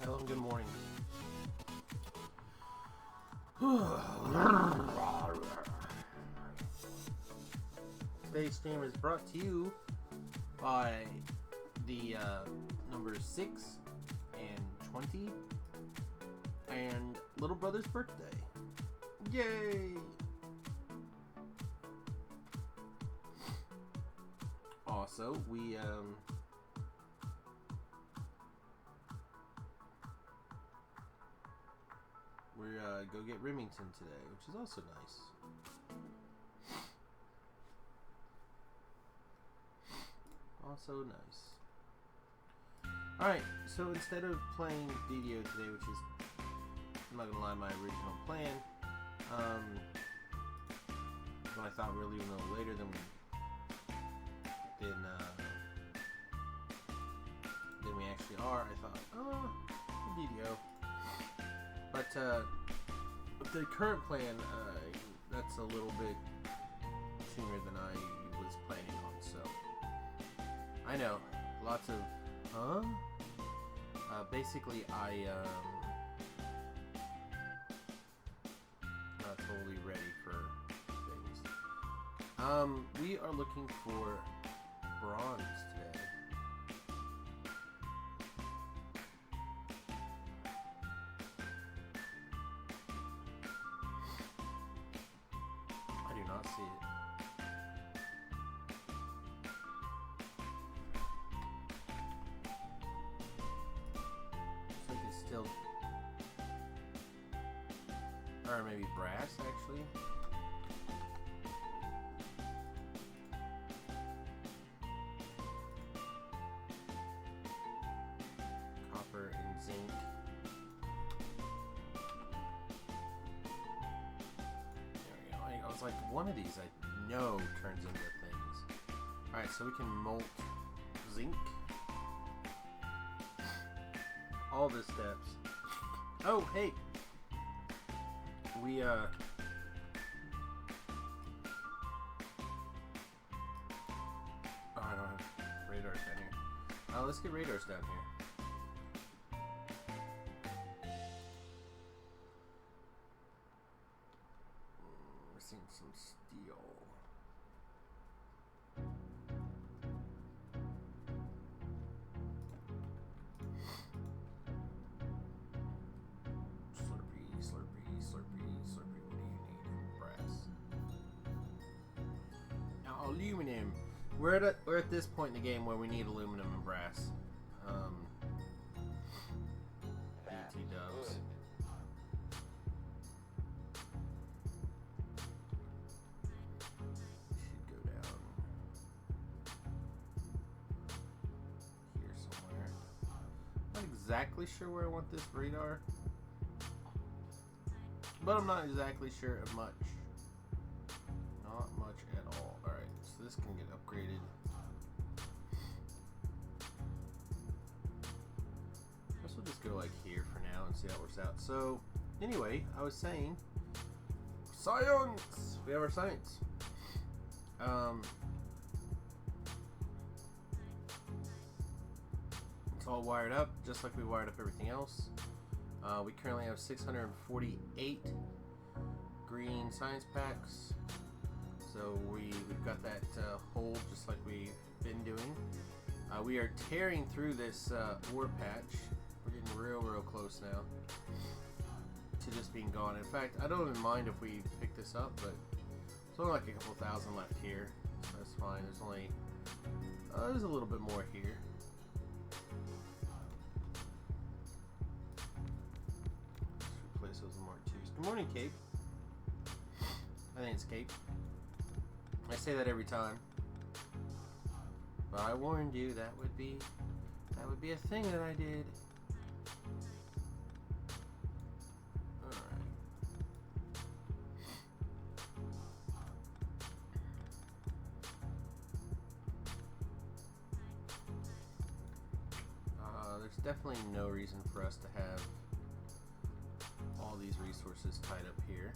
Hello and good morning. Today's stream is brought to you by the numbers 6 and 20 and little brother's birthday. Yay! Also, we're go get Remington today, which is also nice. Also nice. Alright, so instead of playing DDO today, which is, I'm not gonna lie, my original plan, but I thought we were leaving a little later than we actually are. I thought, DDO. But the current plan, that's a little bit sooner than I was planning on. So I know lots of basically I not totally ready for things. We are looking for bronze today. I do not see it. Looks like it's still, or maybe brass actually. Copper and zinc. I was like, one of these I know turns into things. Alright, so we can molt zinc. All the steps. Oh, hey! We, oh, I don't have radars down here. Let's get radars down here. We're seeing some steel. Slurpee, slurpee, slurpee, slurpee. What do you need? Brass. Now, aluminum. We're at this point in the game where we need aluminum and brass. BT dubs. Should go down here somewhere. Not exactly sure where I want this radar, but I'm not exactly sure of much. Not much at all. Alright, so this can get upgraded. I guess we'll just go like here for now and see how it works out. So, anyway, I was saying, science! We have our science. It's all wired up, just like we wired up everything else. We currently have 648 green science packs. So we've got that hold just like we've been doing. We are tearing through this ore patch. We're getting real close now to just being gone. In fact, I don't even mind if we pick this up, but there's only like a couple thousand left here. So that's fine. There's only there's a little bit more here. Let's replace those Mark IIs. Good morning, Cape. I think it's Cape. I say that every time, but I warned you that would be a thing that I did. All right. There's definitely no reason for us to have all these resources tied up here.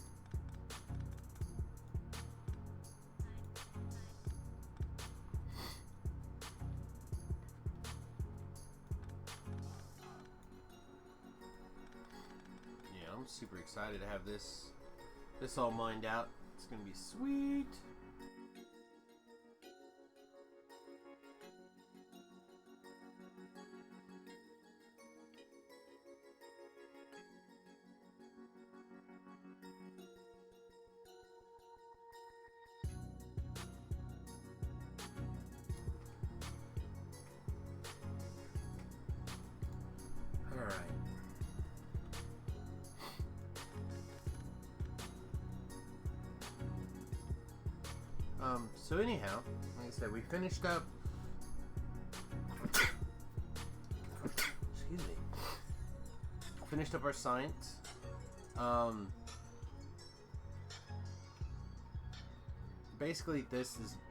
I'm super excited to have this all mined out. It's gonna be sweet. So anyhow, like I said, we finished up. Excuse me. Finished up our science. Basically,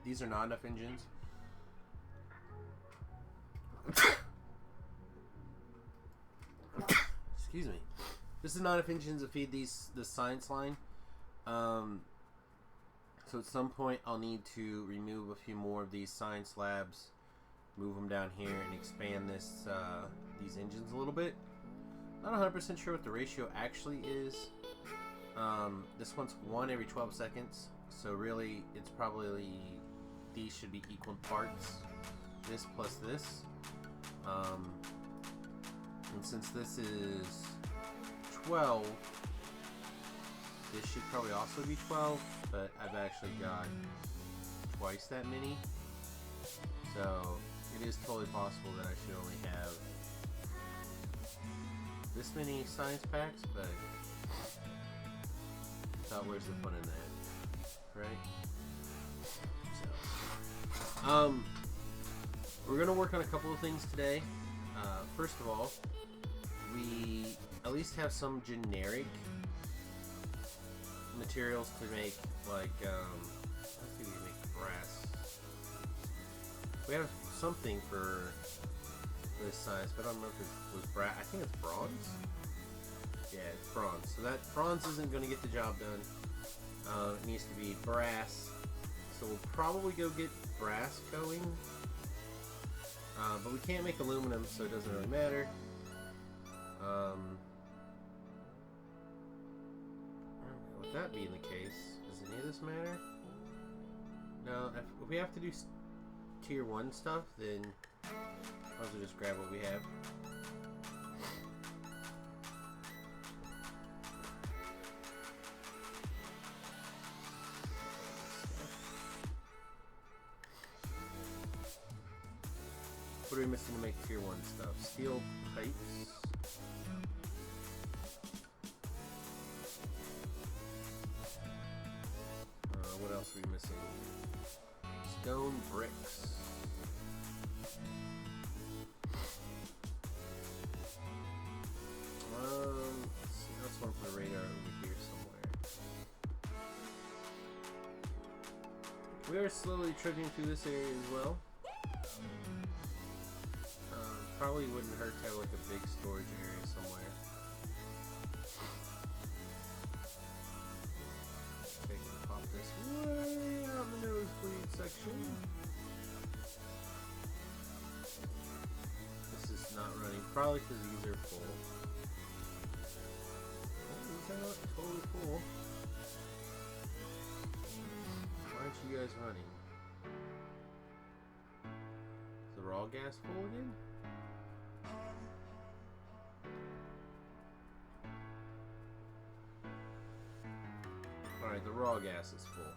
these are not enough engines. Excuse me. This is not enough engines to feed the science line. So at some point I'll need to remove a few more of these science labs, move them down here, and expand these engines a little bit. Not 100% sure what the ratio actually is. This one's 1 every 12 seconds, so really it's probably, these should be equal parts, this plus this. And since this is 12, this should probably also be 12, but I've actually got twice that many. So it is totally possible that I should only have this many science packs, but I thought, where's the fun in that, right? So, we're gonna work on a couple of things today. First of all, we at least have some generic materials to make, like, let's see, we make brass. We have something for this science, but I don't remember if it was brass. I think it's bronze. Yeah, it's bronze. So that bronze isn't going to get the job done. It needs to be brass. So we'll probably go get brass going. But we can't make aluminum, so it doesn't really matter. With that being the case, does any of this matter? No, if we have to do tier 1 stuff, then I'll just grab what we have. What are we missing to make tier 1 stuff? Steel pipes. What else are we missing? Stone bricks. Let's see. I just want to put a radar over here somewhere. We are slowly trudging through this area as well. Probably wouldn't hurt to have like a big storage area somewhere. Okay, pop this way out in the nosebleed section. This is not running, probably because these are full. Oh, these are not totally full. Why aren't you guys running? Is the raw gas full again? Alright, the raw gas is full.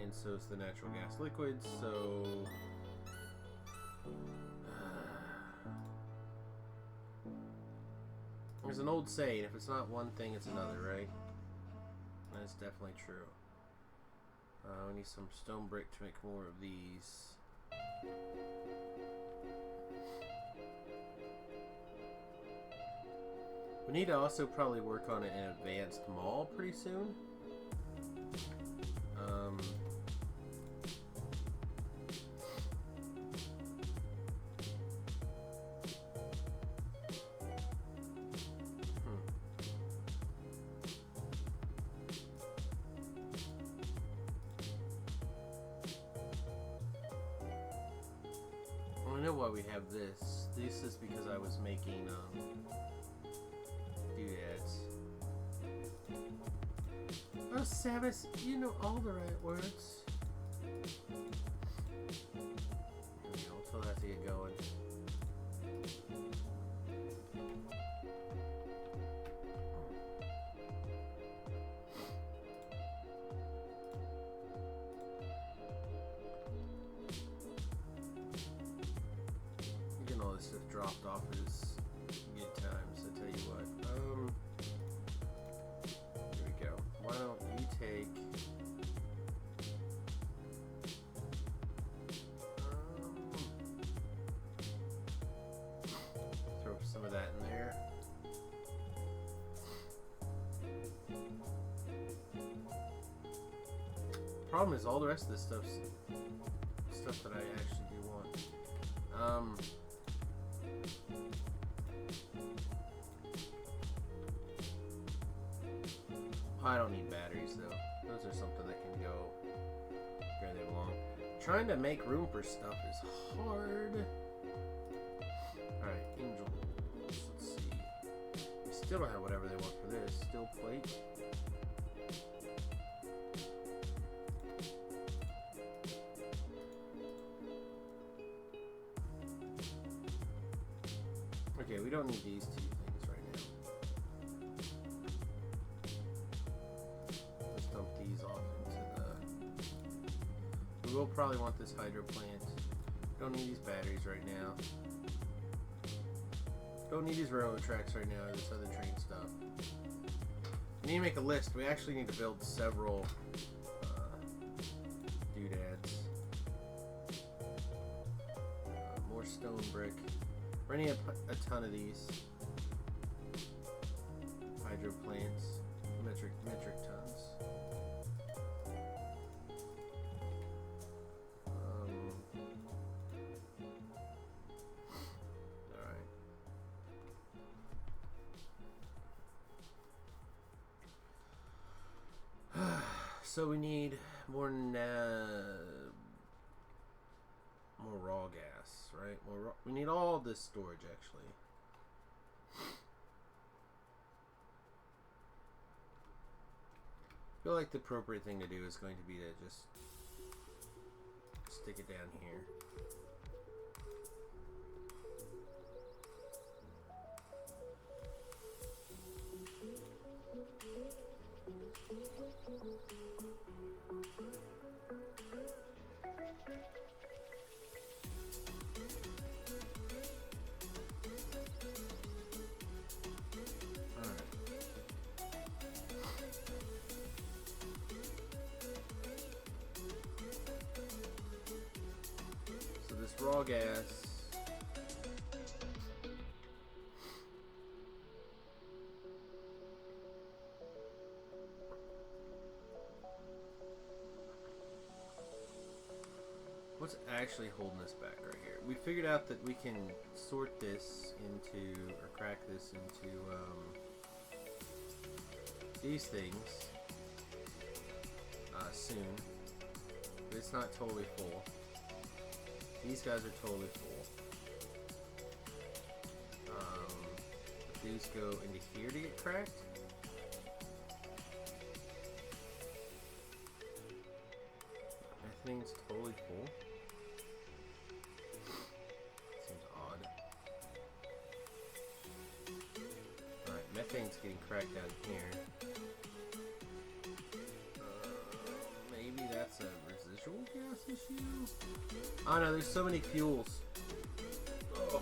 And so is the natural gas liquid, so... There's an old saying, if it's not one thing, it's another, right? That's definitely true. We need some stone brick to make more of these. We need to also probably work on an advanced mall pretty soon. I know why we have this. This is because I was making Oh, Samius, you know all the right words. I'll tell that to get going. Getting all this stuff dropped off is good times, I tell you what. Here we go. Why don't you take throw some of that in there. Problem is all the rest of this stuff's stuff that I actually do want. I don't need batteries though. Those are something that can go fairly long. Trying to make room for stuff is hard. Alright, angels. Let's see. We still don't have whatever they want for this. Steel plate. Okay, we don't need these two things right now. Let's dump these off into the... We will probably want this hydro plant. Don't need these batteries right now. Don't need these railroad tracks right now or this other train stuff. We need to make a list. We actually need to build several doodads. More stone brick. We're gonna need a ton of these hydro plants, metric tons. All right. So we need more raw gas, right? We need all this storage, actually. I feel like the appropriate thing to do is going to be to just stick it down here. Raw gas. What's actually holding us back right here? We figured out that we can sort this into, or crack this into these things soon, but it's not totally full. These guys are totally full. These go into here to get cracked. Methane's totally full. Seems odd. Alright, methane's getting cracked down here. Maybe that's a residual gas issue? Oh no, there's so many fuels. Oh.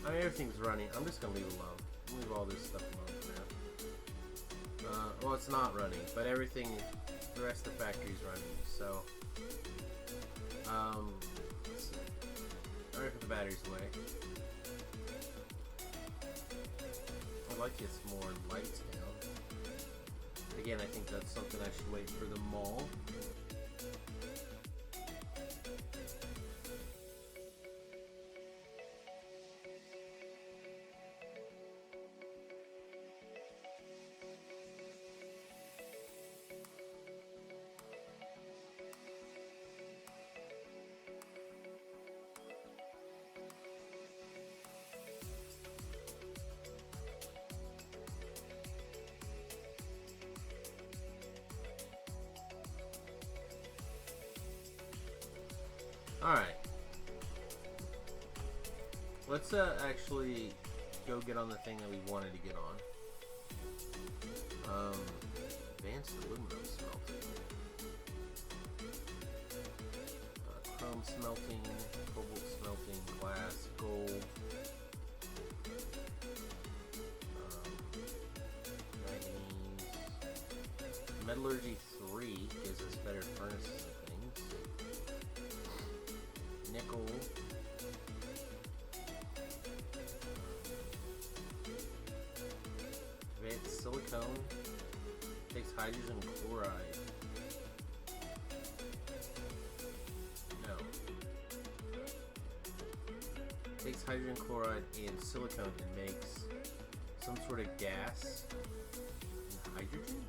I mean, everything's running. I'm just gonna leave it alone. Leave all this stuff alone for now. Well, it's not running, but everything, the rest of the factory's running. So, let's see. Alright, put the batteries away. I'd like to get some more lights down. Again, I think that's something I should wait for the mall. Alright. Let's actually go get on the thing that we wanted to get on. Advanced aluminum smelting. Chrome smelting, cobalt smelting, glass, gold. Manganese. Metallurgy 3 gives us better furnaces and things. Nickel. Advanced silicone. Takes hydrogen chloride. No. Takes hydrogen chloride and silicone and makes some sort of gas and hydrogen?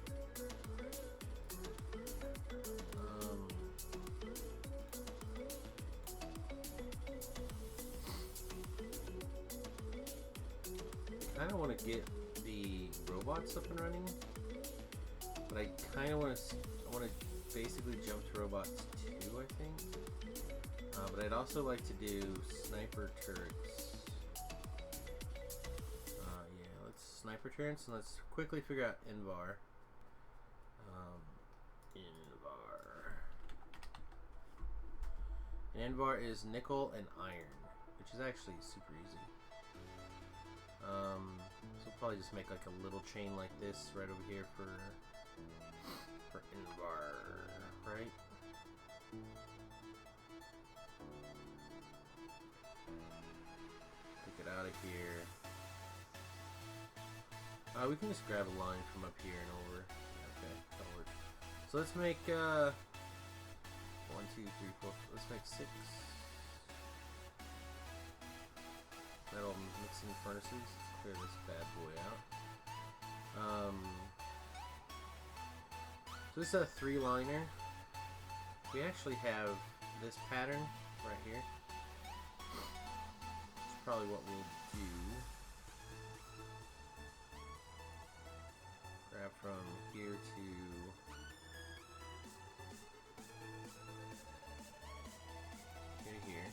I kind of want to get the robots up and running, but I kind of want to basically jump to robots 2, I think. But I'd also like to do sniper turrets. Yeah, let's sniper turrets, and let's quickly figure out Invar. Invar is nickel and iron, which is actually super easy. So we'll probably just make like a little chain like this right over here for Invar, right? Take it out of here. We can just grab a line from up here and over. Okay, that'll work. So let's make 1, 2, 3, 4. Let's make 6 metal mixing furnaces. Let's clear this bad boy out. So this is a 3-liner. We actually have this pattern right here. That's probably what we'll do. Grab from here to here.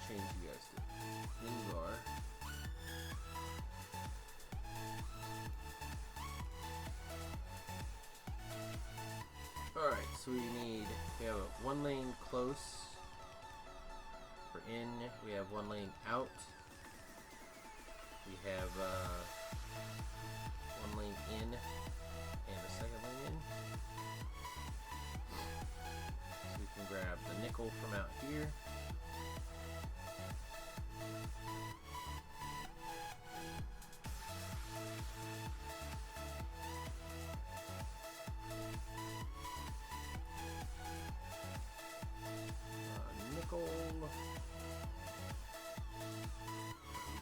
Change you guys to Invar. Alright, so we have a 1 lane close for in, we have 1 lane out, we have 1 lane in, and a 2nd lane in. So we can grab the nickel from out here.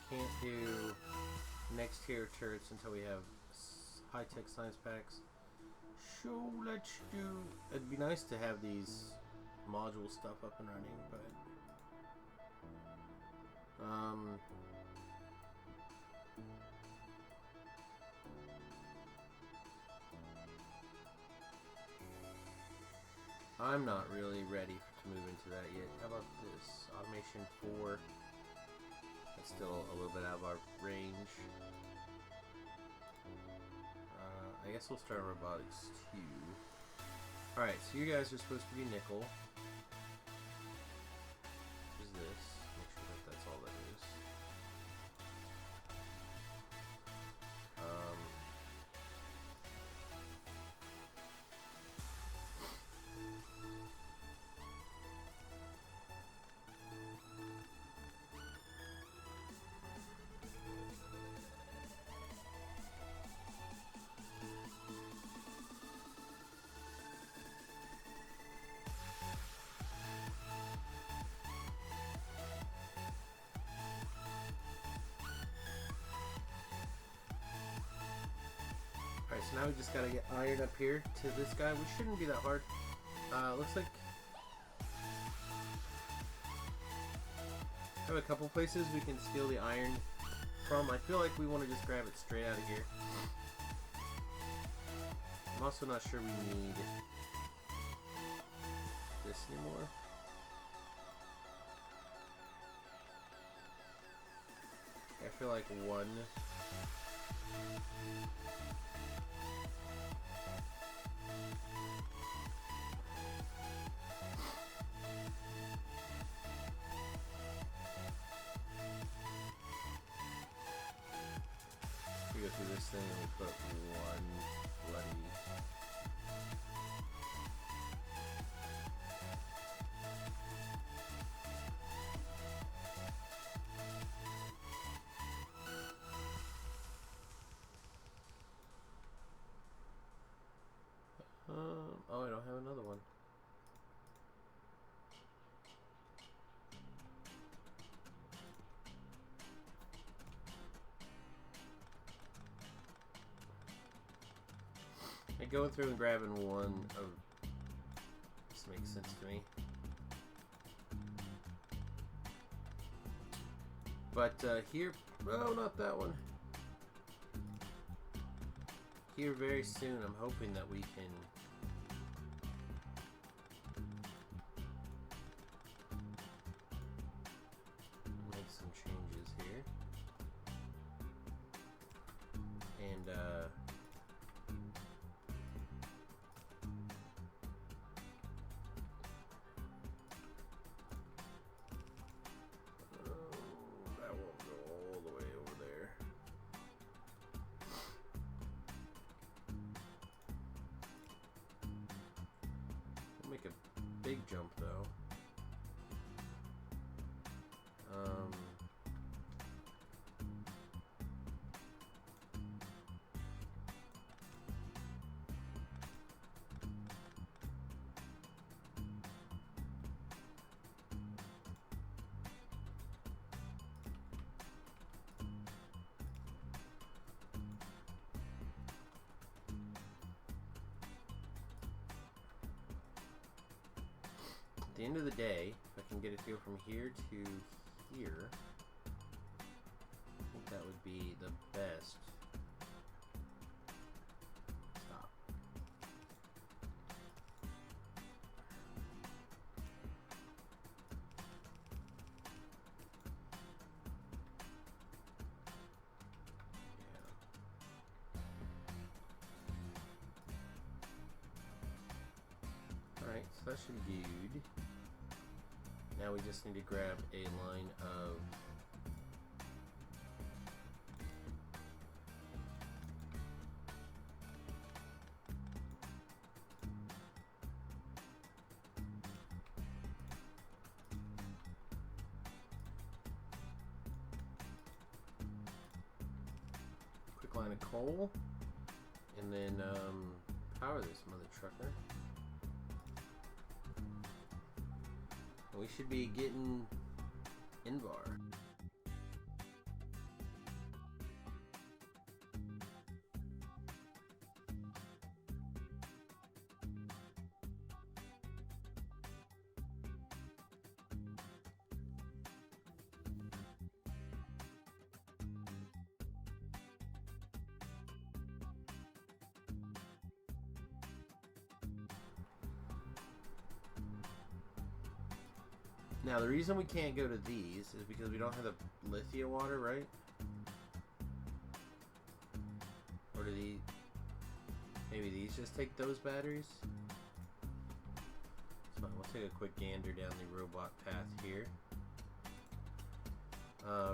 We can't do next tier turrets until we have high-tech science packs. So let's do... It'd be nice to have these module stuff up and running, but... I'm not really ready to move into that yet. How about this? Automation 4. That's still a little bit out of our range. I guess we'll start robotics 2. Alright, so you guys are supposed to be nickel. What is this? Make sure that that's all that is. so now we just gotta get iron up here to this guy, which shouldn't be that hard. Looks like I have a couple places we can steal the iron from. I feel like we want to just grab it straight out of here. I'm also not sure we need this anymore. I feel like one. We go through this thing and we put one bloody. Oh, I don't have another one. And going through and grabbing one of this makes sense to me. But here, oh, not that one. Here very soon, I'm hoping that we can make some changes here. And that won't go all the way over there. We'll make a big jump though. At the end of the day, if I can get it to go from here to here, I think that would be the best. Stop. Yeah. Alright, so that should be good. Now we just need to grab a line of quick line of coal, and then power this mother trucker. We should be getting Invar. Now the reason we can't go to these is because we don't have the lithium water, right? Or do these... maybe these just take those batteries? It's fine. We'll take a quick gander down the robot path here.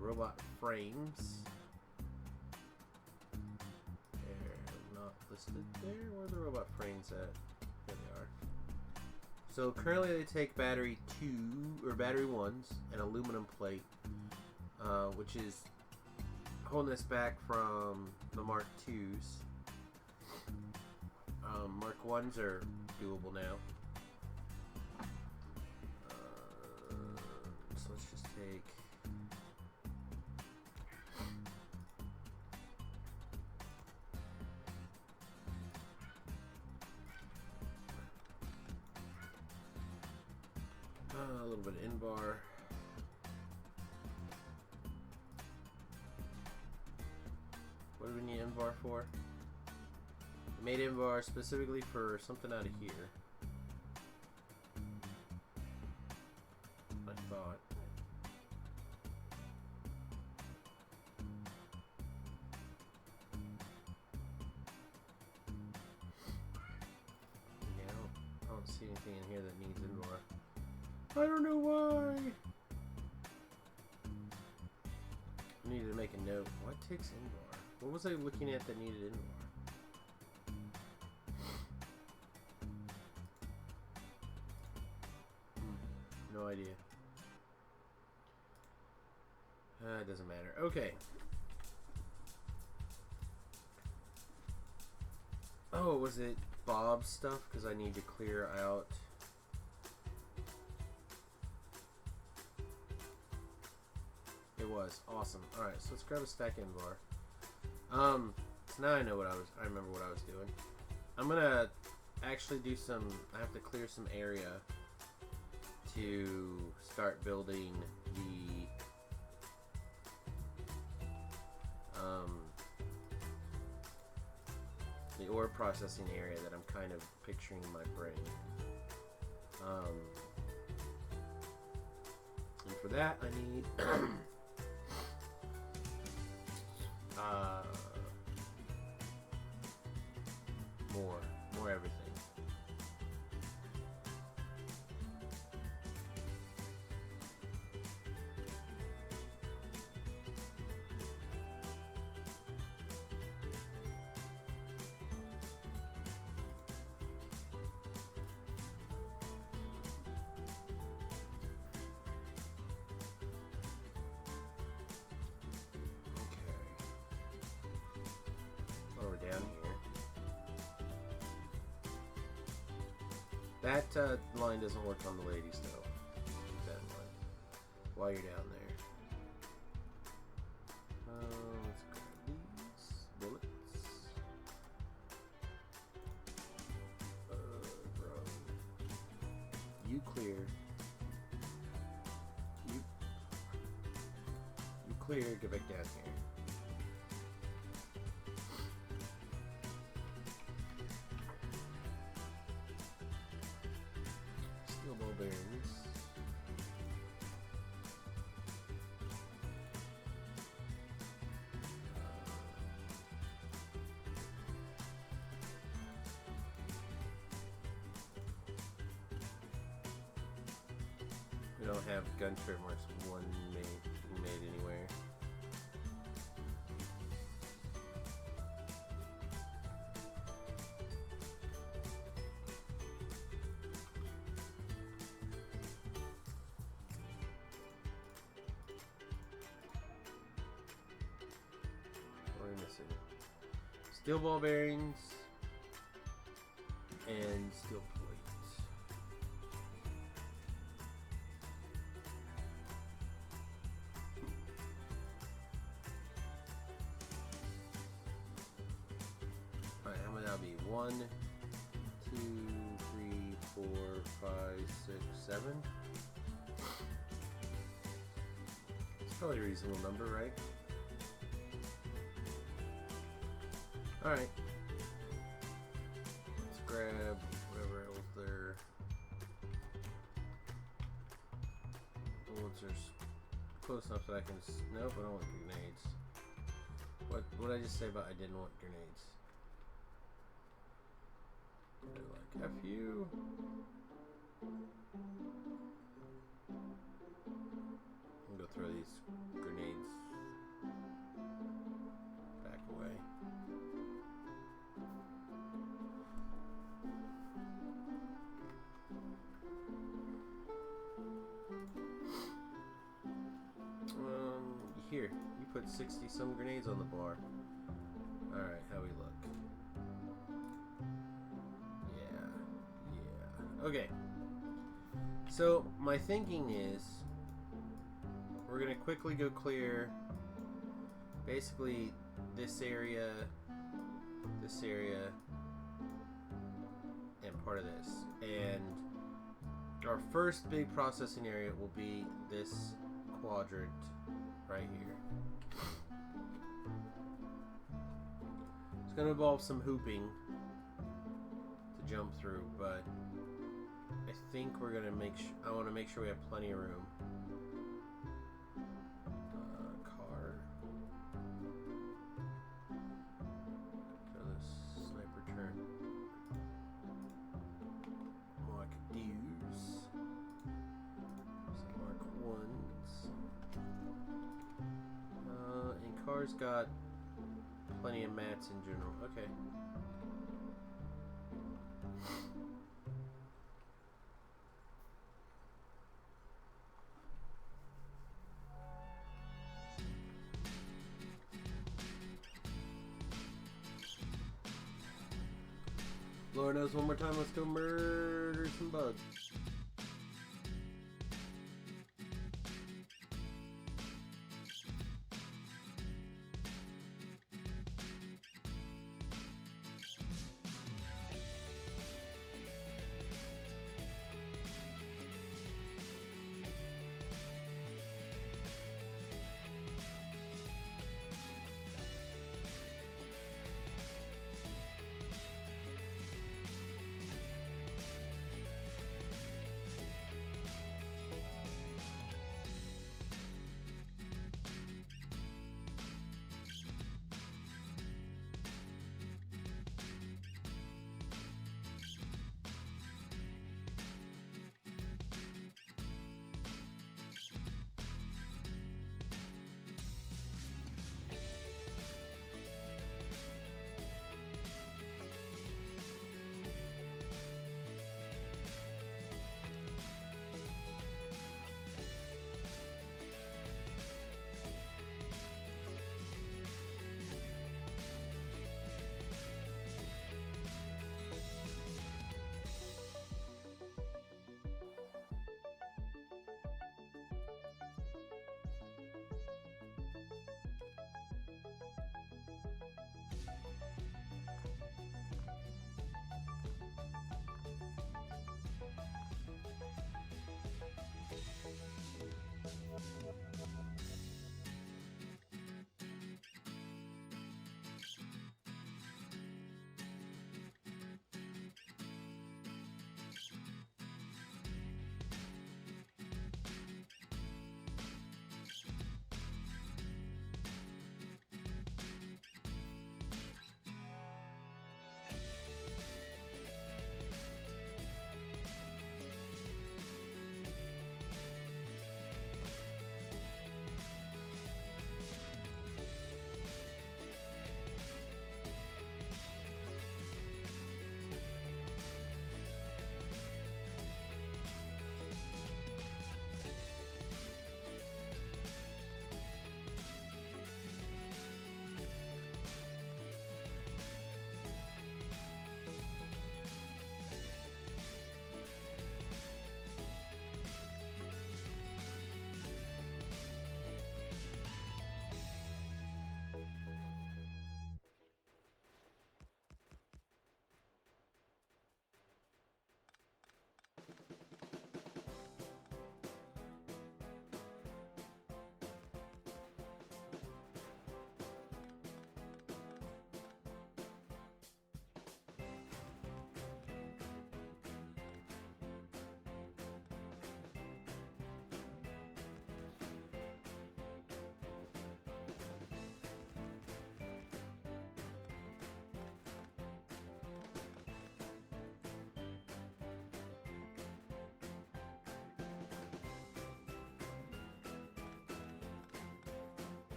Robot frames. They're not listed there. Where are the robot frames at? There they are. So currently they take battery 2 or battery 1s and aluminum plate, which is holding us back from the Mark 2s. Mark 1s are doable now. So let's just take... A little bit of in-bar. What do we need in-bar for? I made in-bar specifically for something out of here. I thought. Yeah, I don't see anything in here that needs in-bar. I don't know why. I needed to make a note. What takes in-bar? What was I looking at that needed in-bar? No idea. It doesn't matter. Okay. Oh, was it Bob's stuff? Because I need to clear out. It was awesome. All right, so let's grab a stack in-bar. So now I know what I remember what I was doing. I'm gonna actually do some. I have to clear some area to start building the ore processing area that I'm kind of picturing in my brain. And for that, I need more everything. Down here. That line doesn't work on the ladies though. Keep that in mind while you're down there. Let's grab these bullets. Bro. You clear. You clear. Get back down here. Bearings. We don't have gun trim marks one made anywhere. Steel ball bearings and steel plates. Alright, how many that'll be? 1, 2, 3, 4, 5, 6, 7. It's probably a reasonable number, right? Alright. Let's grab whatever else there. Bullets are close enough that I can. Nope, I don't want grenades. What did I just say about I didn't want grenades? They're like, F you. I'm gonna go throw these grenades back away. Here, you put 60 some grenades on the bar. Alright, how we look? Yeah. Okay. So, my thinking is we're going to quickly go clear basically this area, and part of this. And Our first big processing area will be this quadrant right here. It's going to involve some hooping to jump through, but I think we're going to I want to make sure we have plenty of room. Car. Go this sniper turn. Oh, I could use some Mark 1s. And car's got plenty of mats in general. Okay. Lord knows, one more time, let's go murder some bugs.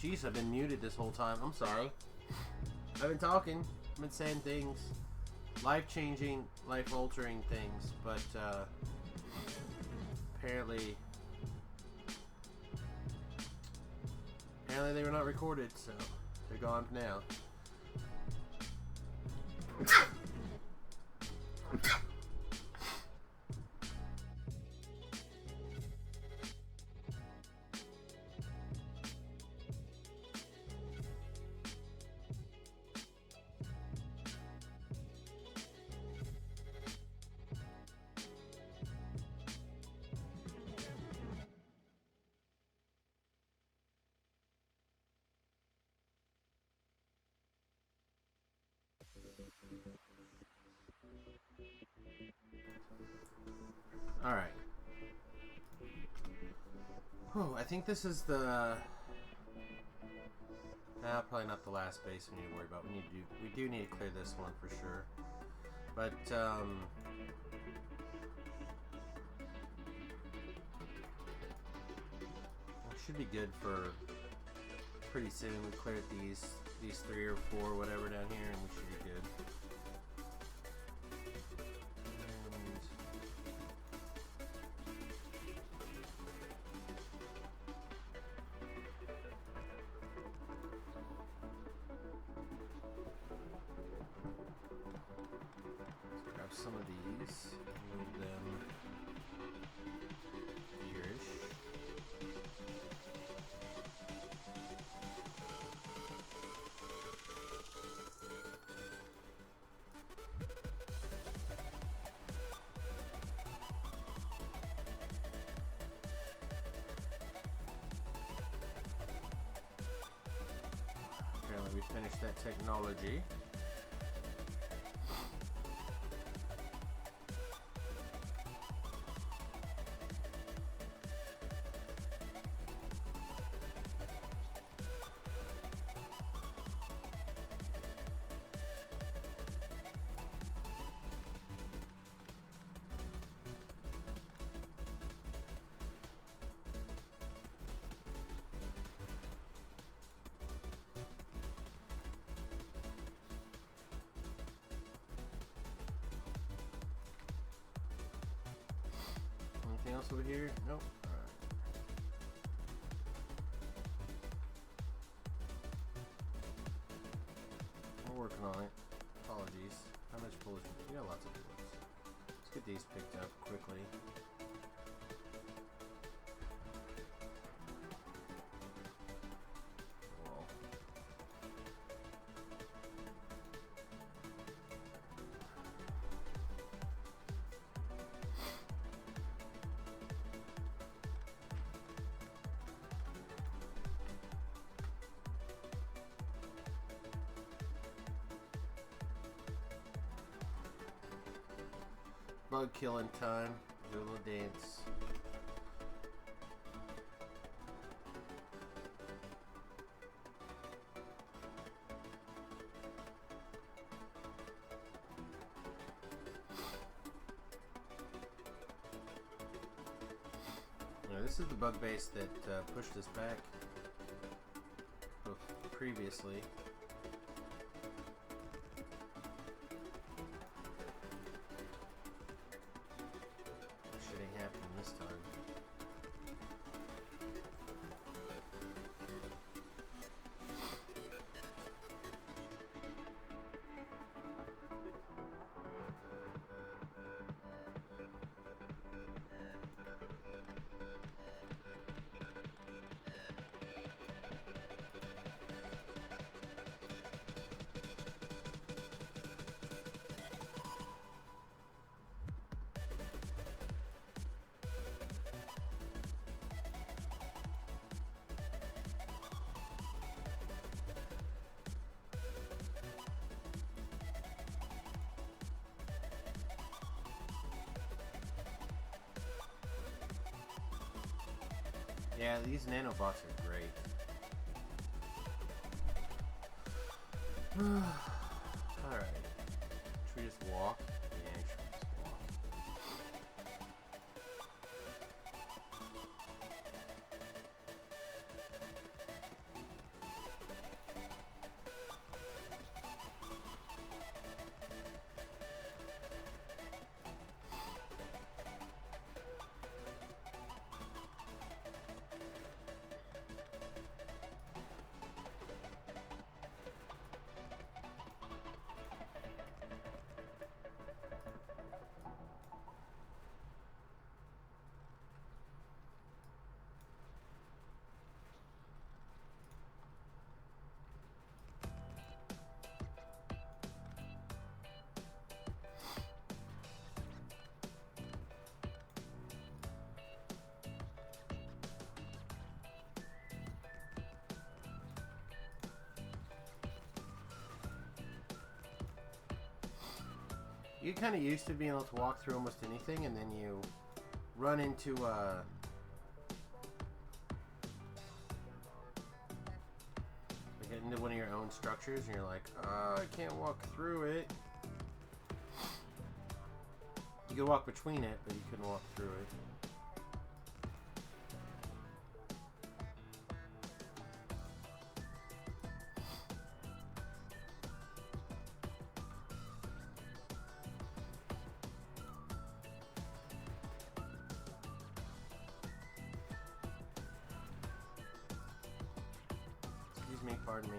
Jeez, I've been muted this whole time. I'm sorry. I've been talking. I've been saying things. Life-changing, life-altering things. But, apparently they were not recorded, so they're gone now. Alright. Oh, I think this is the... probably not the last base we need to worry about. We do need to clear this one for sure. But, it should be good for pretty soon. We cleared these 3 or 4, whatever down here, and we should be good. Some of these, move them here-ish. Apparently we finished that technology. Anything else over here? Nope. Alright. We're working on it. Apologies. How much bullets? We got lots of bullets. Let's get these picked up quickly. Bug killing time. Do a little dance. Now, this is the bug base that pushed us back previously. This time. Yeah, these nanobots are great. Alright. Should we just walk? Yeah, should we just walk? get kind of used to being able to walk through almost anything, and then you run into get into one of your own structures, and you're like, oh, I can't walk through it. You could walk between it, but you couldn't walk through it. Excuse me, pardon me.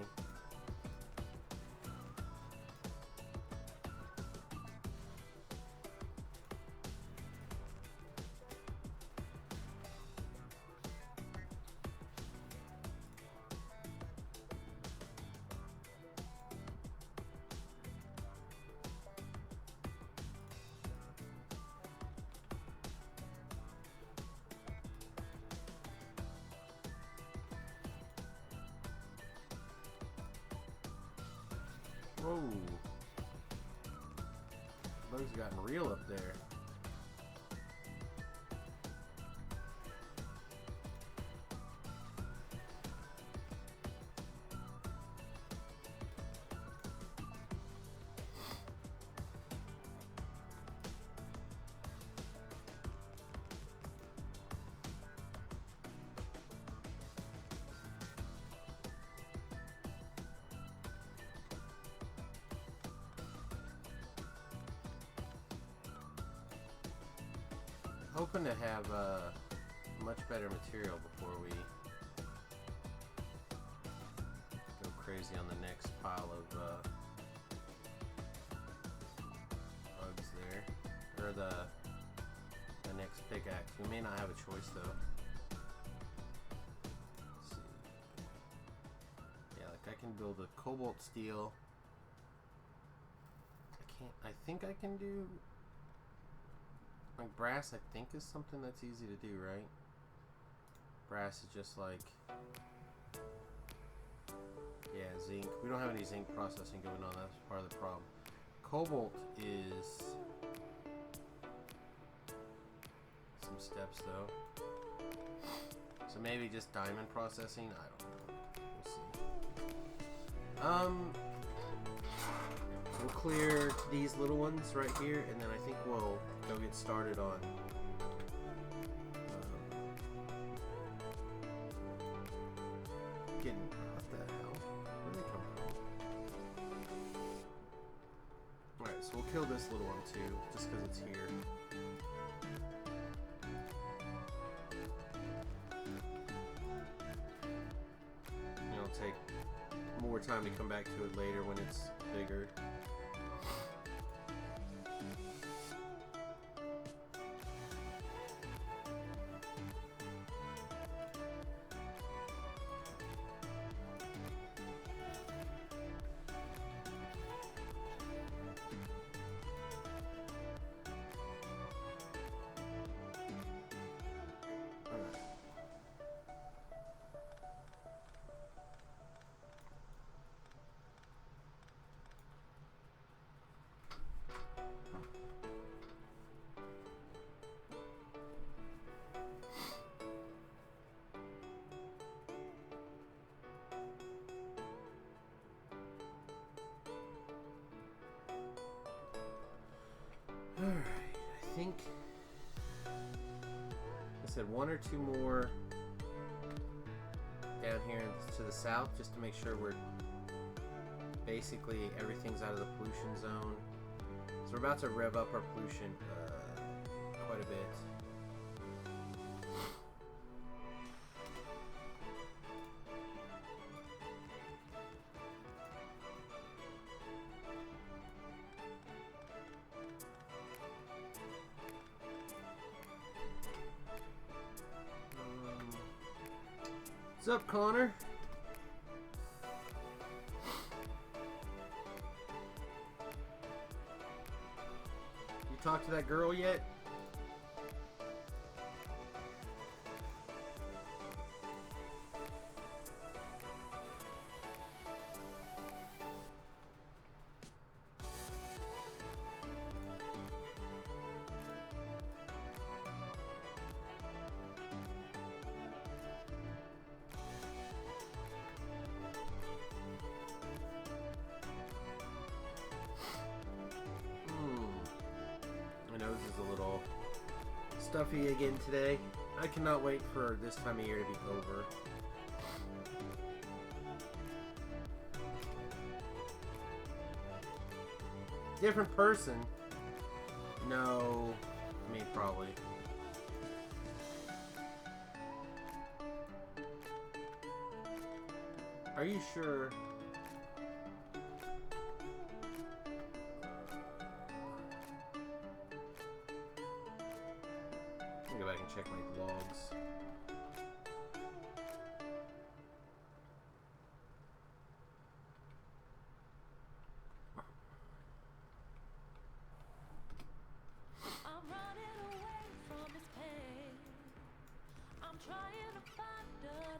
Whoa. Bugs gotten real up there. Hoping to have much better material before we go crazy on the next pile of bugs there, or the next pickaxe. We may not have a choice though. Let's see. Yeah, like I can build a cobalt steel. I think I can do. Like brass, I think is something that's easy to do, right? Brass is just like, yeah, zinc. We don't have any zinc processing going on. That's part of the problem. Cobalt is some steps though. So maybe just diamond processing. I don't know. We'll see. We'll clear these little ones right here, and then I think we'll go get started on getting. What the hell? Where did they come from? Alright, so we'll kill this little one too, just because it's here. It'll take more time to come back to it later when it's bigger. Alright, I think I said one or two more down here to the south just to make sure we're basically everything's out of the pollution zone. So we're about to rev up our pollution quite a bit. What's up, Connor? You talked to that girl yet? stuffy again today. I cannot wait for this time of year to be over. Different person? No, me probably. Are you sure? Let me go back and check my logs.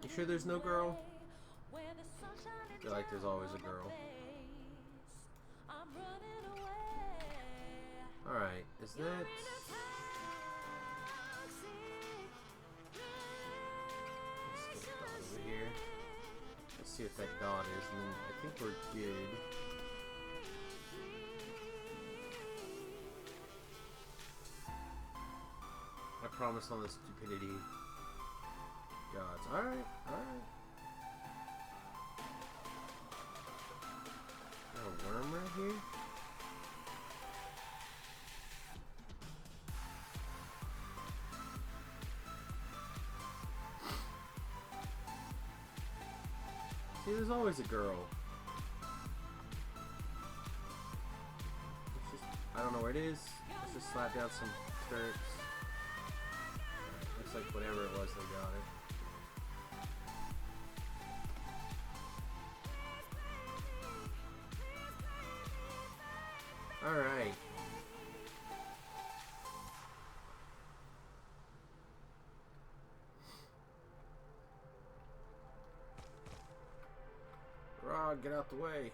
You sure there's no girl? I feel like there's always a girl. Alright, is that... Let's get a dot over here. Let's see what that dot is, and then I think we're good. I promise on the stupidity gods. Alright, alright. Got a worm right here? See, there's always a girl. Let's just, I don't know where it is. Let's just slap down some turrets. Looks like whatever it was, they got it. Alright. Rod, get out the way.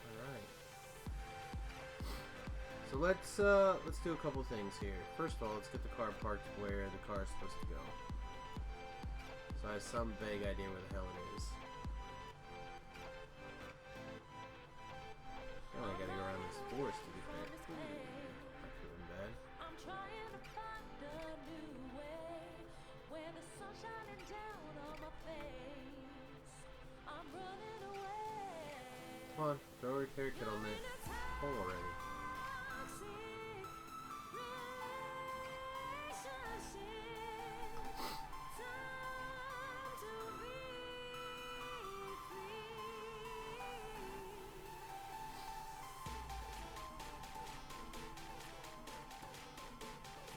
Alright. So let's do a couple things here. First of all, let's get the car parked where the car is supposed to go. So I have some vague idea where the hell it is. Oh, I gotta go around this forest to get there. Not feeling bad. Come on, throw a repair kit on that hole already.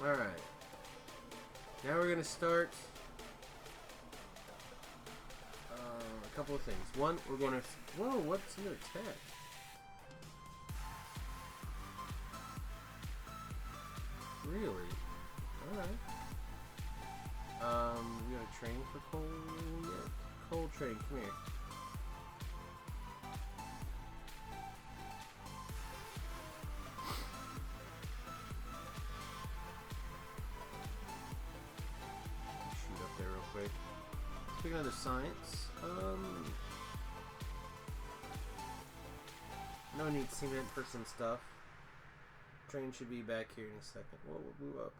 Alright. Now we're gonna start a couple of things. One, we're gonna... Whoa, what's in their tech? Really? Alright. We got a training for Cole yet? Cole training, come here. Shoot up there real quick. Let's pick another science. No need cement for some stuff. Train should be back here in a second. Whoa, we'll move up.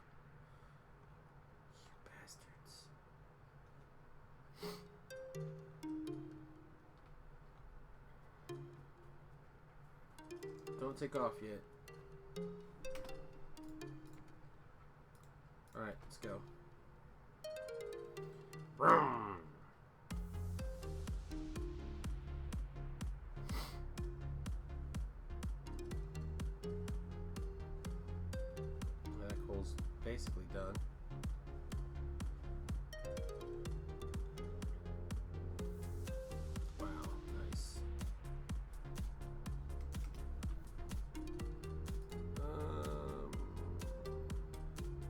You bastards. Don't take off yet. Alright, let's go. Vroom. Basically done. Wow, nice.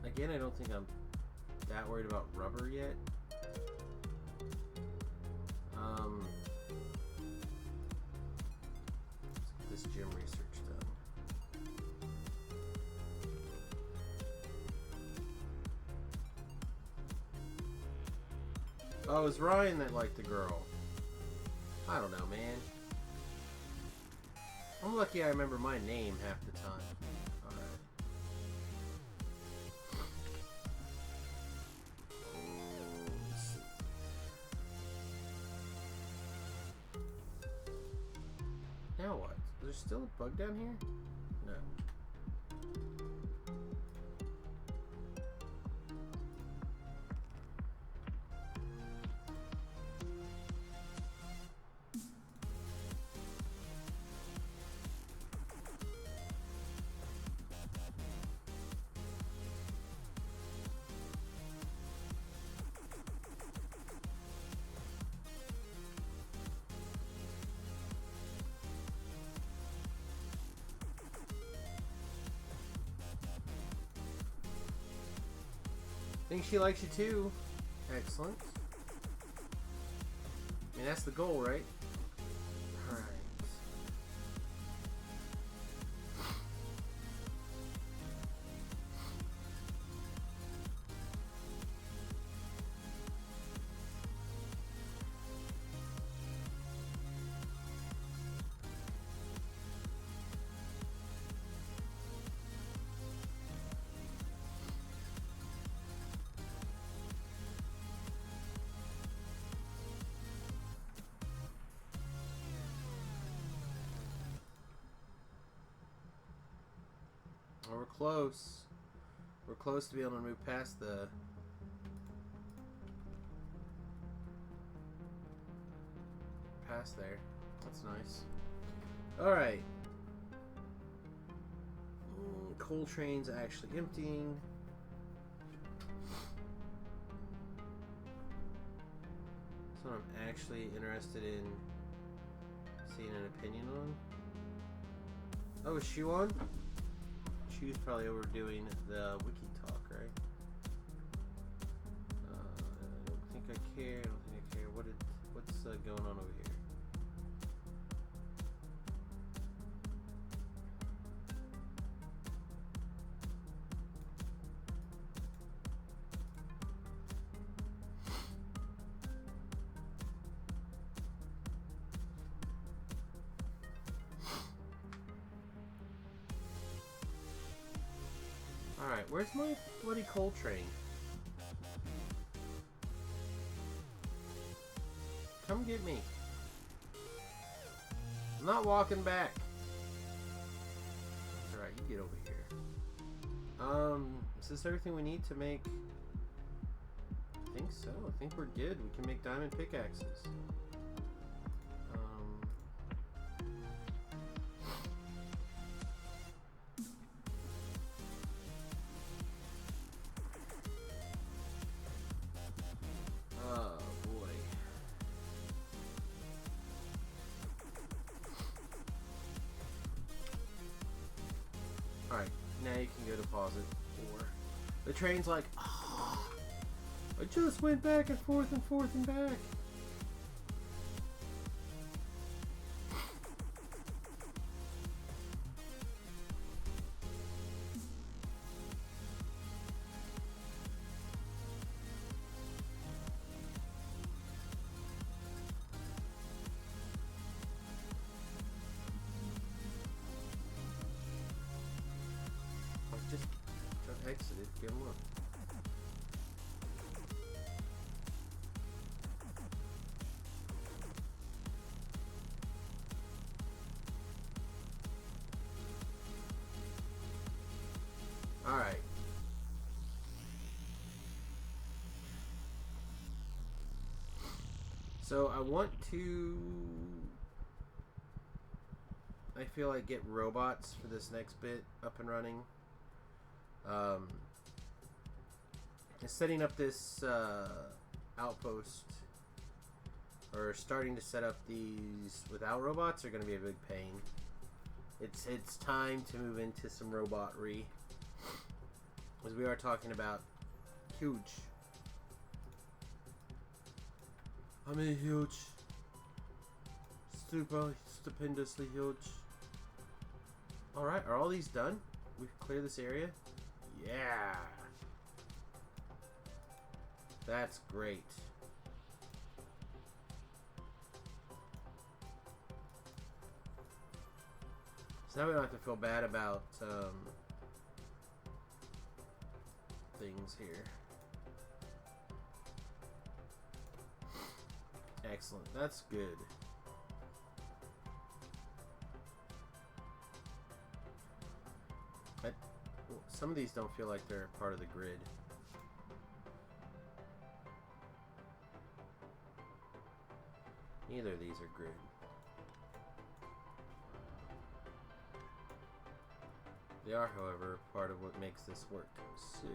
Again, I don't think I'm that worried about rubber yet. Let's get this gym research done. Oh, it was Ryan that liked the girl. I don't know, man. I'm lucky I remember my name half the time. Alright. Let's see. Now what? Is there still a bug down here? No. Think she likes you too. Excellent. I mean, that's the goal, right? Alright. Well, we're close. We're close to be able to move past the... past there. That's nice. Alright. Coal train's actually emptying. So I'm actually interested in seeing an opinion on. Oh, is she on? She's probably overdoing the wiki talk, right? I don't think I care. I don't think I care. What's going on over here? Alright, where's my bloody coal train? Come get me. I'm not walking back. Alright, you get over here. Is this everything we need to make? I think so. I think we're good. We can make diamond pickaxes. Alright, now you can go deposit 4. The train's like, oh, I just went back and forth and back. Just exit it, give them up. Alright. So I want to... I feel like get robots for this next bit up and running. Setting up this outpost, or starting to set up these without robots, are going to be a big pain. It's time to move into some robotry, as we are talking about huge. I mean huge, stupendously huge. All right, are all these done? We've cleared this area. Yeah. That's great. Now we don't have to feel bad about things here. Excellent. That's good. Some of these don't feel like they're part of the grid. Neither of these are grid. They are, however, part of what makes this work. So,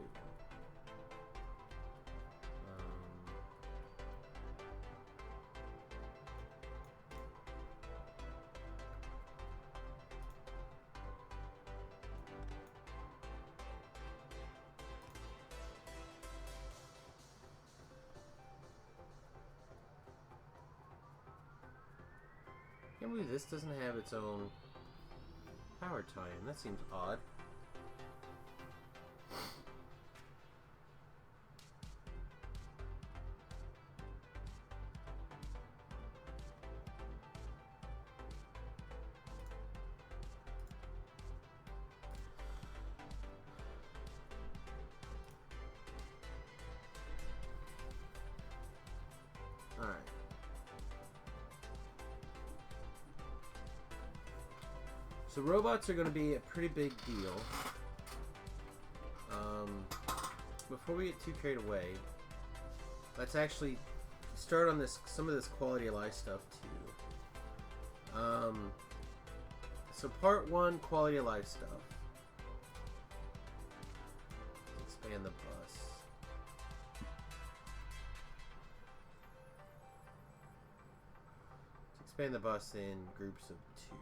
I can't believe this doesn't have its own power tie-in. That seems odd. Alright. So robots are going to be a pretty big deal. Before we get too carried away, let's actually start on this some of this quality of life stuff too. So part 1, quality of life stuff. Expand the bus. Let's expand the bus in groups of 2.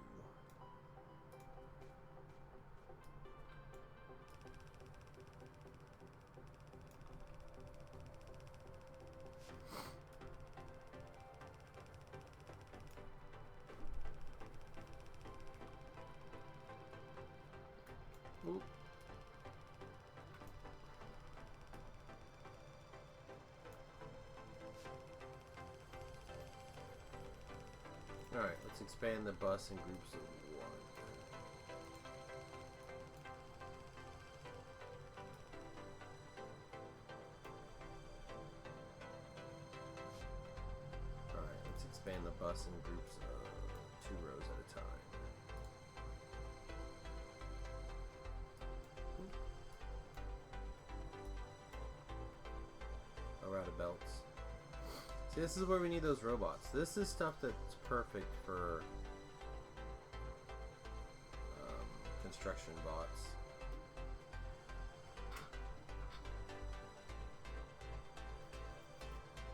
Alright, let's expand the bus in groups of 1. Alright, let's expand the bus in groups of 2 rows at a time. Out of belts. See, this is where we need those robots. This is stuff that's perfect for construction bots.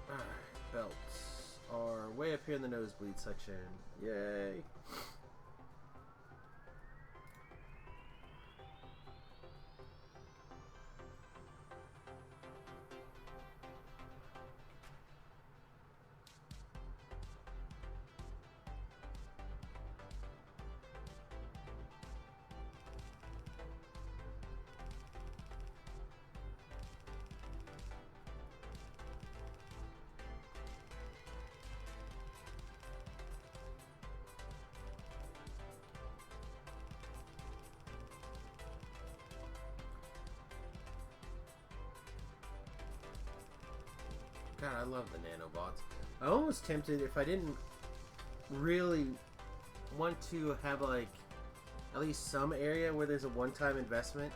Alright, belts are way up here in the nosebleed section. Yay! God, I love the nanobots. I'm almost tempted, if I didn't really want to have like at least some area where there's a one-time investment,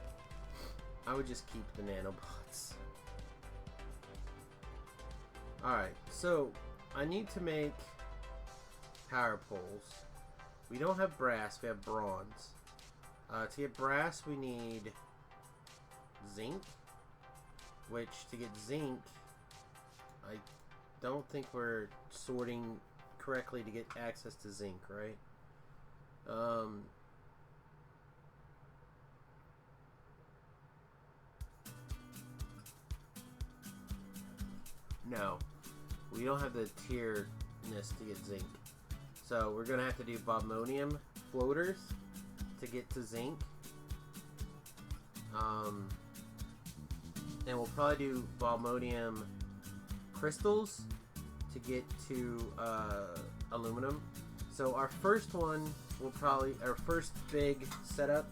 I would just keep the nanobots. Alright, so I need to make power poles. We don't have brass, we have bronze. To get brass we need zinc, which to get zinc, I don't think we're sorting correctly to get access to zinc, right? No. We don't have the tierness to get zinc. So we're going to have to do bobmonium floaters to get to zinc. And we'll probably do bobmonium crystals to get to aluminum. So our first one we'll probably, our first big setup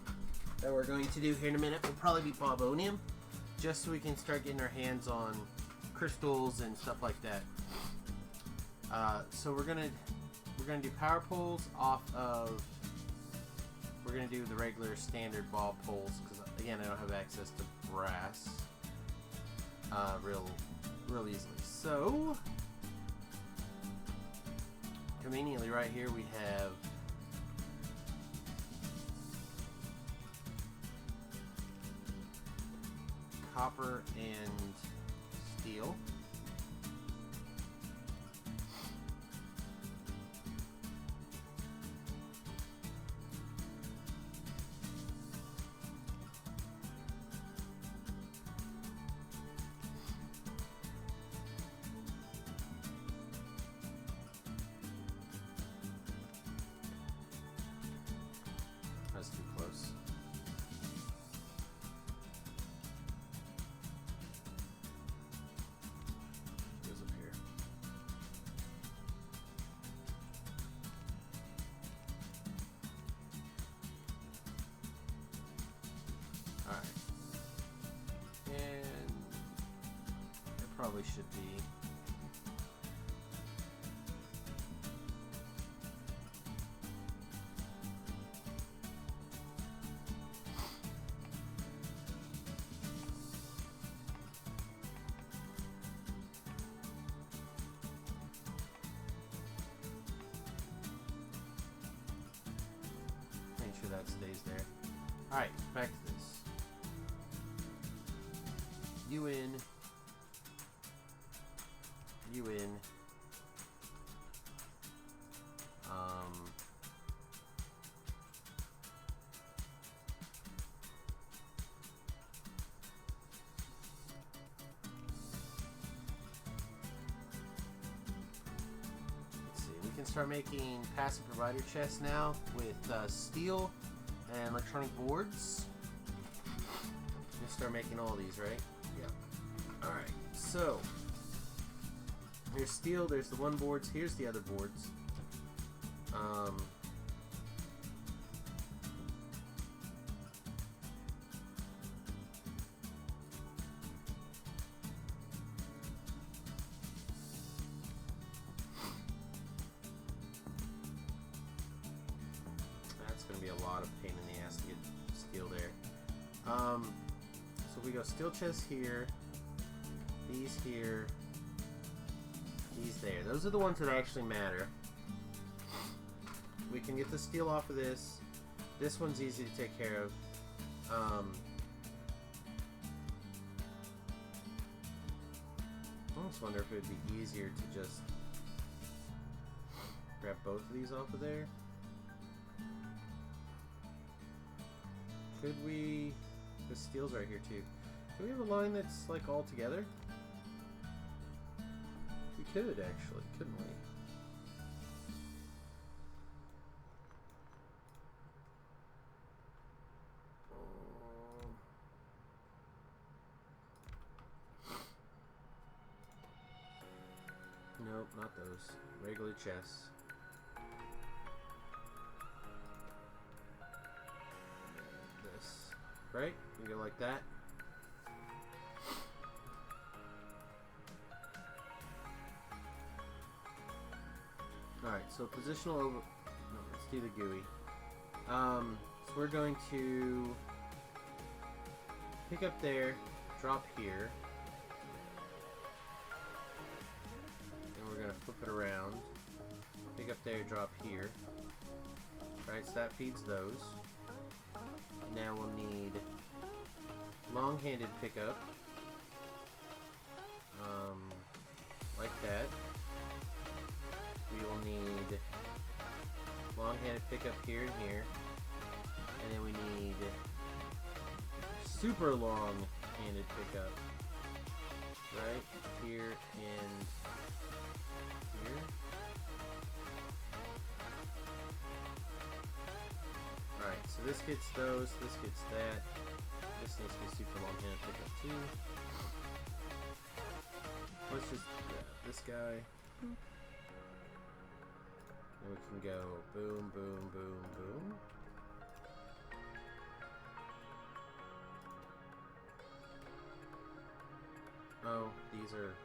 that we're going to do here in a minute will probably be Bobonium, just so we can start getting our hands on crystals and stuff like that. So we're gonna do power poles off of. We're gonna do the regular standard ball poles because again I don't have access to brass real easily. So conveniently, right here we have copper and steel. That's too close. Goes up here. Alright. And it probably should be. Make sure that stays there. Alright, back to this. You in. You in. Let's see, we can start making passive provider chests now with steel and electronic boards. We'll start making all these, right? Yeah. Alright, so there's steel, there's the one boards, here's the other boards. That's going to be a lot of pain in the ass to get steel there. So we go steel chests here, these here, these there. Those are the ones that actually matter. We can get the steel off of this. This one's easy to take care of. I almost wonder if it would be easier to just grab both of these off of there. Could we... The steel's right here too. Can we have a line that's like all together? We could actually, couldn't we? Nope, not those. Regular chests. This. Right? You go like that. Alright, so positional over... No, let's do the GUI. So we're going to pick up there, drop here. And we're going to flip it around. Pick up there, drop here. Right, so that feeds those. Now we'll need long-handed pickup. Like that. We will need long-handed pickup here and here. And then we need super long-handed pickup. Right here and here. Alright, so this gets those, this gets that. This needs to be super long-handed pickup too. Let's just grab this guy. And we can go boom, boom, boom, boom. Oh, those are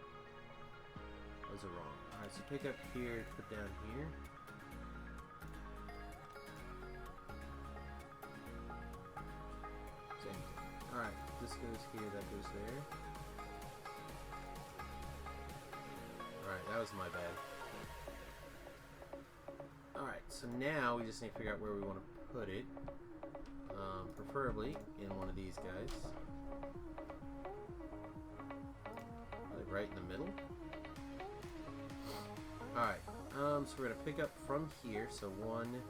wrong. Alright, so pick up here, put down here. Same. Alright, this goes here, that goes there. Alright, that was my bad. Alright, so now we just need to figure out where we want to put it. Preferably in one of these guys. Like right in the middle. Alright, so we're going to pick up from here, so one...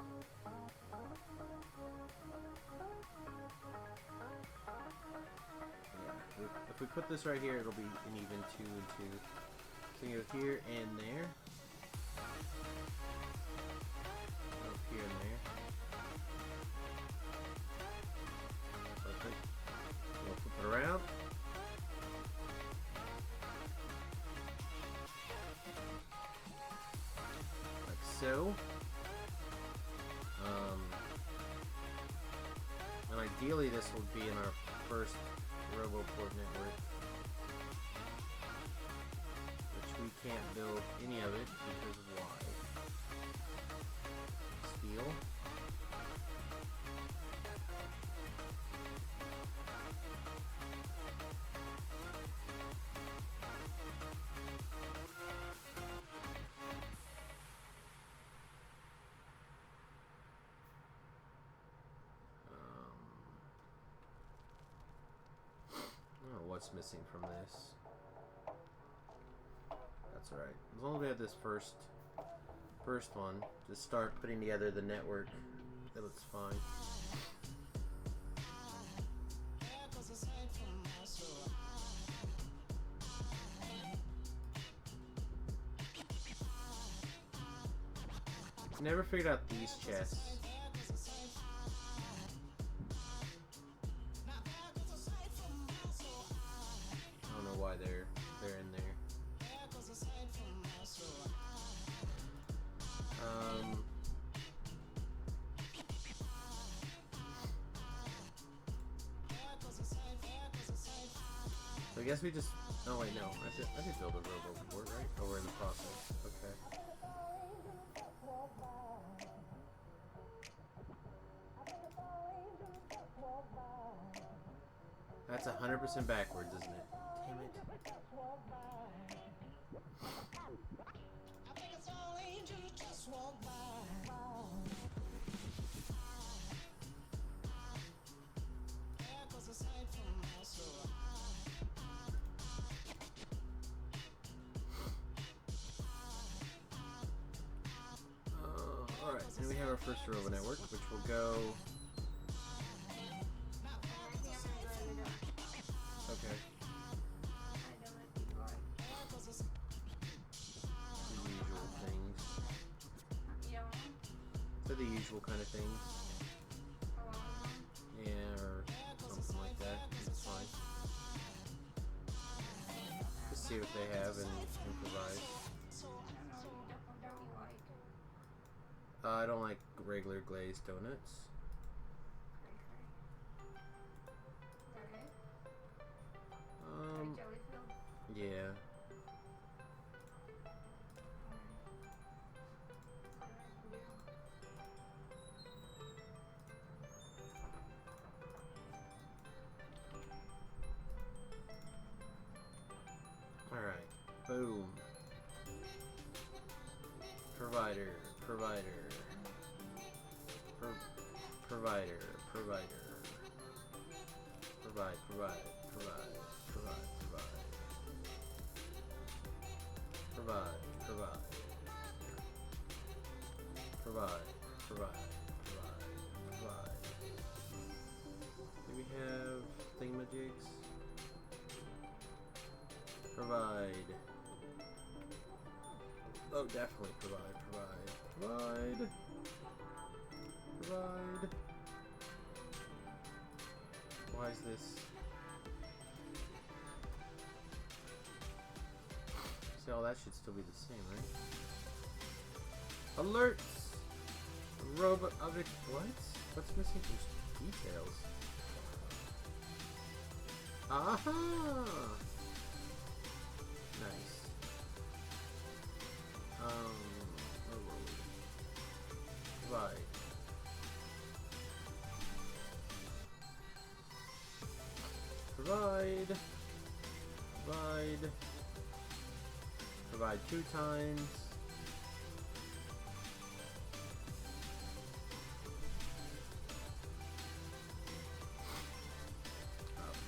Yeah, if we put this right here, it'll be an even 2 and 2. So you go here and there. Up here and there. Perfect. We'll flip it around. Like so. And ideally this will be in our first RoboPort network. We can't build any of it because of why? Steel. I don't know what's missing from this. That's alright. As long as we have this first one, just start putting together the network, that looks fine. Never figured out these chests. I don't know why they're in there. So I guess we just... Oh wait, no. I did build a RoboPort, right? Oh, we're in the process. Okay. That's 100% backwards, isn't it? Damn it. Alright, and we have our first robo network, which will go... Okay. The usual things. So the usual kind of things. Yeah, or something like that. It's fine. Just see what they have and improvise. I don't like regular glazed donuts. Yeah. Alright. Boom. Provider. Provider. Provider. Provider. Provide. Provide. Provide. Provide. Provide. Provide. Provide. Provide. Provide. Provide. Do we have thingamajigs? Provide. Oh, definitely provide. Provide. Provide. Provide. Why is this? See, all that should still be the same, right? Alerts! Robot object. What? What's missing from details? Aha! Nice. Where were we? Provide. Provide. Provide. Provide 2 times.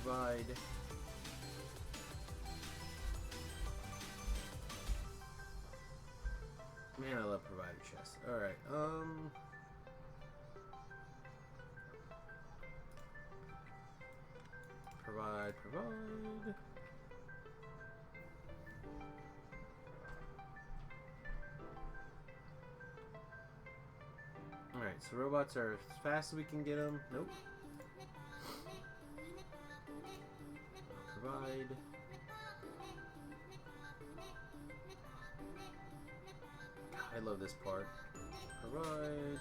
Provide. Man, I love provider chests. Alright, provide. Alright, so robots are as fast as we can get them. Nope. Provide. I love this part. Provide.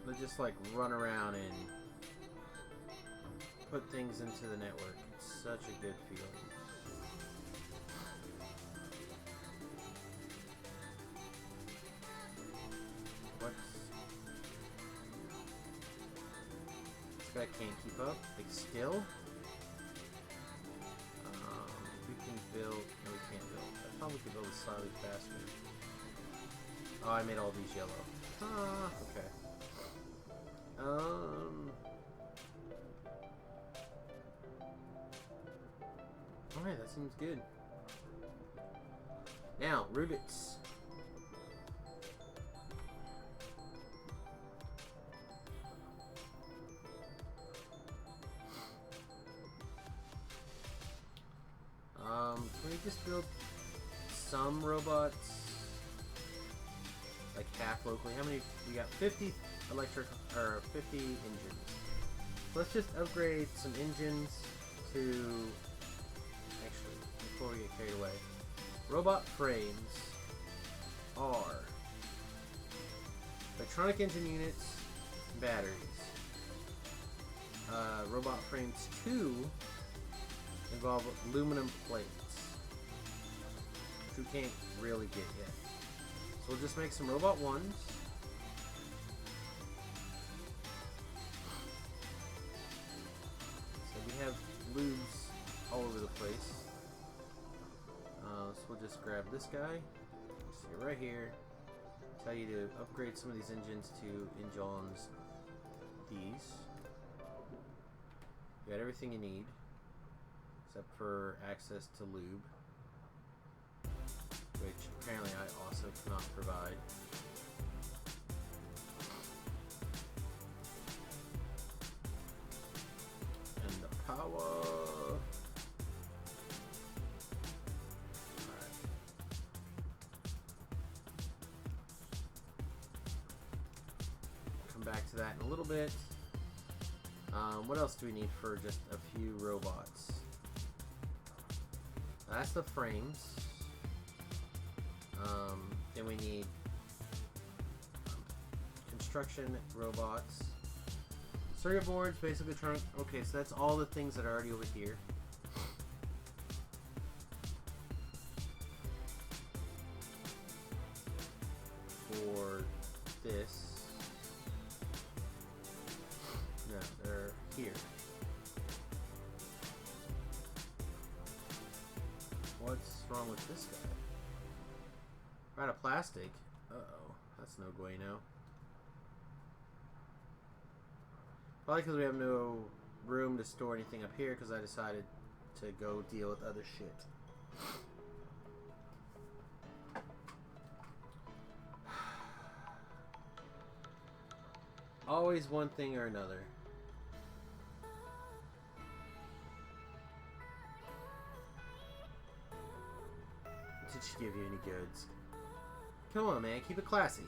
They just like run around and put things into the network. It's such a good feeling. What? This guy can't keep up. Like still? We can build. No, we can't build. I thought we could build it slightly faster. Oh, I made all these yellow. Ah, okay. Alright, that seems good. Now, Rubits. Can we just build some robots? Like half locally? How many? We got 50 electric, or 50 engines. So let's just upgrade some engines to... Actually, before we get carried away. Robot frames are electronic engine units, batteries. Robot frames 2 involve aluminum plates, which we can't really get yet. So we'll just make some robot ones. So we have lubes all over the place. So we'll just grab this guy. See right here. Tell you to upgrade some of these engines to engines these. You got everything you need, except for access to lube, which apparently I also cannot provide. And the power. Alright. Come back to that in a little bit. What else do we need for just a few robots? That's the frames. Then we need construction robots. Circuit boards, basically trying. Okay, so that's all the things that are already over here. For this. No, they're here. What's wrong with this guy? We're out of plastic. Uh-oh. That's no bueno. Probably because we have no room to store anything up here because I decided to go deal with other shit. Always one thing or another. Did she give you any goods? Come on, man. Keep it classy.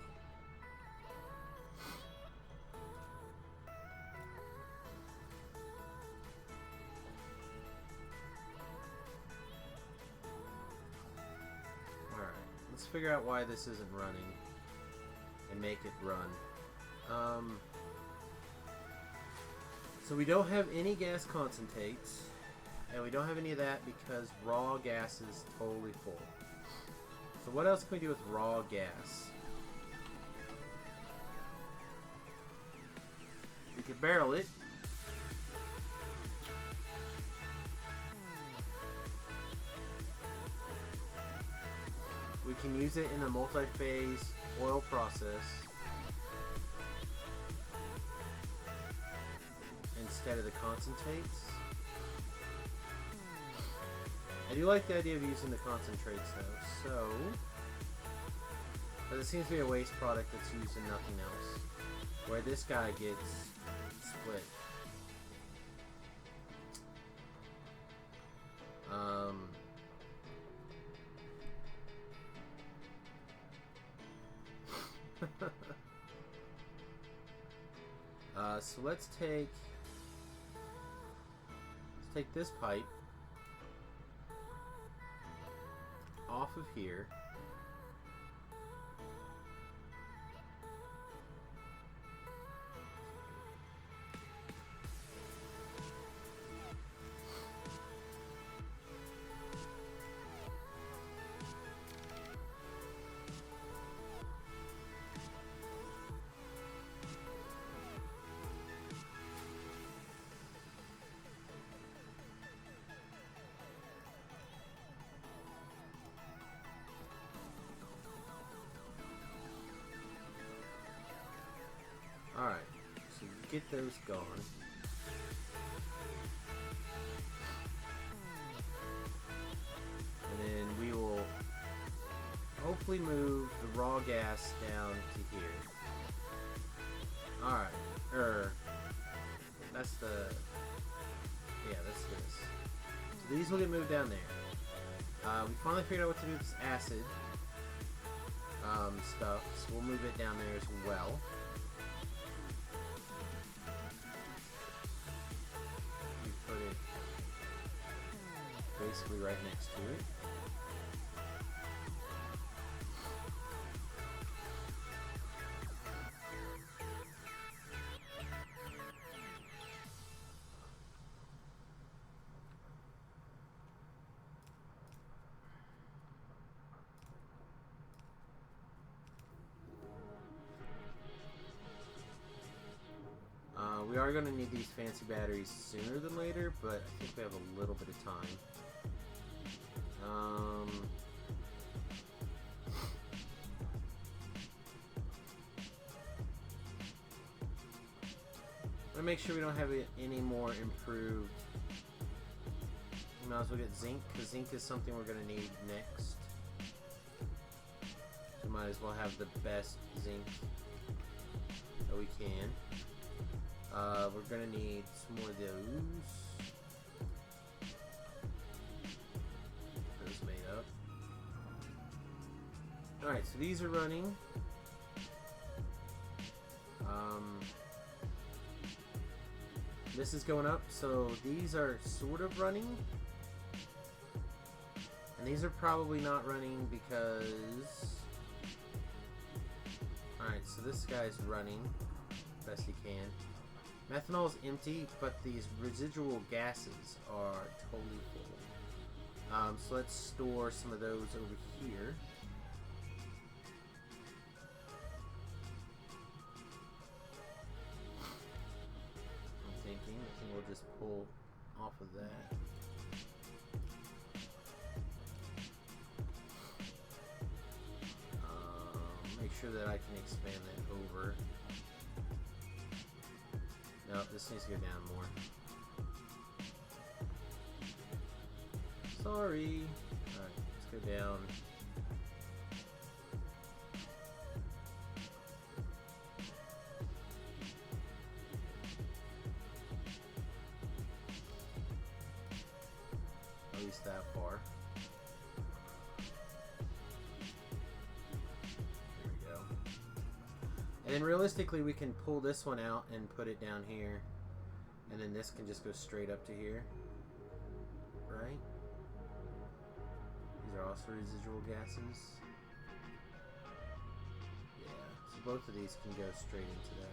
Alright. Let's figure out why this isn't running. and make it run. So we don't have any gas concentrates, and we don't have any of that because raw gas is totally full. So what else can we do with raw gas? We could barrel it. We can use it in a multi-phase oil process instead of the concentrates. I do like the idea of using the concentrates though, so... But it seems to be a waste product that's used in nothing else. Where this guy gets split. So let's take this pipe off of here. Alright, so get those gone. And then we will hopefully move the raw gas down to here. Alright, that's the, yeah, that's this. So these will get moved down there. We finally figured out what to do with this acid stuff, so we'll move it down there as well. Basically right next to it. We are going to need these fancy batteries sooner than later, but I think we have a little bit of time. I'm gonna make sure we don't have any more improved. We might as well get zinc, because zinc is something we're gonna need next. So we might as well have the best zinc that we can. We're gonna need some more of those. Those made up. Alright, so these are running. This is going up, so these are sort of running. And these are probably not running because... Alright, so this guy's running best he can. Methanol is empty, but these residual gases are totally full. So let's store some of those over here. I think we'll just pull off of that. Make sure that I can expand that over. No, this needs to go down more. Sorry. Alright, let's go down. At least that far. There we go. And then realistically we can pull this one out and put it down here. And then this can just go straight up to here. Right? These are also residual gases. Yeah. So both of these can go straight into that.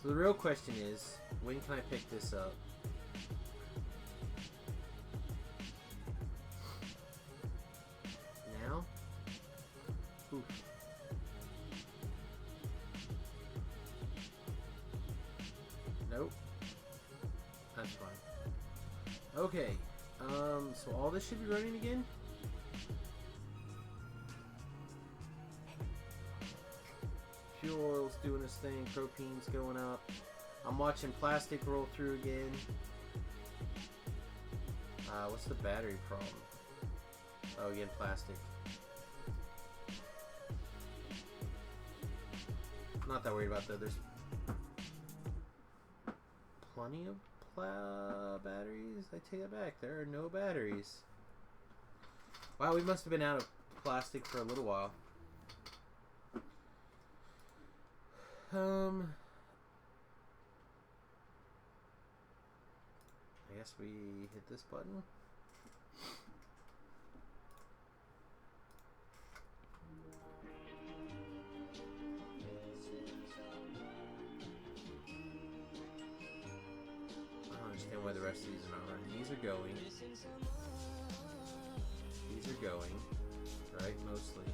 So the real question is, when can I pick this up? Now? Oof. Nope. That's fine. Okay. So all this should be running again? Fuel oil's doing its thing, propane's going up. I'm watching plastic roll through again. What's the battery problem? Oh, again, plastic. Not that worried about that. There's plenty of batteries. I take that back. There are no batteries. Wow, we must have been out of plastic for a little while. I guess we hit this button. I don't understand why the rest of these are not running. These are going. These are going. Right, mostly.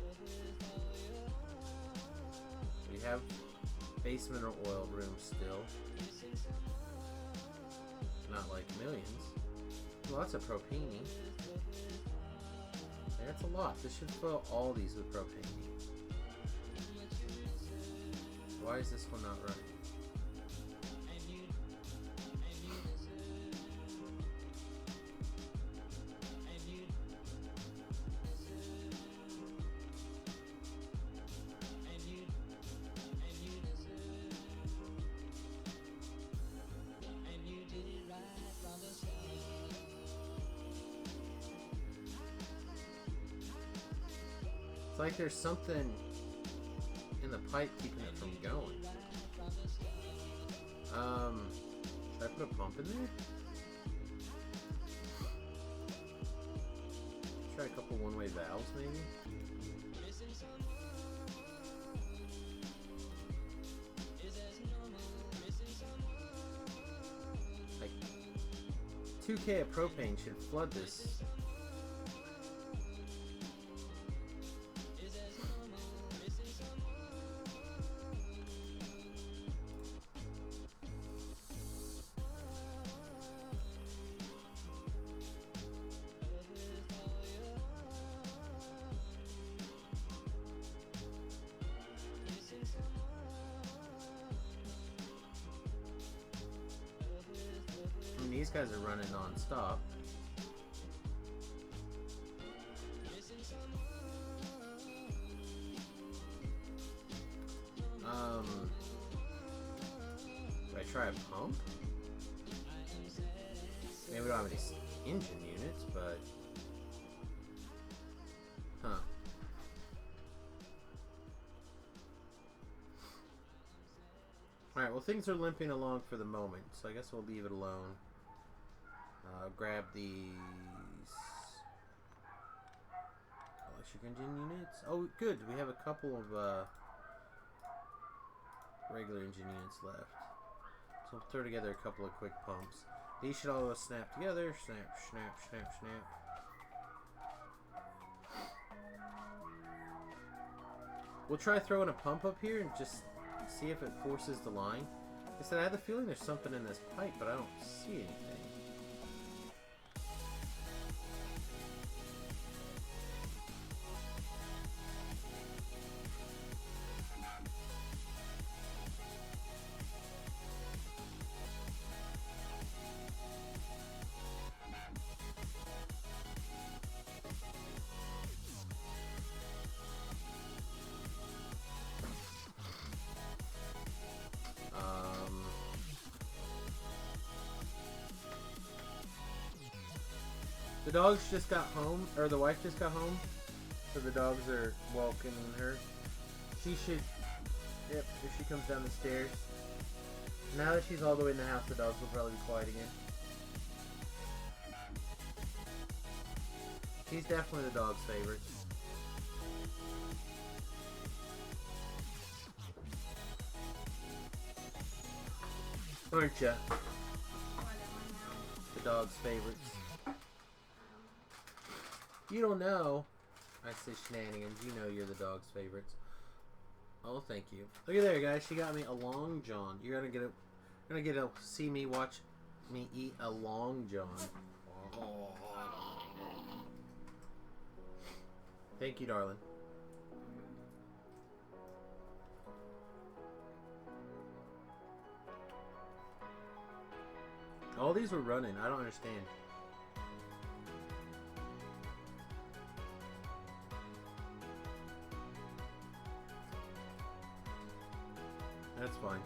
We have base mineral oil room still. Not like millions. Lots of propane. That's a lot. This should fill all these with propane. Why is this one not running? It's like there's something in the pipe keeping it from going. Should I put a pump in there? Try a couple one-way valves, maybe? Like, 2K of propane should flood this. These guys are running non-stop. Do I try a pump? Maybe we don't have any engine units, but... Huh. Alright, well things are limping along for the moment, so I guess we'll leave it alone. Grab these electric engine units. Oh, good. We have a couple of regular engine units left. So we'll throw together a couple of quick pumps. These should all snap together. Snap, snap, snap, snap. We'll try throwing a pump up here and just see if it forces the line. Like I said, I have the feeling there's something in this pipe, but I don't see anything. The dogs just got home, or the wife just got home, so the dogs are welcoming her. She should... Yep, if she comes down the stairs. Now that she's all the way in the house, the dogs will probably be quiet again. She's definitely the dog's favorite. Aren't ya? The dog's favorites. You don't know. I say shenanigans. You know you're the dog's favorites. Oh, thank you. Look at there, guys. She got me a Long John. You're gonna get to see me watch me eat a Long John. Thank you, darling. All these were running. I don't understand. That's fine.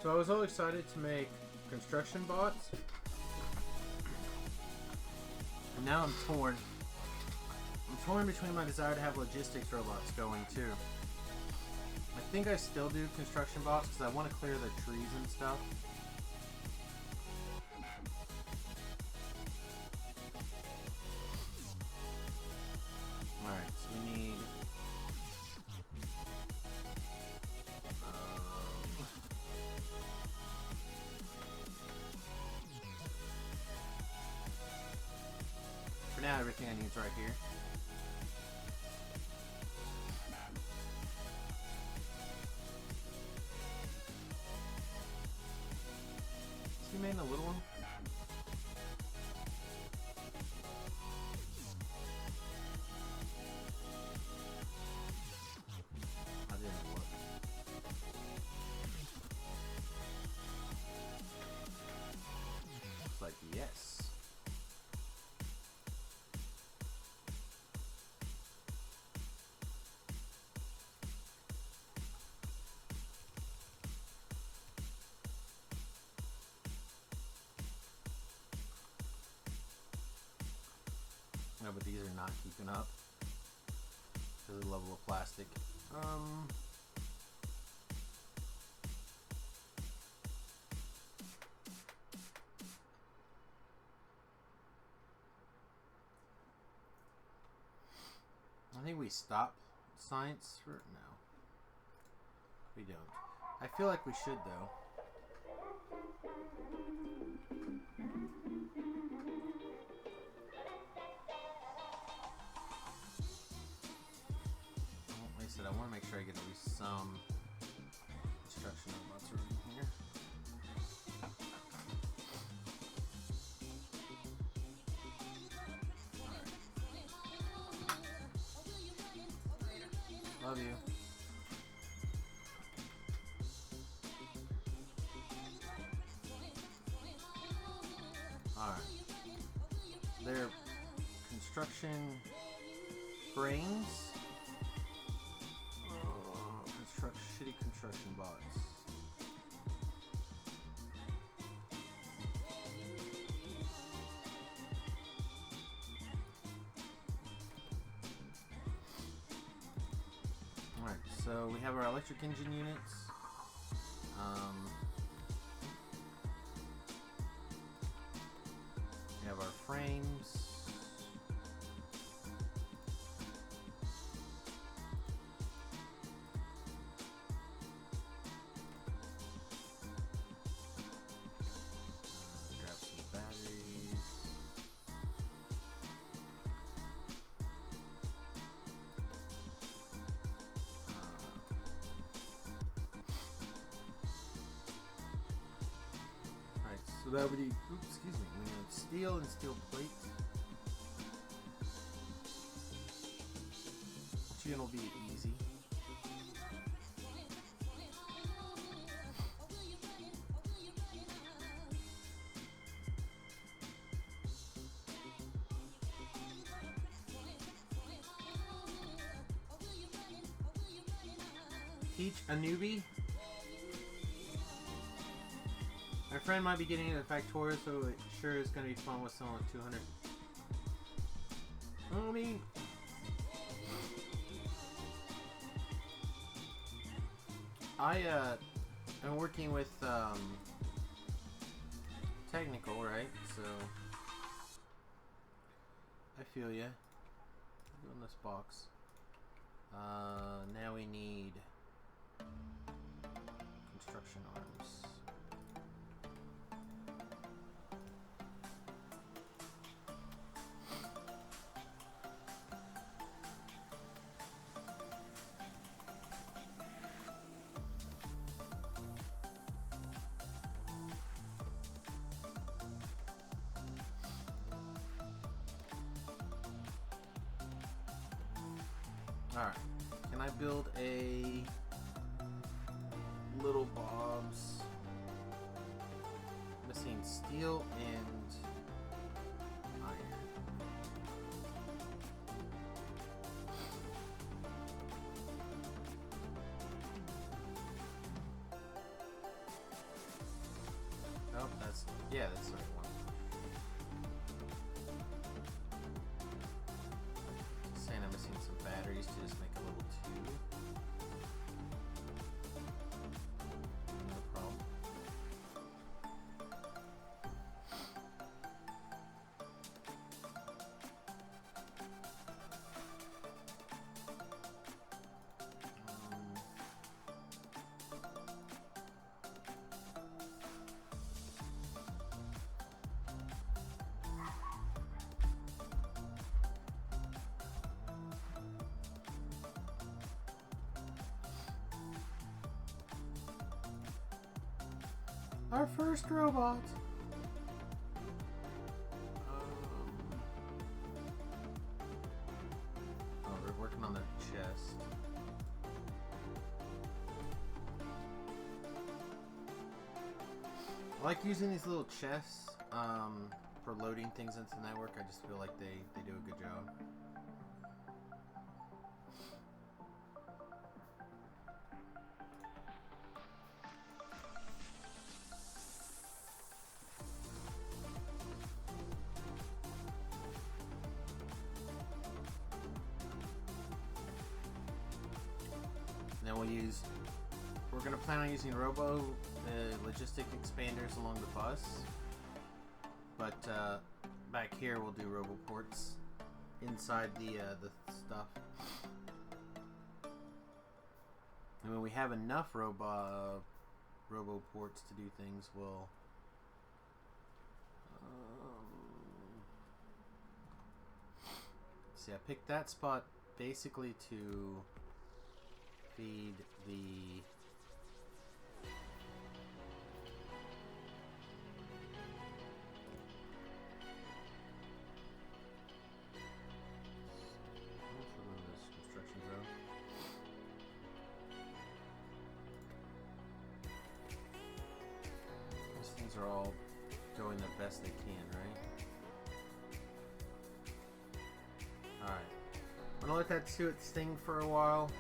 So I was all excited to make construction bots. And now I'm torn. I'm torn between my desire to have logistics robots going too. I think I still do construction bots because I want to clear the trees and stuff. Alright, so we need... For now, everything I need is right here. Is he making a little one? I didn't look. Looks like yes. No, but these are not keeping up to the level of plastic. I think we stop science for no. We don't. I feel like we should though. Like I said, I want to make sure I get at least some construction robots in here. Right. Love you. Alright. They're construction brains. Shitty construction bots. Alright, so we have our electric engine units. We have our frames. So that we need, excuse me, we need steel and steel plate. Which again will be easy. Teach a newbie. My friend might be getting into Factorio, so it sure is going to be fun with someone with 200. I mean, I'm working with technical, right? So I feel ya. Doing this box. Now we need construction arms. Alright, can I build a little Bob's? Missing steel and iron. Oh, that's the right one. Saying I'm missing some batteries to just make a little tube. No problem. Our first robot. Oh, we're working on the chest. I like using these little chests for loading things into the network. I just feel like they do a good job. Then we're going to plan on using logistic expanders along the bus, but back here we'll do roboports inside the stuff. And when we have enough roboports to do things, we'll see. I picked that spot basically to feed the construction zone. These things are all going the best they can, right? Alright. I'm gonna let that do its thing for a while.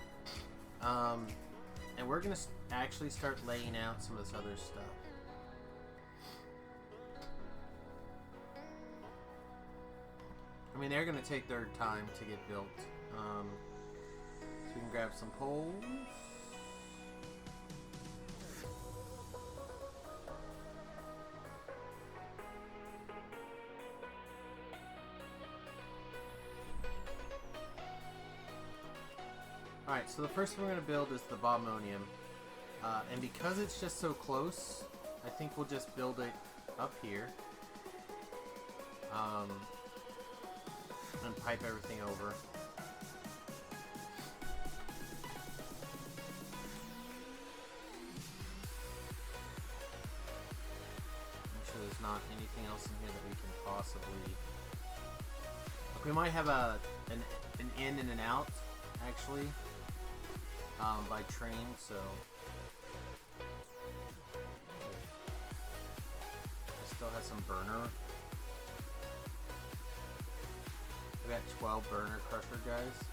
And we're going to actually start laying out some of this other stuff. I mean, they're going to take their time to get built. So we can grab some poles. Alright, so the first thing we're going to build is the Bobmonium. And because it's just so close, I think we'll just build it up here. And pipe everything over. Make sure there's not anything else in here that we can possibly... Like, we might have an in and an out, actually, by train, so... It still has some burner. We got 12 burner crusher guys.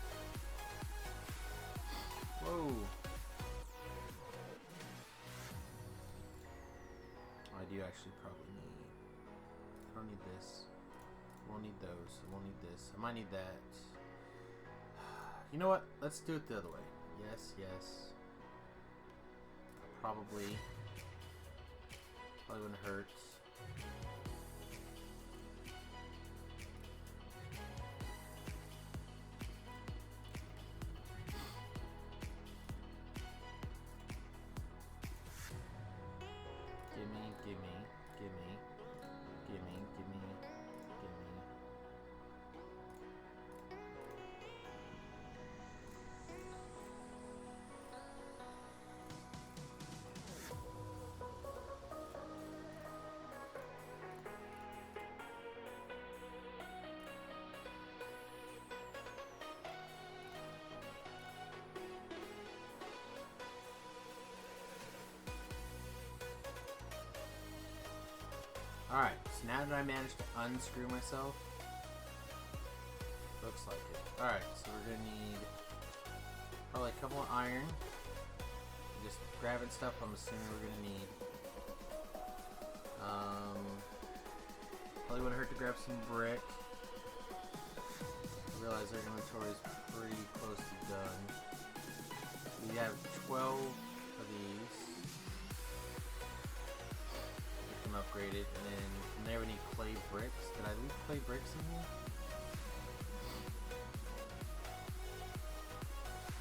Whoa! I do actually probably need... I don't need this. I won't need those. I won't need this. I might need that. You know what? Let's do it the other way. Yes, yes. Probably wouldn't hurt. Alright, so now that I managed to unscrew myself, looks like it. Alright, so we're gonna need probably a couple of iron. Just grabbing stuff I'm assuming we're gonna need. Probably wouldn't hurt to grab some brick. I realize our inventory is pretty close to done. We have 12 of these. Upgraded, and then from there we need clay bricks. Did I leave clay bricks in here?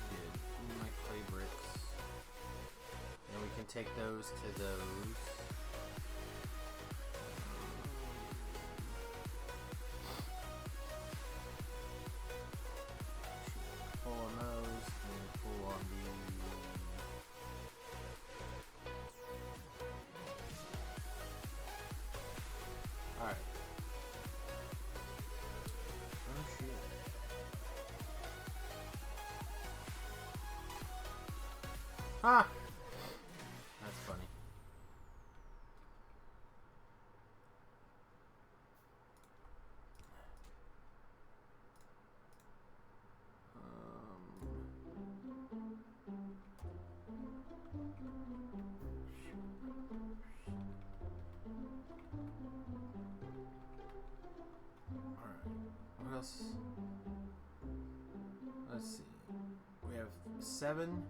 Good. Give me my clay bricks. And we can take those to those. Pull on those, and pull on these. Alright. Oh shit. Ah! That's funny. What else? Let's see. We have 7.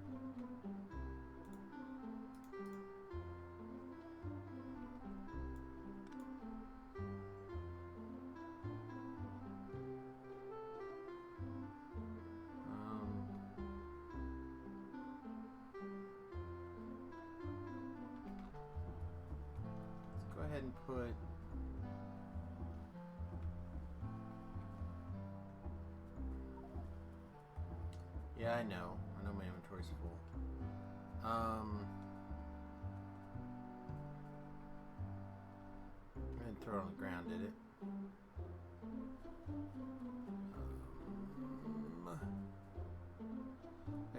Let's go ahead and put... Yeah, I know. I know my inventory's full. I didn't throw it on the ground, did it?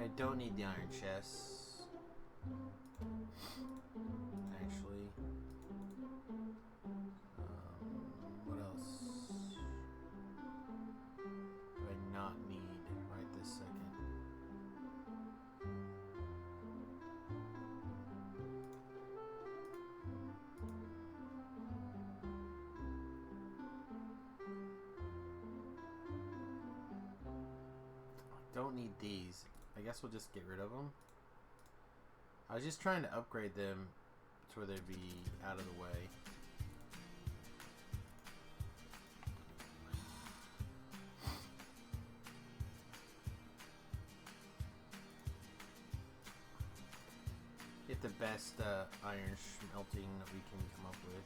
I don't need the iron chests. Actually. What else do I not need right this second? Don't need these. I guess we'll just get rid of them. I was just trying to upgrade them to where they'd be out of the way. Get the best iron smelting that we can come up with.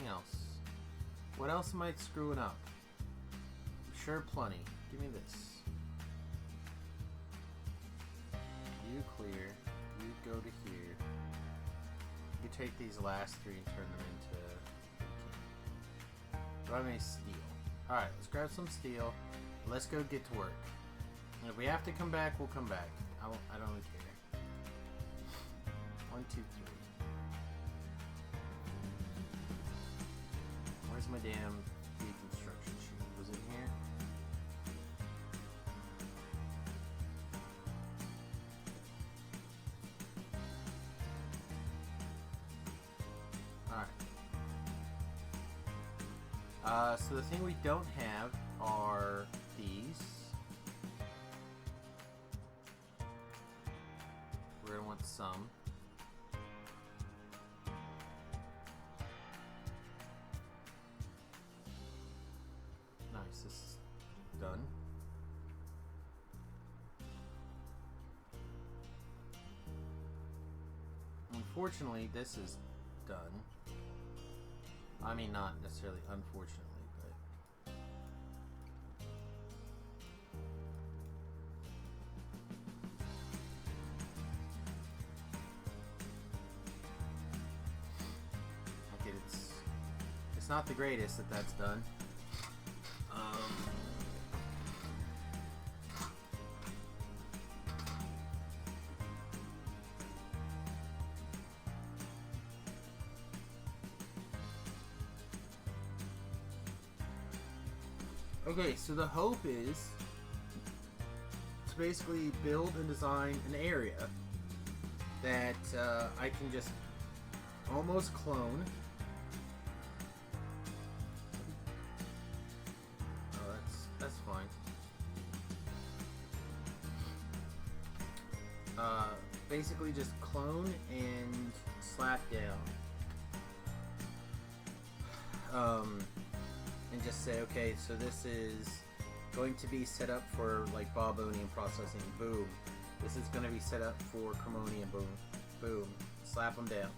anything else? What else am I screwing up? Sure, plenty. Give me this. You clear. You go to here. You take these last three and turn them into... Do I have any steel? Alright, let's grab some steel. Let's go get to work. And if we have to come back, we'll come back. I don't really care. 1, 2, 3. Where's my damn deconstruction sheet? Was it here? Alright. So the thing we don't have are these. We're gonna want some. Nice, this is done. Unfortunately, this is done. I mean, not necessarily unfortunately, but... Okay, it's not the greatest that that's done. Okay, so the hope is to basically build and design an area that I can just almost clone. Oh, that's fine. Basically just clone and slap down. And just say, okay, so this is going to be set up for like Bobonium processing. Boom. This is going to be set up for Chromonium. Boom. Boom. Slap them down.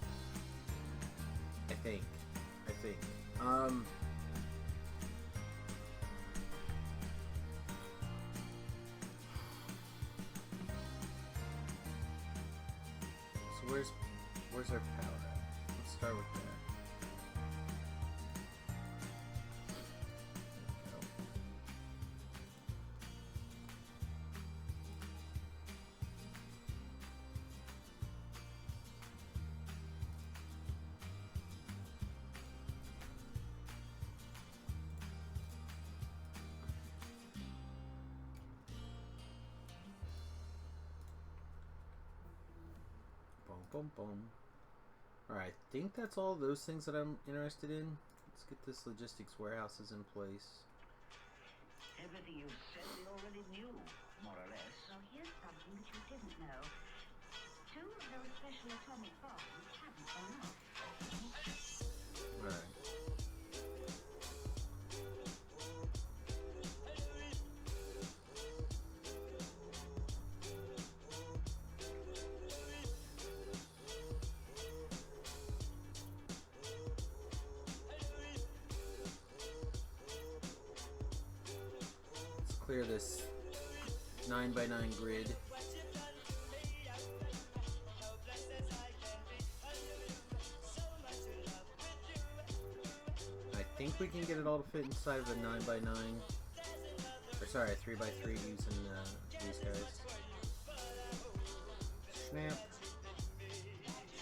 I think. So where's our power at? Let's start with that. Boom, boom. Alright, I think that's all those things that I'm interested in. Let's get this logistics warehouses in place. Everything you said we already knew, more or less. Well, here's something that you didn't know. 2 of those special atomic bombs haven't gone off. Alright. Clear this 9x9 grid. I think we can get it all to fit inside of a 9x9. Or sorry, a 3x3 using these guys. Snap.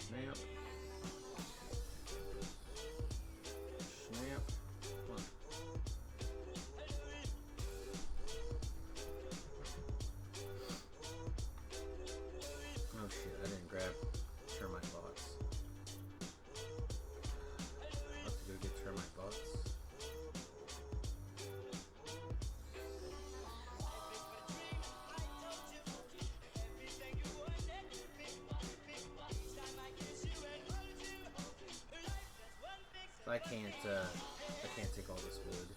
Snap. Snap. Come on. Oh shit, I didn't grab termite bots. I'll have to go get termite bots. So I can't take all this wood.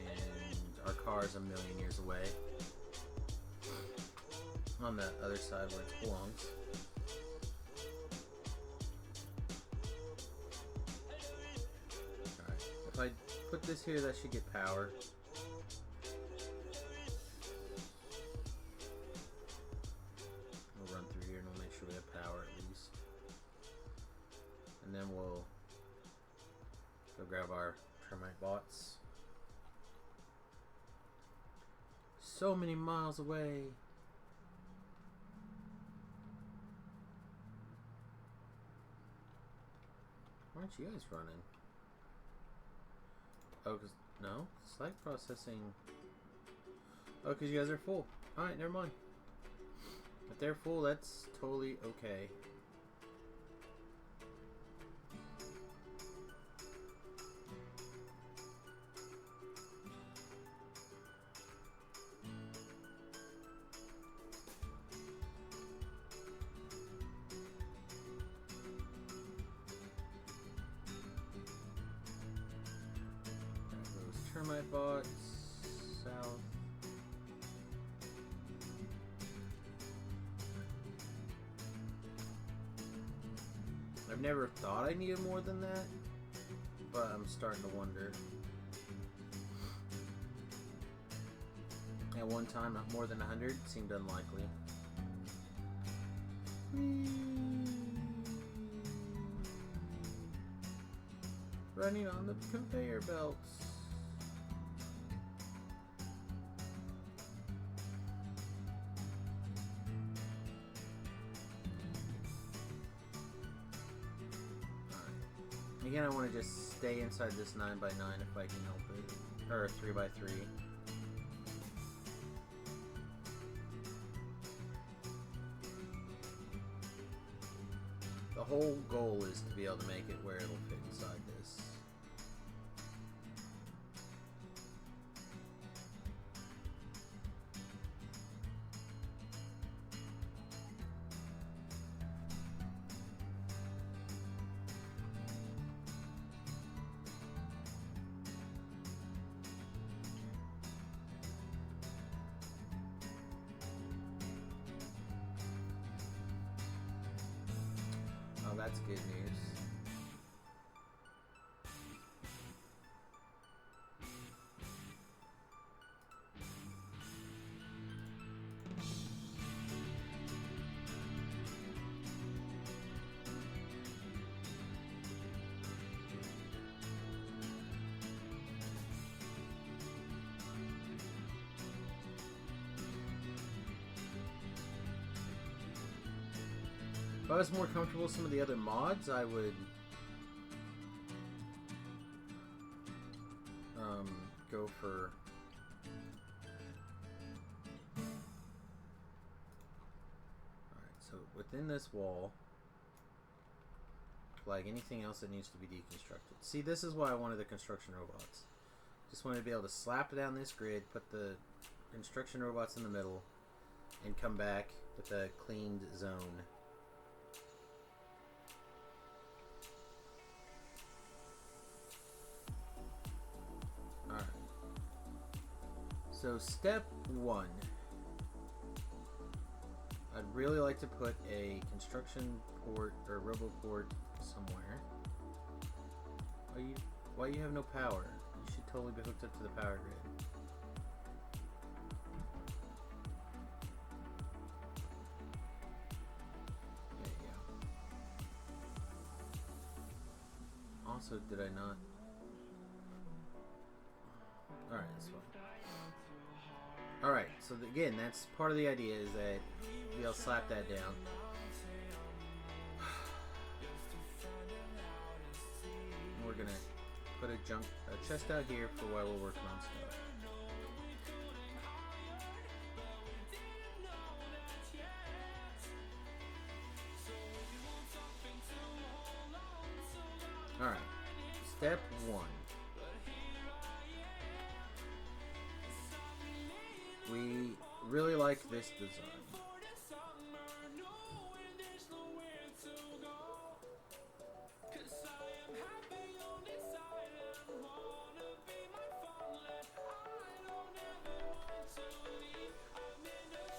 And our car's a million years away. On the other side where it belongs. if I put this here, that should get power. We'll run through here and we'll make sure we have power at least. And then we'll go grab our termite bots. So many miles away. Why aren't you guys running? Oh, cause no, Slack processing. Oh, cause you guys are full. All right, never mind. If they're full, that's totally okay. Termite bots south. I've never thought I needed more than that, but I'm starting to wonder. At one time, more than 100 seemed unlikely. Running on the conveyor belts. Again, I want to just stay inside this 9x9 if I can help it. Or 3x3. The whole goal is to be able to make it where it'll fit inside this. Oh, that's good news. If I was more comfortable with some of the other mods, I would go for alright, so within this wall, like anything else that needs to be deconstructed. See, this is why I wanted the construction robots. Just wanted to be able to slap down this grid, put the construction robots in the middle, and come back with a cleaned zone. Alright. So step 1. I'd really like to put a construction port or roboport somewhere. Why you have no power? You should totally be hooked up to the power grid. There you go. Also, did I not? Alright, that's fine. Alright, so again, that's part of the idea, is that we'll slap that down. And we're gonna put a chest out here for while we're working on stuff. Alright, step 1. We really like this design.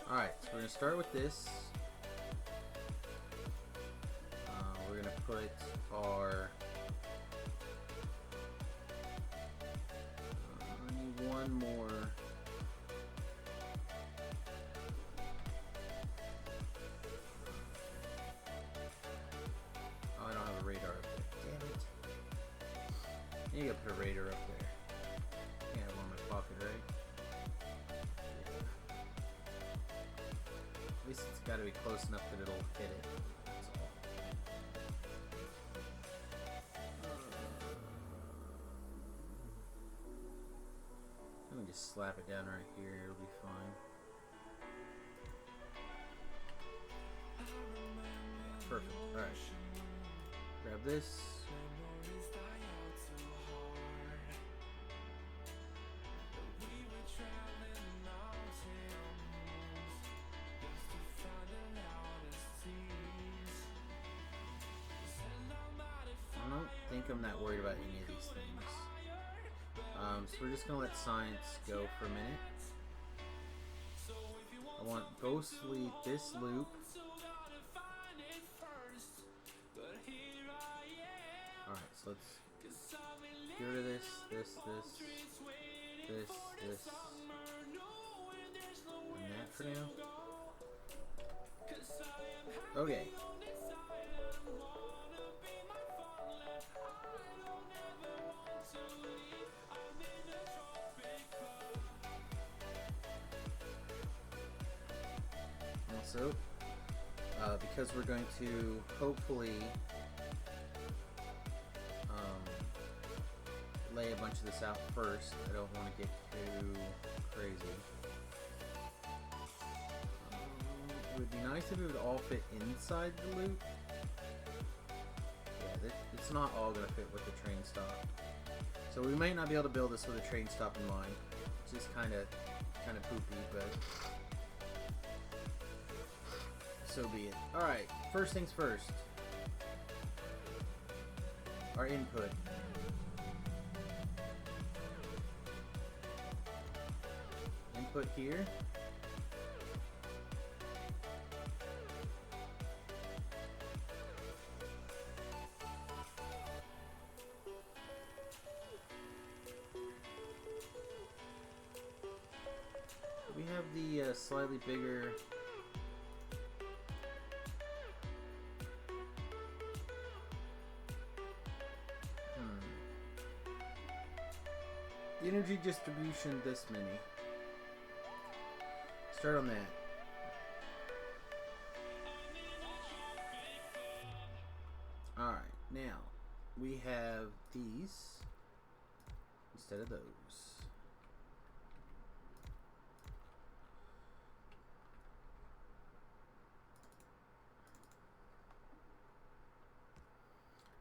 Alright, so we're going to start with this. We're going to put our one more. Oh, I don't have a radar up there. Damn it. You gotta put a radar up there. Yeah, I have one in my pocket, right? Yeah. At least it's gotta be close enough that it'll hit it. That's all. Let me just slap it down right here, it'll be fine. Perfect. Alright. Grab this. I don't think I'm that worried about any of these things. So we're just gonna let science go for a minute. I want ghostly this loop. Alright, so let's get rid of this, this, and that for now. Okay. Also, because we're going to hopefully lay a bunch of this out first, I don't want to get too crazy. It would be nice if it would all fit inside the loop. Yeah, it's not all going to fit with the train stop. So we might not be able to build this with a train stop in mind, which is kind of poopy, but so be it. Alright, first things first. Our input. Input here. We have the slightly bigger the energy distribution this many. Start on that. Alright, now we have these instead of those.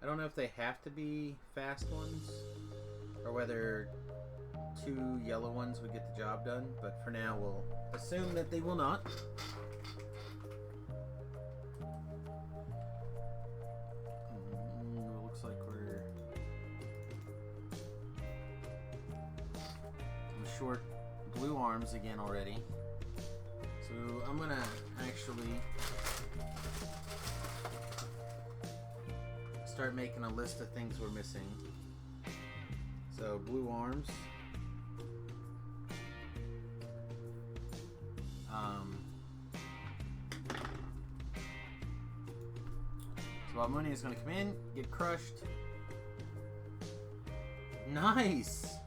I don't know if they have to be fast ones or whether two yellow ones would get the job done, but for now we'll assume that they will not. Looks like we're short blue arms again already. So I'm gonna actually start making a list of things we're missing. So blue arms. So ammonia is going to come in, get crushed. Nice!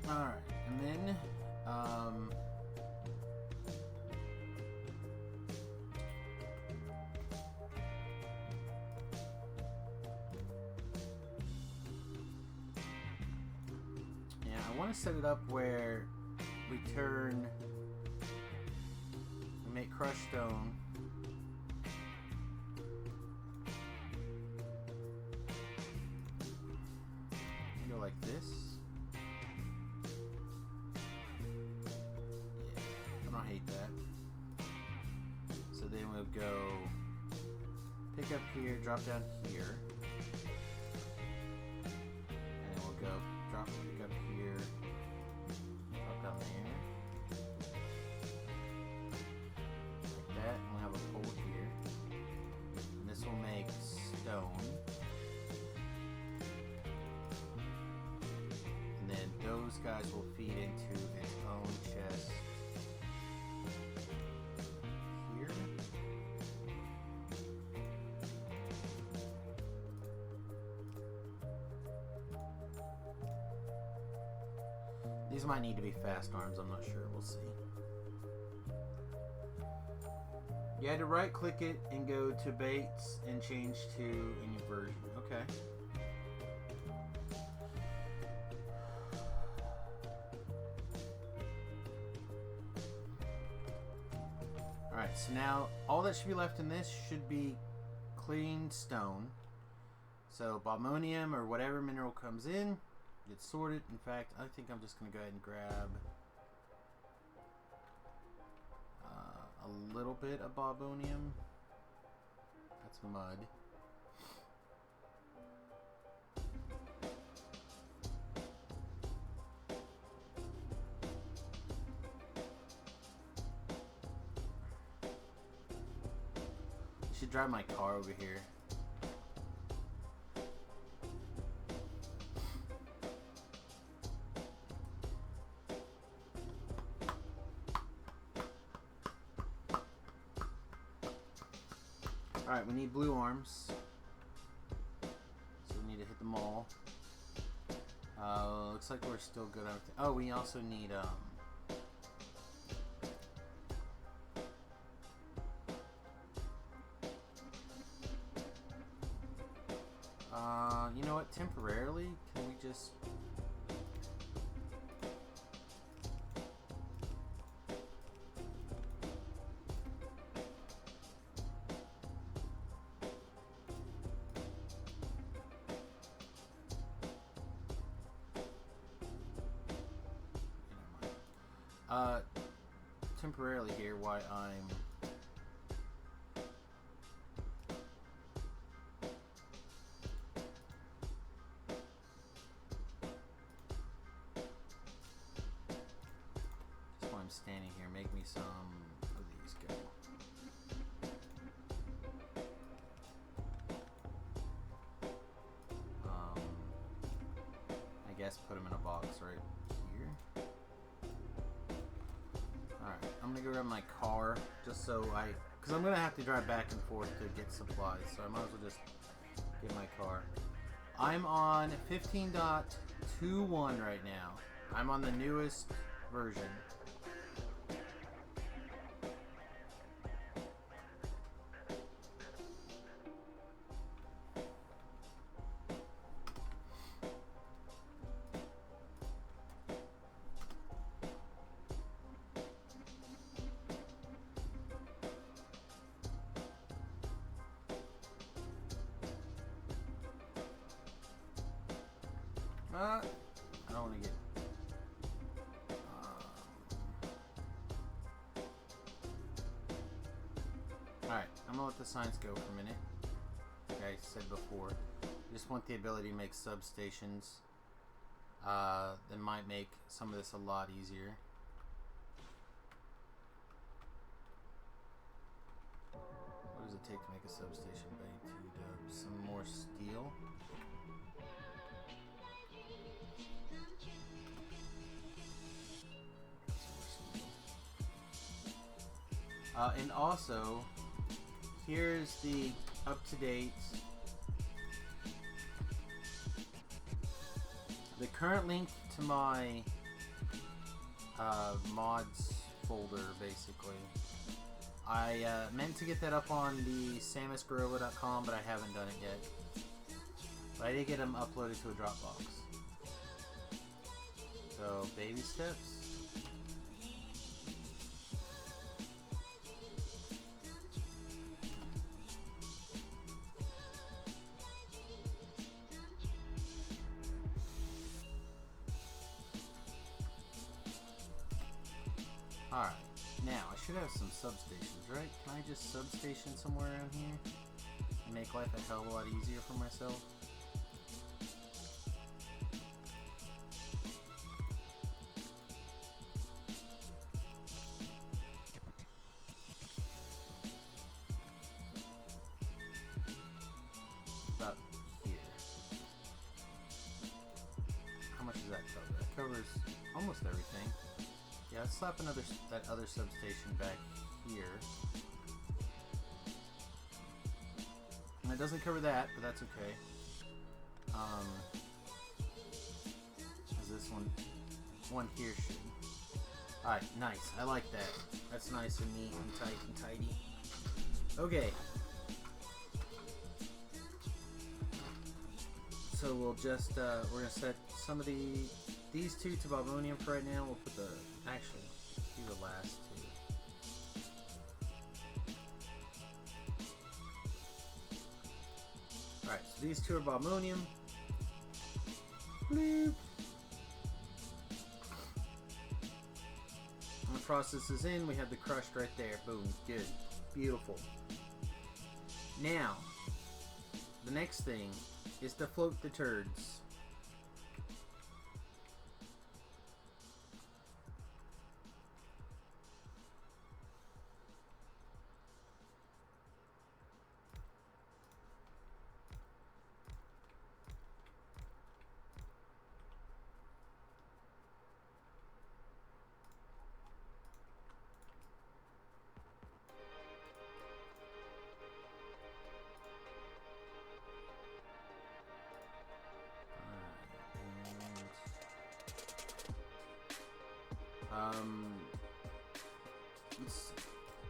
Alright, and then I want to set it up where we make crushed stone. Go like this. Yeah, I don't hate that. So then we'll go pick up here, drop down here. And then we'll go pick up here, drop down there. these guys will feed into its own chest here. These might need to be fast arms, I'm not sure, we'll see. You had to right click it and go to baits and change to any version. Okay. Alright, so now all that should be left in this should be clean stone. So Baummonium or whatever mineral comes in gets sorted. In fact, I think I'm just going to go ahead and grab a little bit of Baummonium. That's mud. Should drive my car over here. Alright, we need blue arms. So we need to hit them all. Looks like we're still good on everything. Oh, we also need you know what, temporarily, can we just... temporarily here, why I'm... I'm standing here, make me some of these go. I guess put them in a box right here. Alright, I'm gonna go grab my car just so because I'm gonna have to drive back and forth to get supplies, so I might as well just get my car. I'm on 15.21 right now. I'm on the newest version. I don't want to get... Alright, I'm going to let the signs go for a minute. Like I said before, I just want the ability to make substations. That might make some of this a lot easier. What does it take to make a substation? Bay 2 dubs. Some more steel. And also, here's the up-to-date, the current link to my mods folder, basically. I meant to get that up on the samiusgorilla.com, but I haven't done it yet. But I did get them uploaded to a Dropbox. So, baby steps. Alright, now I should have some substations, right? Can I just substation somewhere around here and make life a hell of a lot easier for myself? About here. How much is does that cover? That covers almost everything. Yeah, let's slap that other substation back here. And it doesn't cover that, but that's okay. Is this one here should. Alright, nice. I like that. That's nice and neat and tight and tidy. Okay. So we'll just, we're going to set some of these two to Bobonium for right now. We'll put actually, do the last two. Alright, so these two are Bobonium. Bloop. And the process is in. We have the crushed right there. Boom. Good. Beautiful. Now, the next thing is to float the turds.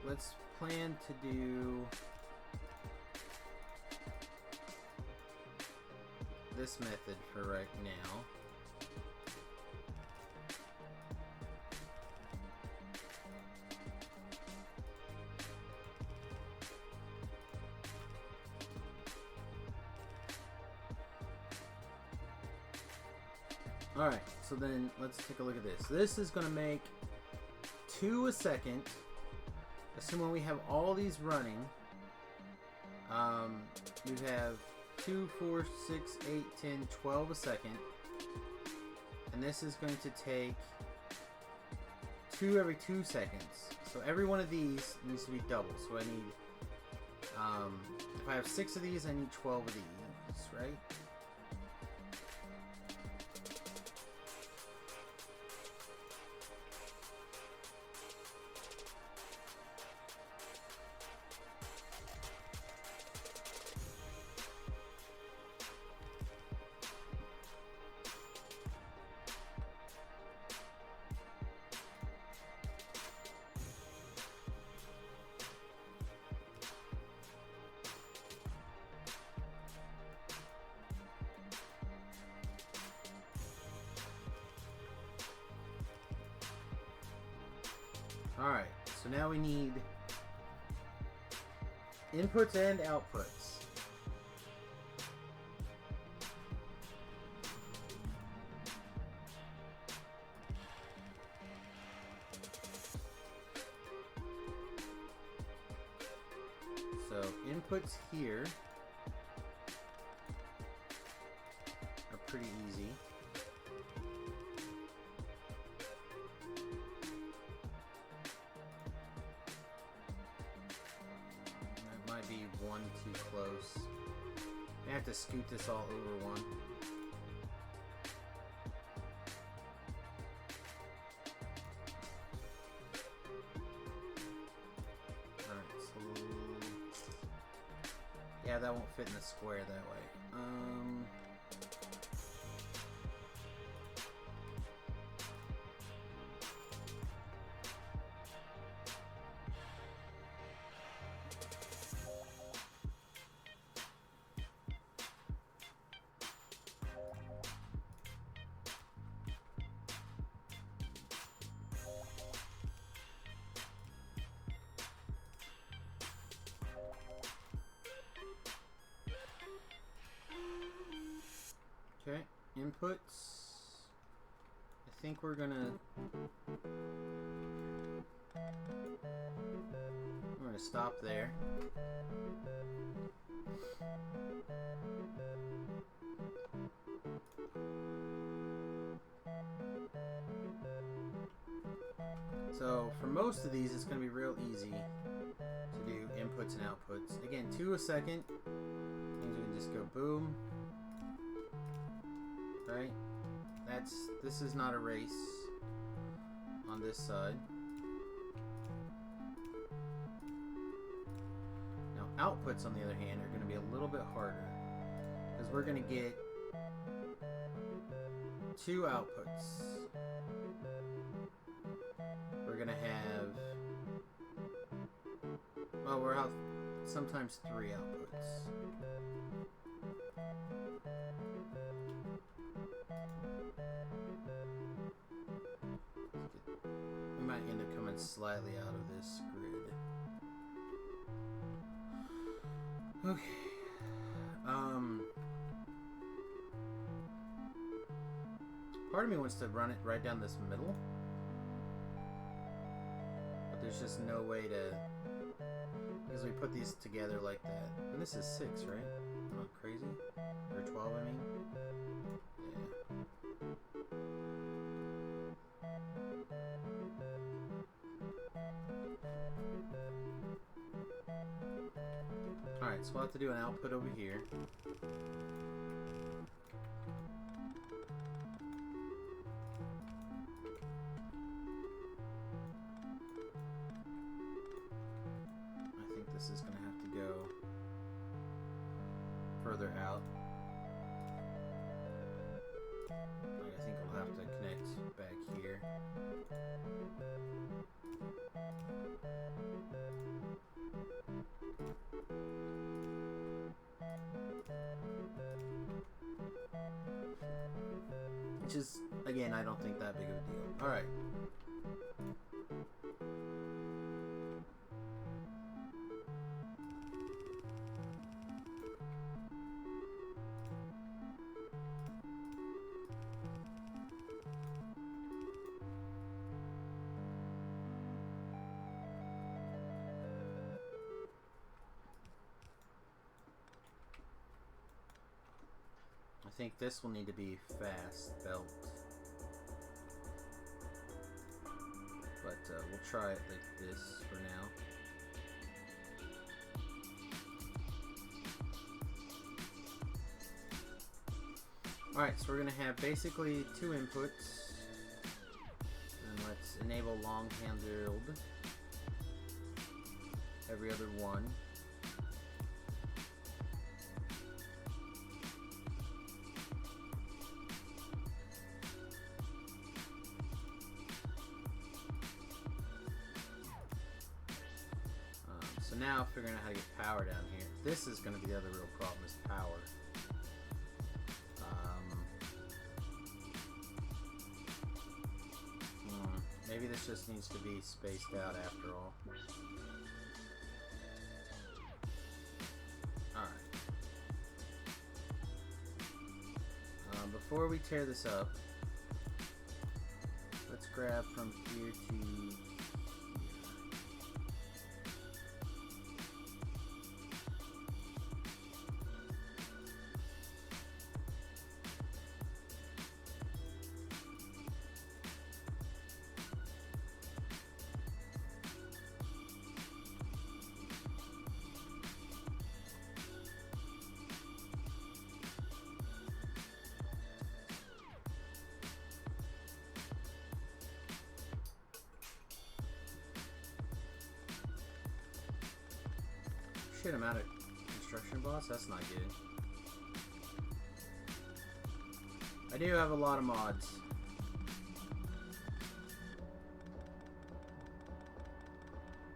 Let's plan to do this method for right now. Alright, so then let's take a look at this. This is going to make 2 a second. Assuming we have all these running, you have 2, 4, 6, 8, 10, 12 a second. And this is going to take 2 every 2 seconds. So every one of these needs to be double. So I need, if I have 6 of these, I need 12 of these, right? Alright, so now we need inputs and outputs. So inputs here are pretty easy. Be one too close. I have to scoot this all over one. Alright, so yeah, that won't fit in the square that way. Okay, inputs. I think we're gonna stop there. So for most of these, it's gonna be real easy to do inputs and outputs. Again, 2 a second means we can just go boom. Right? this is not a race on this side. Now outputs, on the other hand, are going to be a little bit harder because we're going to get 2 outputs. We're going to have, well, we're out sometimes 3 outputs. We might end up coming slightly out of this grid. Okay. Part of me wants to run it right down this middle, but there's just no way to, because we put these together like that. And this is 6, right? I'm not crazy. Or 12, I mean. Yeah. Alright, so we'll have to do an output over here. This is going to have to go further out. Like, I think we'll have to connect back here. Which is, again, I don't think that big of a deal. Alright. I think this will need to be fast belt, but we'll try it like this for now. Alright, so we're going to have basically 2 inputs, and let's enable long-handled every other one. So now figuring out how to get power down here. This is going to be the other real problem, is power. Maybe this just needs to be spaced out after all. Alright. Before we tear this up, let's grab from here to... Shit, I'm out of construction boss? That's not good. I do have a lot of mods.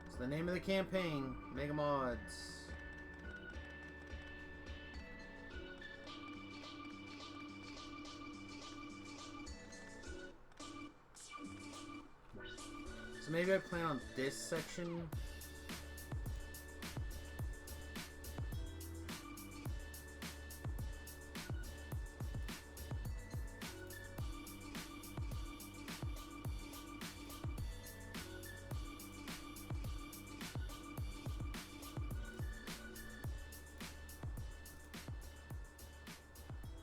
It's the name of the campaign. Mega mods. So maybe I plan on this section.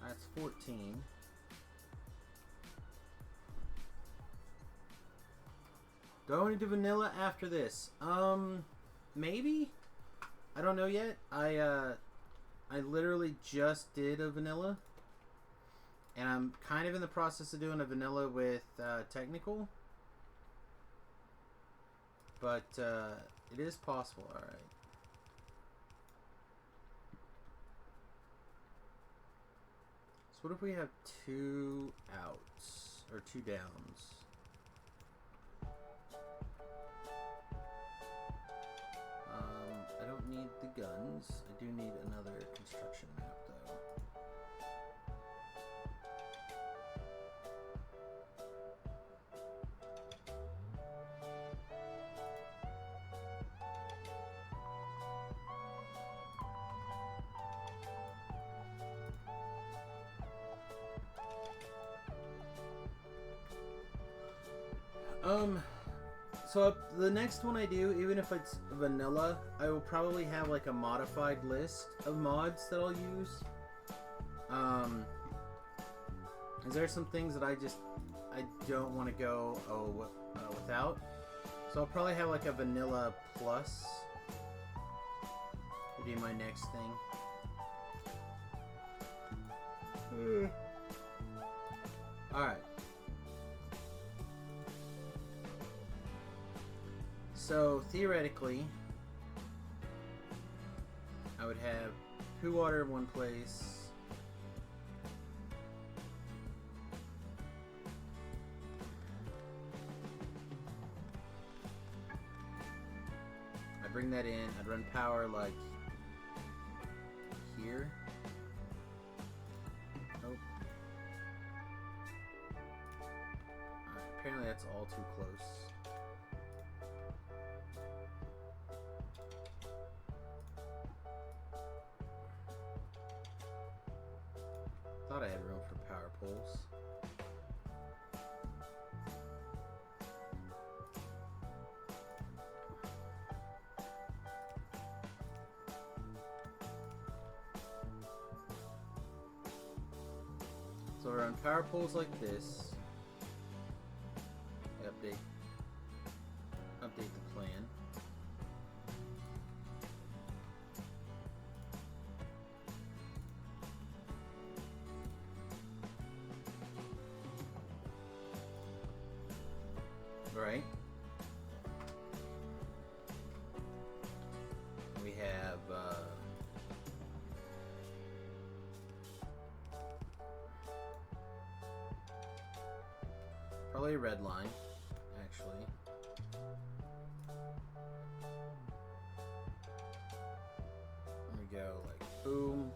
That's 14. Do I want to do vanilla after this? Maybe? I don't know yet. I literally just did a vanilla. And I'm kind of in the process of doing a vanilla with technical. But it is possible, alright. So what if we have 2 outs? Or 2 downs? I don't need the guns. I do need another construction map, though. So the next one I do, even if it's vanilla, I will probably have like a modified list of mods that I'll use. Is there some things that I don't want to go without? So I'll probably have like a vanilla plus to be my next thing. Alright. So, theoretically, I would have poo water in one place. I bring that in, I'd run power like here. Nope. Alright, apparently that's all too close. Thought I had room for power poles. So we're on power poles like this. Update the plan. Right. We have probably a red line, actually. There we go, like boom.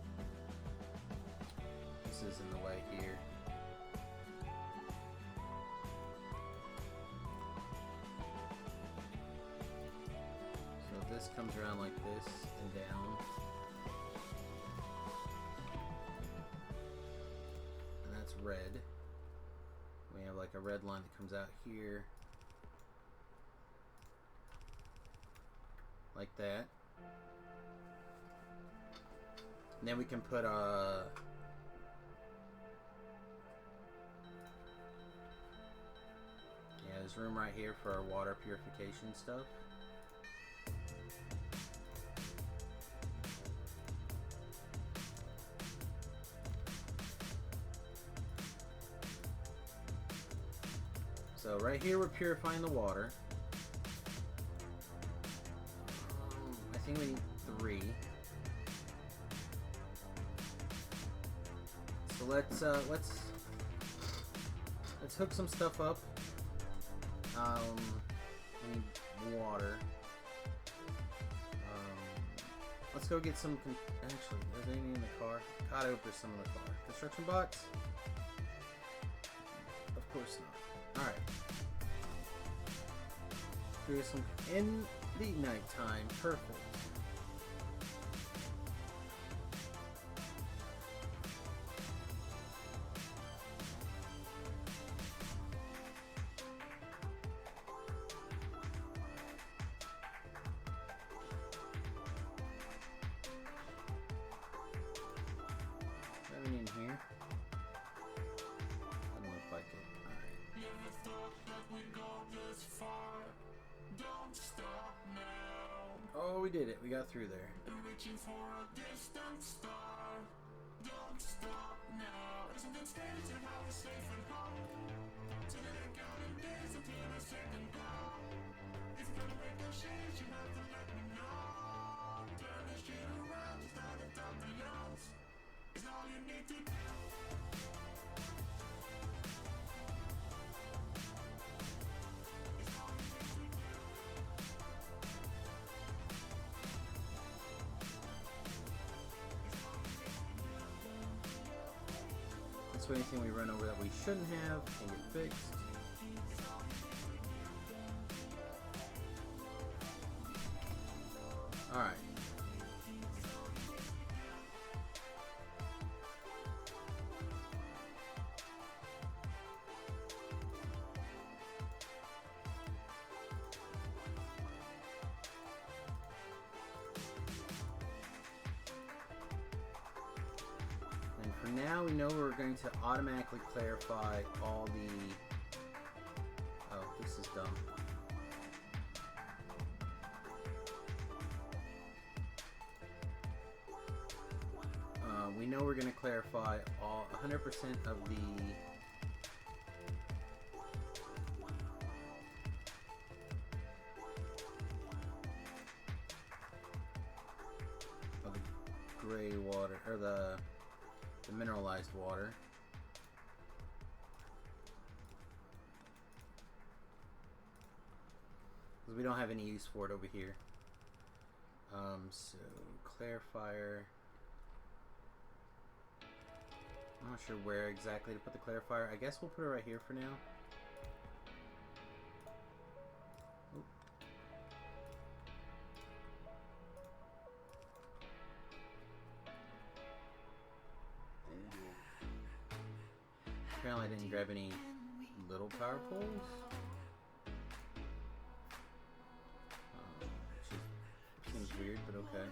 This is in the way here. This comes around like this and down. And that's red. We have like a red line that comes out here. Like that. And then we can put a... Yeah, there's room right here for our water purification stuff. So right here we're purifying the water. I think we need 3. So let's hook some stuff up. We need water. Let's go get some. Actually, are they in the car? God, I hope there's some in the car. Construction bots? Of course not. Alright. Do some in the nighttime. Perfect. Nothing in here. Doesn't look like it. Oh, we did it. We got through there. So anything we run over that we shouldn't have can get fixed. Alright. For now, we know we're going to automatically clarify all the... Oh, this is dumb. We know we're going to clarify all 100% of the... gray water, or the mineralized water. Because we don't have any use for it over here. So, clarifier. I'm not sure where exactly to put the clarifier. I guess we'll put it right here for now. Oop. Apparently I didn't grab any little power poles. Which seems weird, but okay.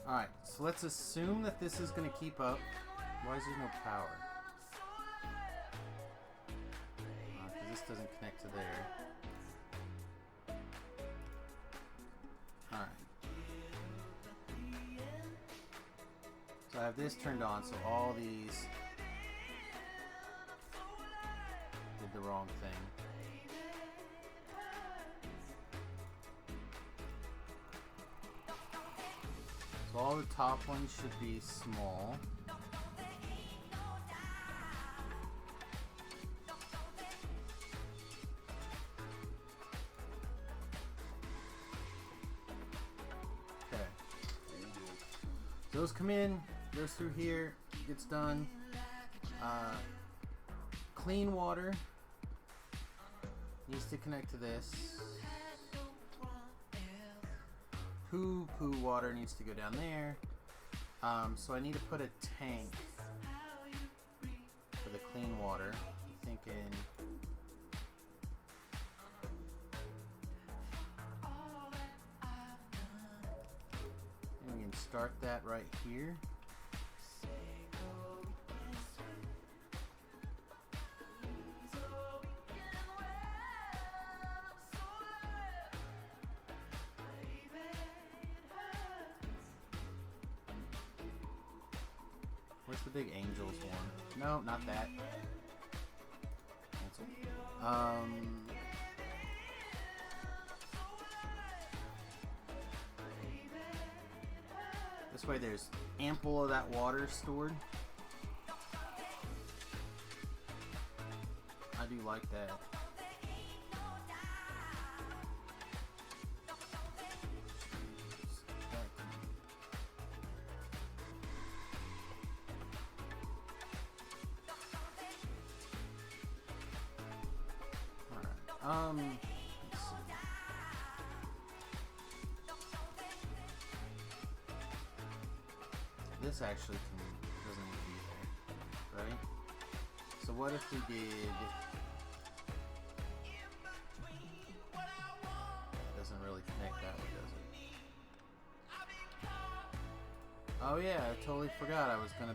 Alright, so let's assume that this is going to keep up. Why is there no power? Because this doesn't connect to there. Alright. So I have this turned on, so all these did the wrong thing. So all the top ones should be small. Okay. Those come in, goes through here, gets done. Clean water needs to connect to this. Poo water needs to go down there. So I need to put a tank for the clean water. I'm thinking and we can start that right here. Where's the big angels one? No, not that. Cancel. This way there's ample of that water stored. I do like that. Let's see. This actually doesn't need to be there, right? So what if we did Oh yeah, I totally forgot I was gonna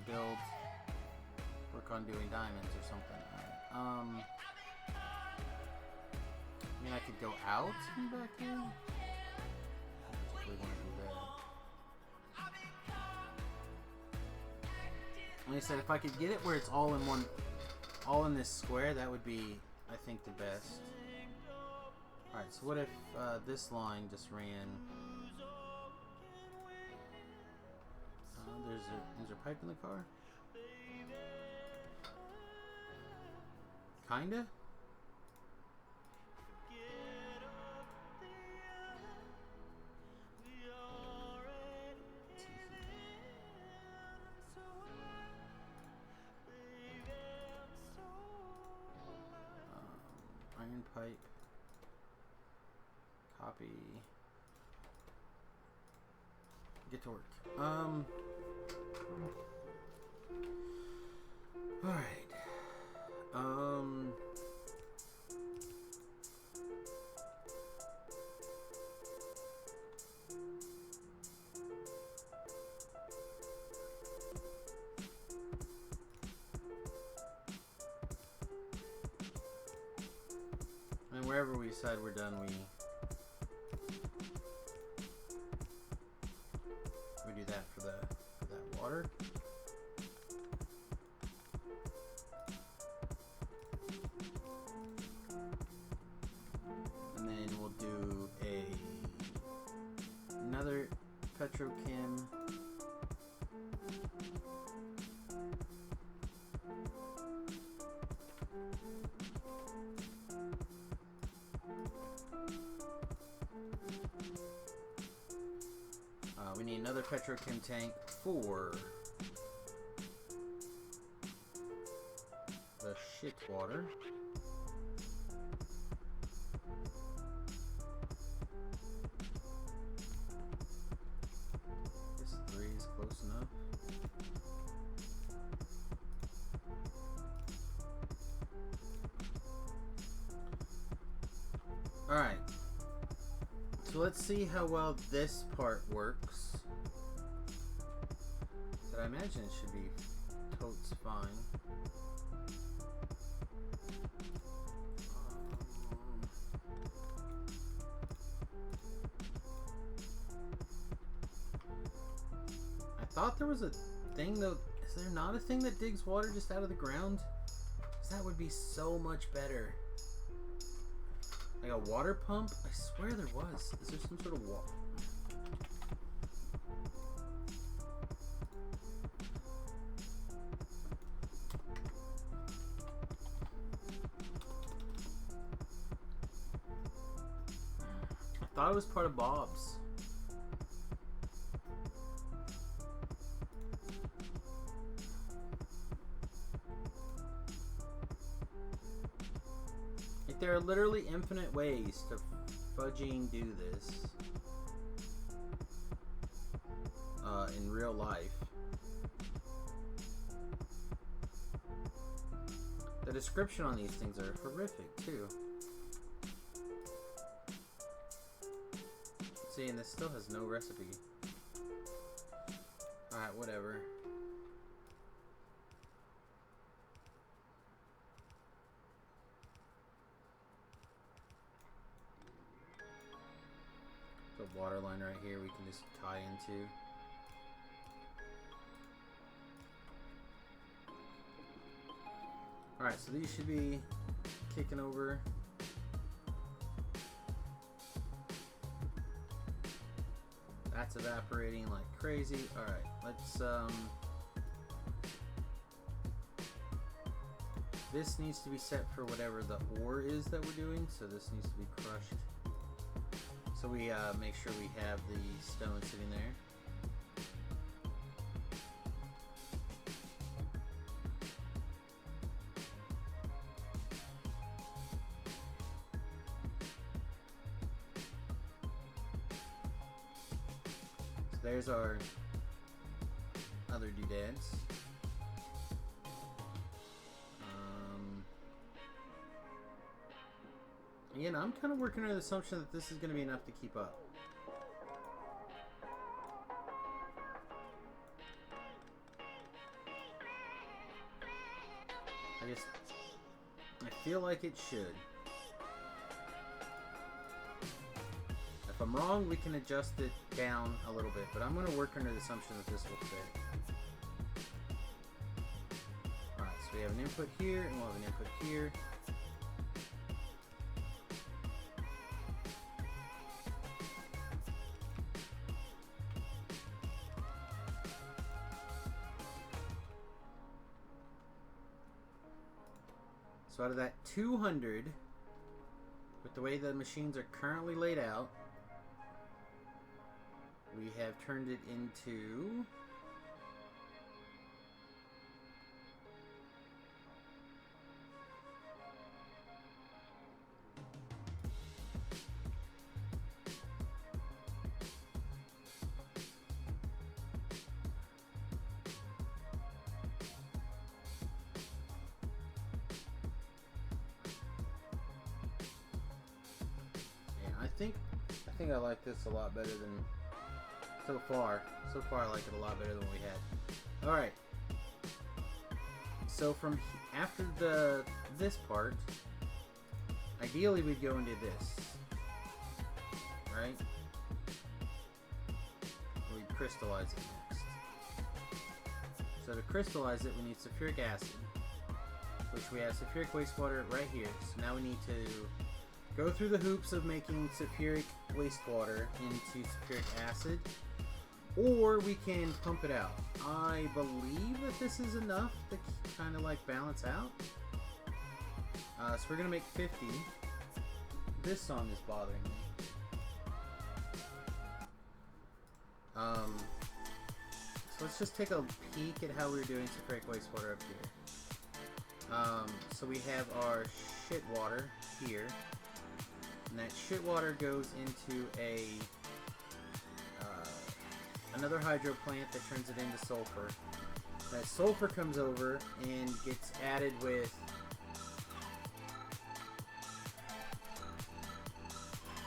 work on doing diamonds or something. Alright, I mean, I could go out and back in. I particularly want to do that. Like I said, if I could get it where it's all in this square, that would be, I think, the best. Alright, so what if this line just ran... is there a pipe in the car? Kinda? Iron pipe. Copy. Get to work. Alright. And wherever we decide we're done, we do that for that water. And then we'll do another petrochem. We need another petrochem tank for the shit water. This 3 is close enough. Alright. So let's see how well this part works. I imagine it should be totes fine. I thought there was a thing though. Is there not a thing that digs water just out of the ground? 'Cause that would be so much better. Like a water pump? I swear there was. Is there some sort of water? I thought it was part of Bob's. Like, there are literally infinite ways to fudging do this in real life. The description on these things are horrific too. See, and this still has no recipe. Alright, whatever. The water line right here we can just tie into. Alright, so these should be kicking over. That's evaporating like crazy. Alright, let's this needs to be set for whatever the ore is that we're doing, so this needs to be crushed. So we make sure we have the stone sitting there. There's our other doodads. Again, I'm kind of working under the assumption that this is going to be enough to keep up. I feel like it should. If I'm wrong, we can adjust it down a little bit, but I'm going to work under the assumption that this will fit. Alright, so we have an input here, and we'll have an input here. So out of that 200, with the way the machines are currently laid out, we have turned it into I think I like this a lot better than so far. So far, I like it a lot better than we had. All right. So from after this part, ideally we'd go into this, right? We'd crystallize it next. So to crystallize it, we need sulfuric acid, which we have sulfuric wastewater right here. So now we need to go through the hoops of making sulfuric wastewater into sulfuric acid, or we can pump it out. I believe that this is enough to kind of like balance out. So we're gonna make 50. This song is bothering me. So let's just take a peek at how we're doing sulfuric wastewater up here. So we have our shit water here. And that shit water goes into another hydro plant that turns it into sulfur. That sulfur comes over and gets added with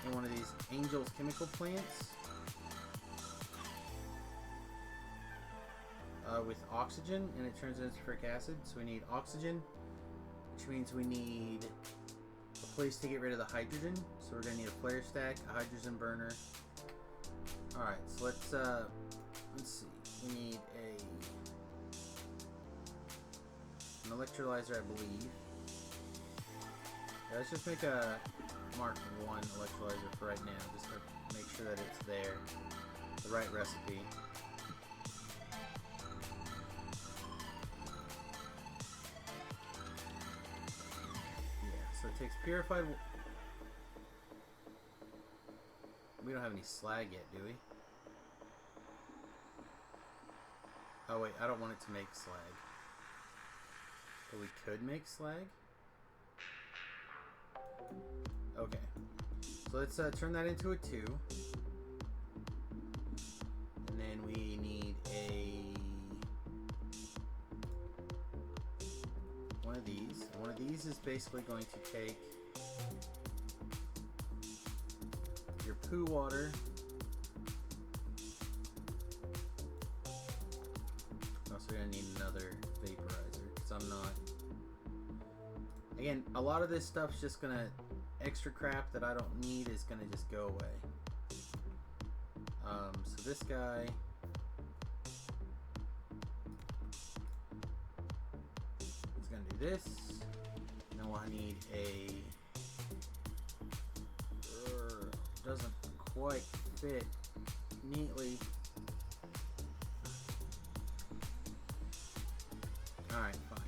in one of these Angel's chemical plants with oxygen, and it turns into sulfuric acid. So we need oxygen, which means we need a place to get rid of the hydrogen, so we're going to need a flare stack, a hydrogen burner. Alright, so let's see. We need an electrolyzer, I believe. Yeah, let's just make a Mark 1 electrolyzer for right now, just to make sure that it's there, the right recipe. So it takes purified. We don't have any slag yet, do we? Oh wait, I don't want it to make slag. But we could make slag? Okay. So let's turn that into a 2. And then we need one of these. One of these is basically going to take your poo water, also going to need another vaporizer because I'm not. Again, a lot of this stuff's just going to, extra crap that I don't need is going to just go away. So this guy. This, and then we'll need doesn't quite fit neatly. Alright, fine.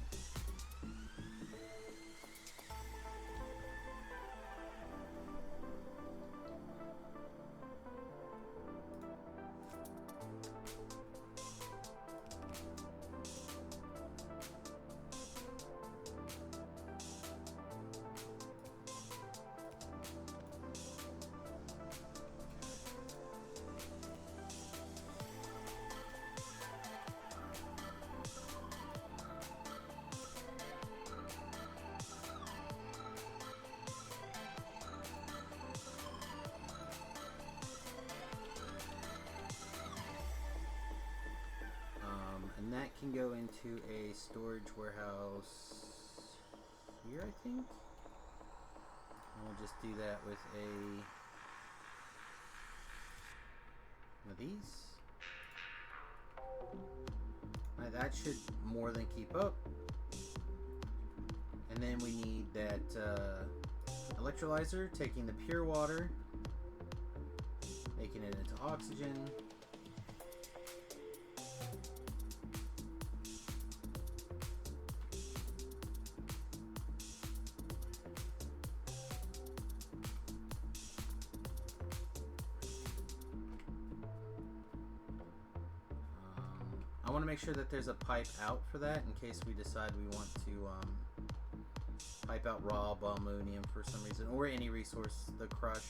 And that can go into a storage warehouse here, I think. And we'll just do that with one of these. Alright, that should more than keep up. And then we need that electrolyzer, taking the pure water, making it into oxygen. I want to make sure that there's a pipe out for that in case we decide we want to pipe out raw balmunium for some reason, or any resource, the crush,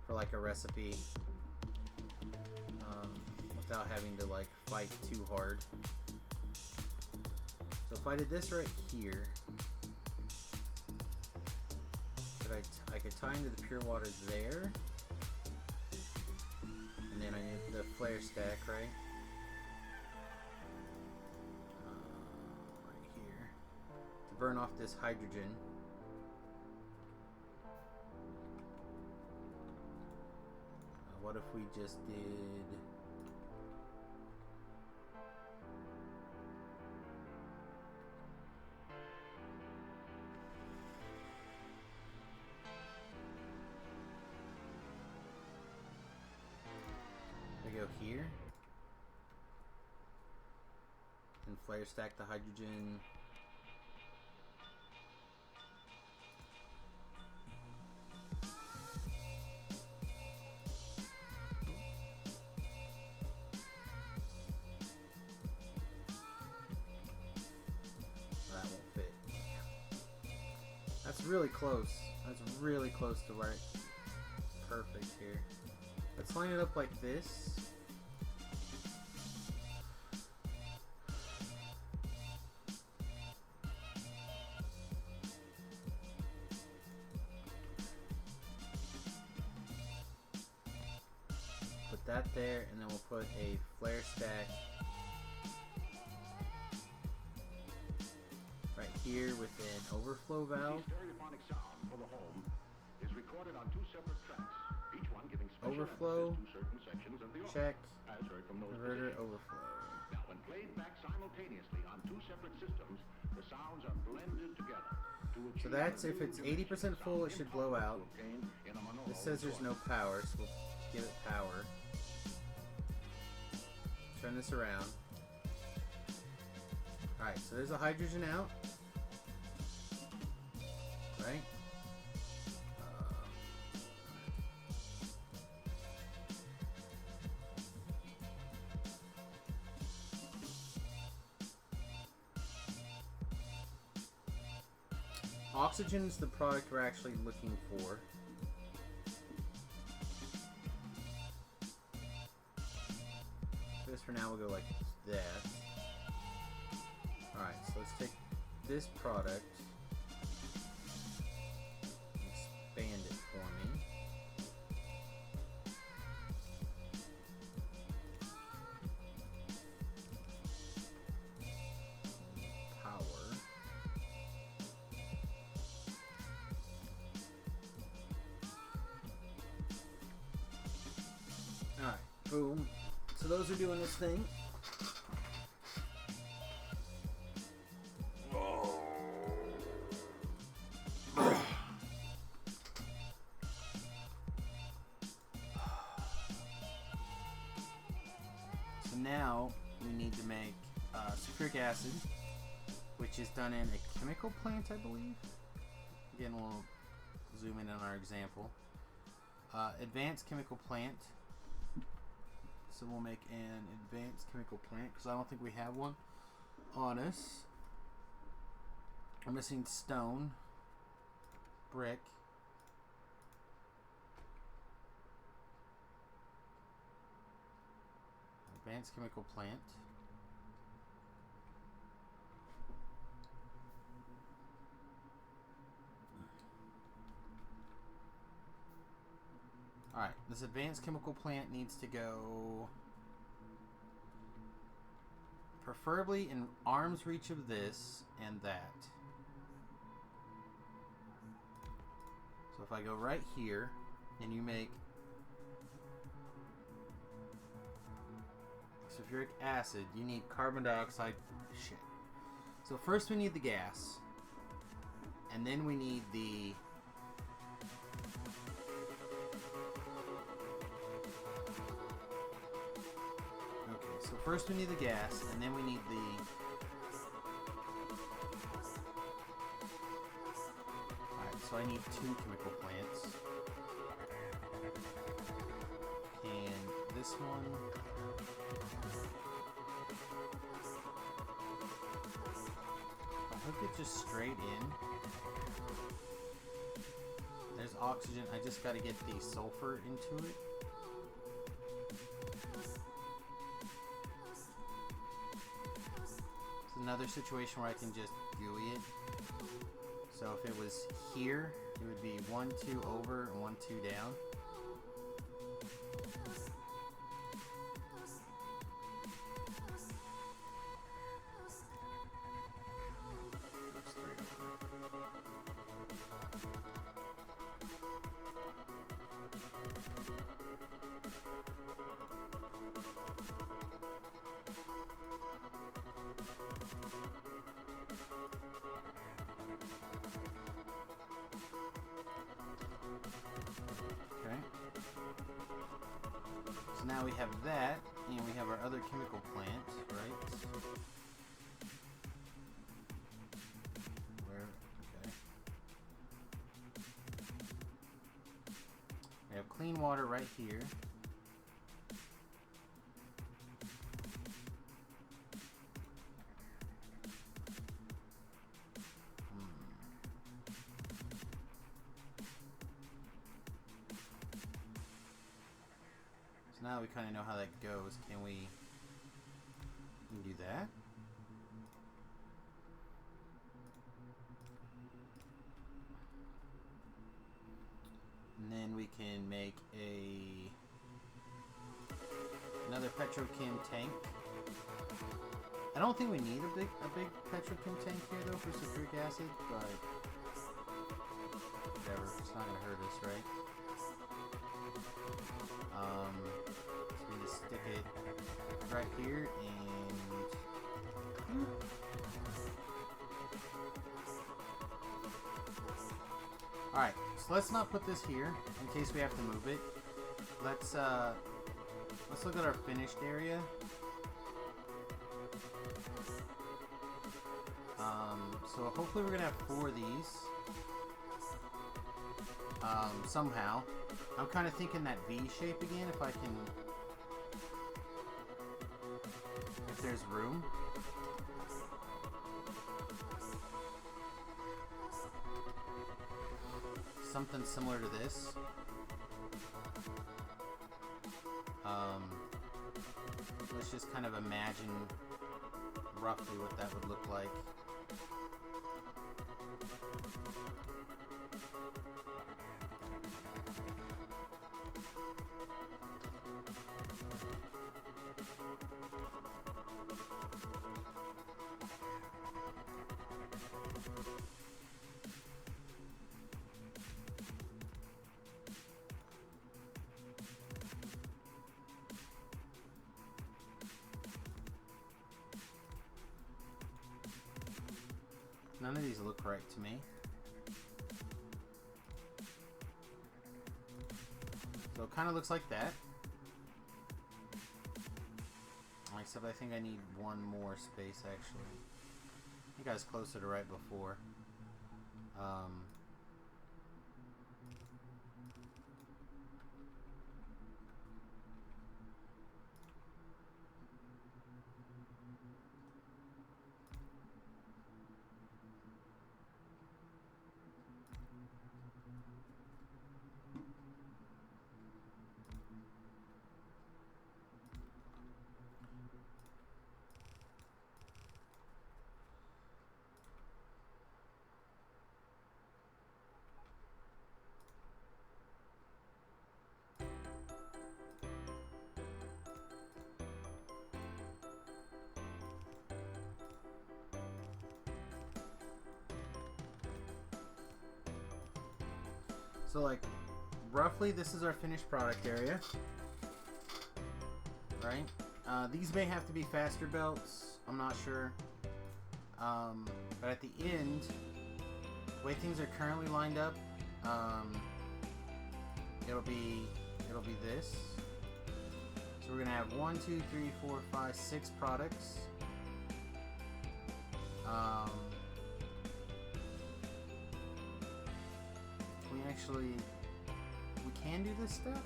for like a recipe, without having to like fight too hard. So if I did this right here, I could tie into the pure water there, and then I need the flare stack, right? Right here to burn off this hydrogen. What if we just did we go here and flare stack the hydrogen. That's really close. That's really close to right. Perfect here. Let's line it up like this. Put that there, and then we'll put a flare stack right here with an overflow valve. Stereophonic sound for the home is recorded on 2 separate tracks, each one giving special Overflow, emphasis to certain sections of the organ, check, as heard from those converter, positions. overflow. Now, when played back simultaneously on 2 separate systems, the sounds are blended together to achieve. So that's if it's 80% full, it should blow out. This says there's no power, so we'll give it power. Turn this around. Alright, so there's a hydrogen out. Right? Oxygen is the product we're actually looking for. This for now will go like that. Alright, so let's take this product, expand it for me. Power. Alright, boom. So those are doing this thing. So now we need to make sulfuric acid, which is done in a chemical plant, I believe. Again, we'll zoom in on our example. Advanced chemical plant. So we'll make an advanced chemical plant because I don't think we have one on us. We're missing stone, brick, advanced chemical plant. Alright, this advanced chemical plant needs to go preferably in arm's reach of this and that. if I go right here, and you make sulfuric acid, you need carbon dioxide. Shit. So first we need the gas, and then we need the so first we need the gas, and then we need the alright, so I need 2 chemical plants. And this one, if I hook it just straight in, there's oxygen. I just gotta get the sulfur into it. Another situation where I can just gooey it. So if it was here, it would be 1, 2 over and 1, 2 down. Okay. So now we have that, and we have our other chemical plant, right? Where? Okay. We have clean water right here. Now we kind of know how that goes. Can we do that? And then we can make another petrochem tank. I don't think we need a big petrochem tank here though for sulfuric acid, but whatever. It's not gonna hurt us, right? So we just stick it right here and alright, so let's not put this here in case we have to move it. Let's look at our finished area. So hopefully we're gonna have 4 of these. Somehow. I'm kind of thinking that V shape again, if I can... if there's room. Something similar to this. Let's just kind of imagine roughly what that would look like. None of these look right to me. So it kind of looks like that. Except I think I need one more space actually. I think I was closer to right before. So like, roughly this is our finished product area. Right? These may have to be faster belts. I'm not sure. But at the end, the way things are currently lined up, it'll be this. So we're gonna have 1, 2, 3, 4, 5, 6 products. We can do this stuff.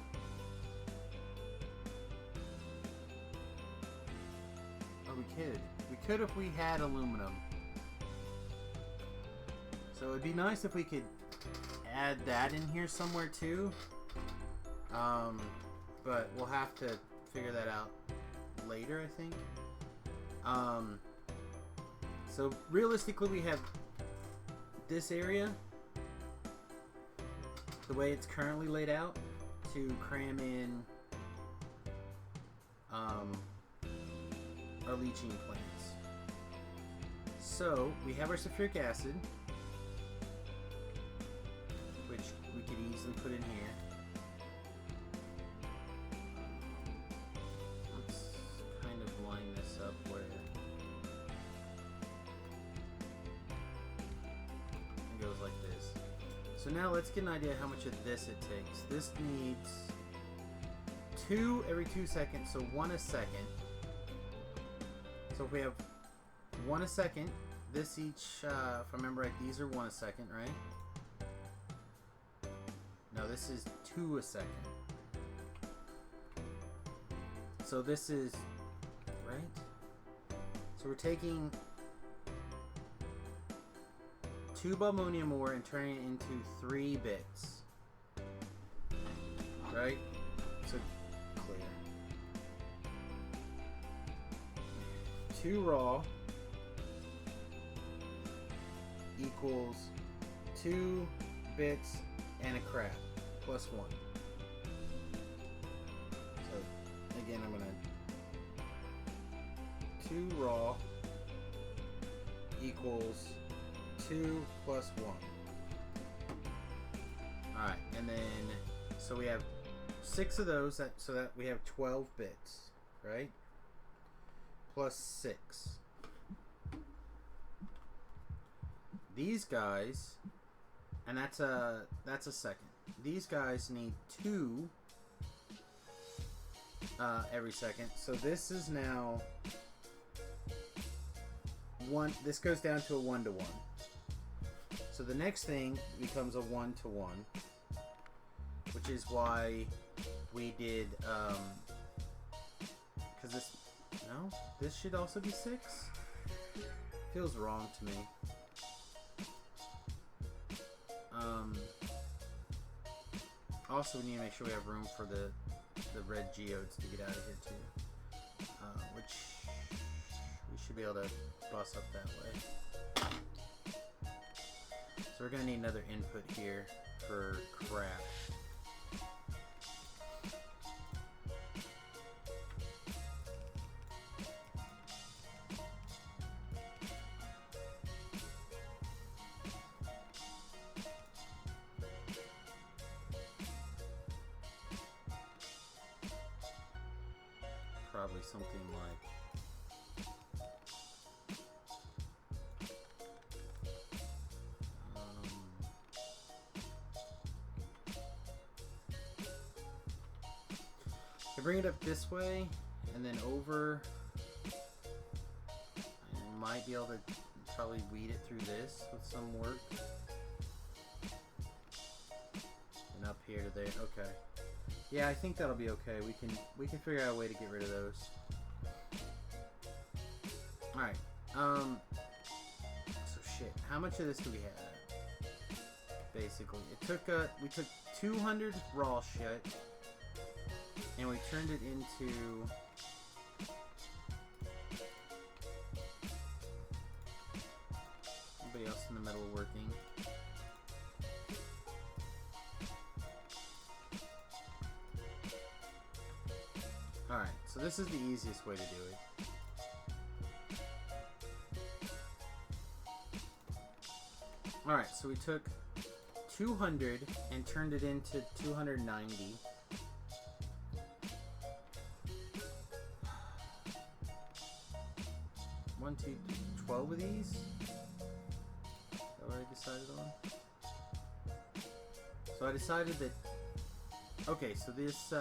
Oh, we could. We could if we had aluminum. So it'd be nice if we could add that in here somewhere too. But we'll have to figure that out later, I think. So realistically, we have this area, the way it's currently laid out, to cram in our leaching plants. So we have our sulfuric acid, which we could easily put in here. Let's kind of line this up where it goes like this. So now let's get an idea how much of this it takes. This needs 2 every 2 seconds, so 1 a second. So if we have 1 a second, this each, if I remember right, these are 1 a second, right? No, this is 2 a second. So this is, right? So we're taking 2 ammonium ore and turning it into 3 bits. Right? So clear. 2 raw equals 2 bits and a crap plus 1. So again, I'm gonna 2 raw equals 2 plus 1. Alright, and then so we have 6 of those, so that we have 12 bits, right? Plus 6. These guys, and that's a second. These guys need 2 every second. So this is now 1. This goes down to a 1-to-1. So the next thing becomes a 1-to-1, which is why we did, because this should also be 6. Feels wrong to me. Also, we need to make sure we have room for the red geodes to get out of here too, which we should be able to bust up that way. So we're gonna need another input here for crap. Probably something like I bring it up this way and then over. I might be able to probably weed it through this with some work. And up here to there. Okay. Yeah, I think that'll be okay. We can figure out a way to get rid of those. Alright. So shit. How much of this do we have? Basically. We took 200 raw shit and we turned it into anybody else in the middle working? Alright, so this is the easiest way to do it. Alright, so we took 200 and turned it into 290. One, two, 12 of these? Is that what I decided on? So I decided that... Okay, so this,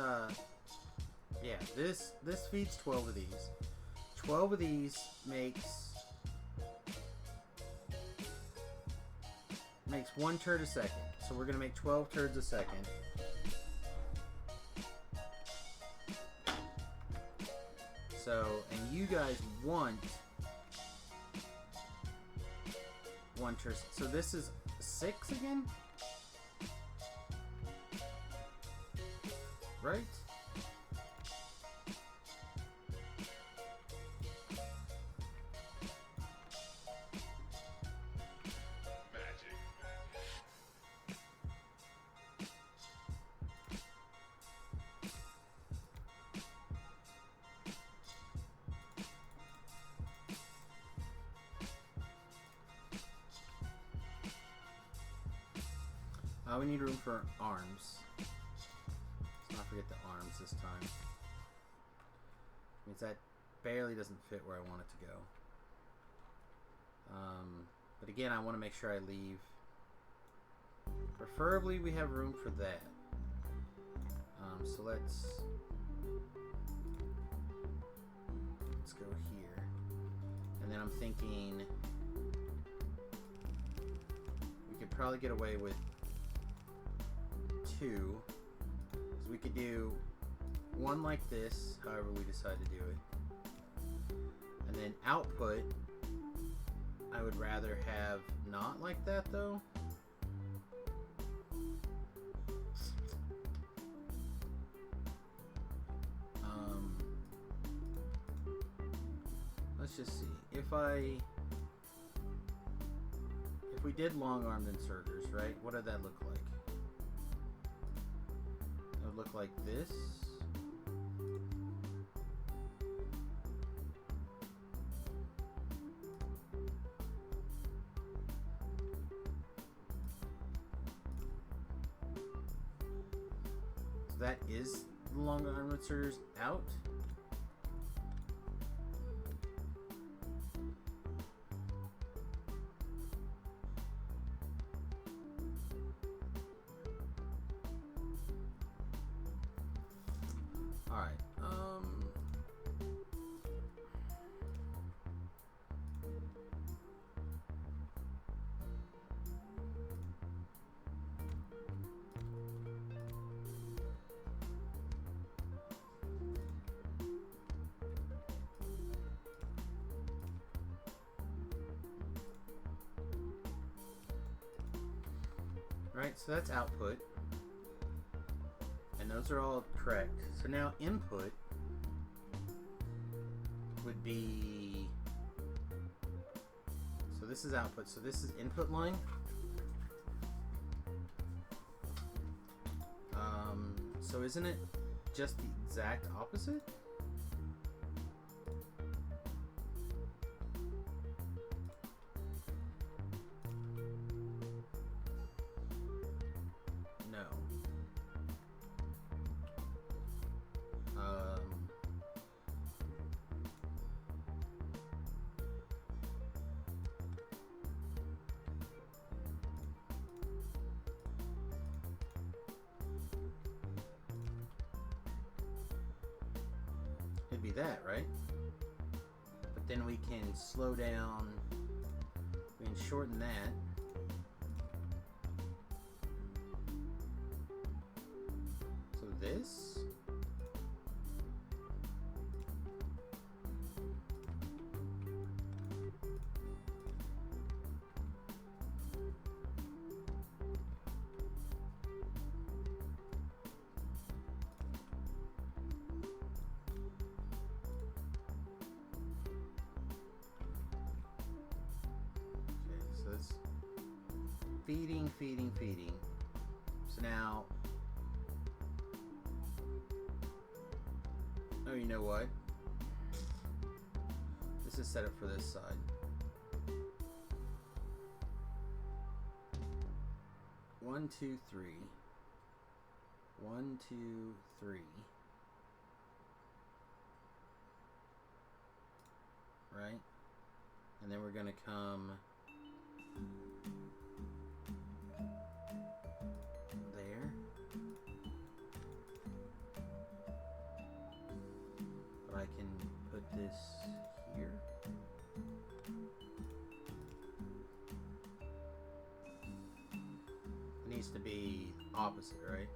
yeah, this feeds 12 of these. 12 of these makes 1 turd a second. So we're gonna make 12 turds a second. So, and you guys want 1 turd. So this is 6 again? Right? We need room for arms. Let's not forget the arms this time. Means that barely doesn't fit where I want it to go. But again, I want to make sure I leave. Preferably, we have room for that. So let's go here, and then I'm thinking we could probably get away with 2, because we could do 1 like this, however we decide to do it, and then output I would rather have not like that though. Let's just see if we did long-armed inserters, right? What did that look like? Look like this. So that is the long arm inserters out. Right, so that's output, and those are all correct. So now input would be, so this is output, so this is input line. So isn't it just the exact opposite? It'd be that, right? But then we can slow down, we can shorten that. So this. Feeding, feeding, feeding. So now, oh, you know what? This is set up for this side. 1, 2, 3. 1, 2, 3. Right? And then we're going to come there. But I can put this here. It needs to be opposite, right?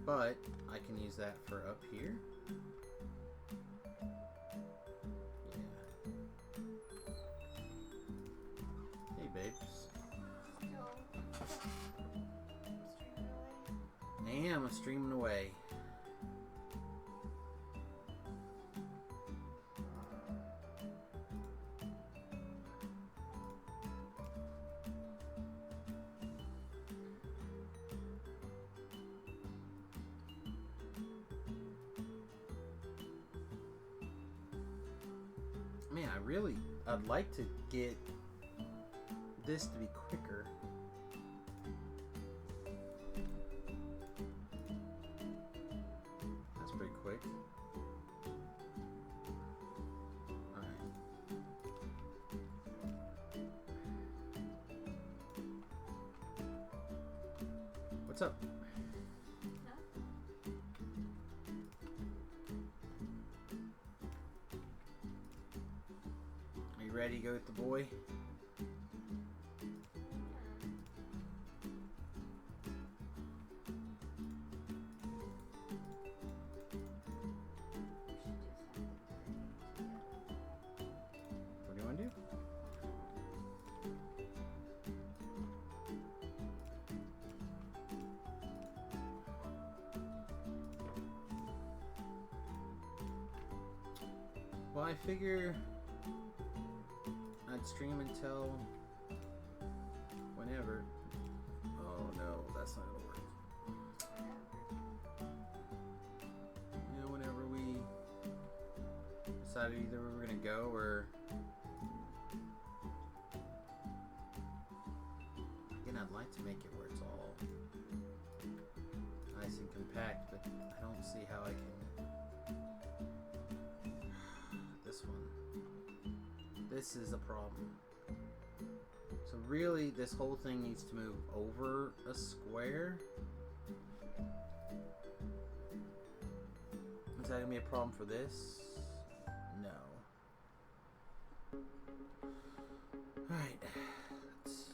But I can use that for up here. I'm streaming away. Man, I'd like to get this to be quicker. Quick. Alright. What's up? Are you ready to go with the boy? Well, I figure I'd stream until whenever. Oh no, that's not gonna work. Yeah, whenever we decided either we were gonna go or again, I'd like to make it where it's all nice and compact, but I don't see how I can. This is a problem. So really, this whole thing needs to move over a square. Is that gonna be a problem for this? No. Alright. Let's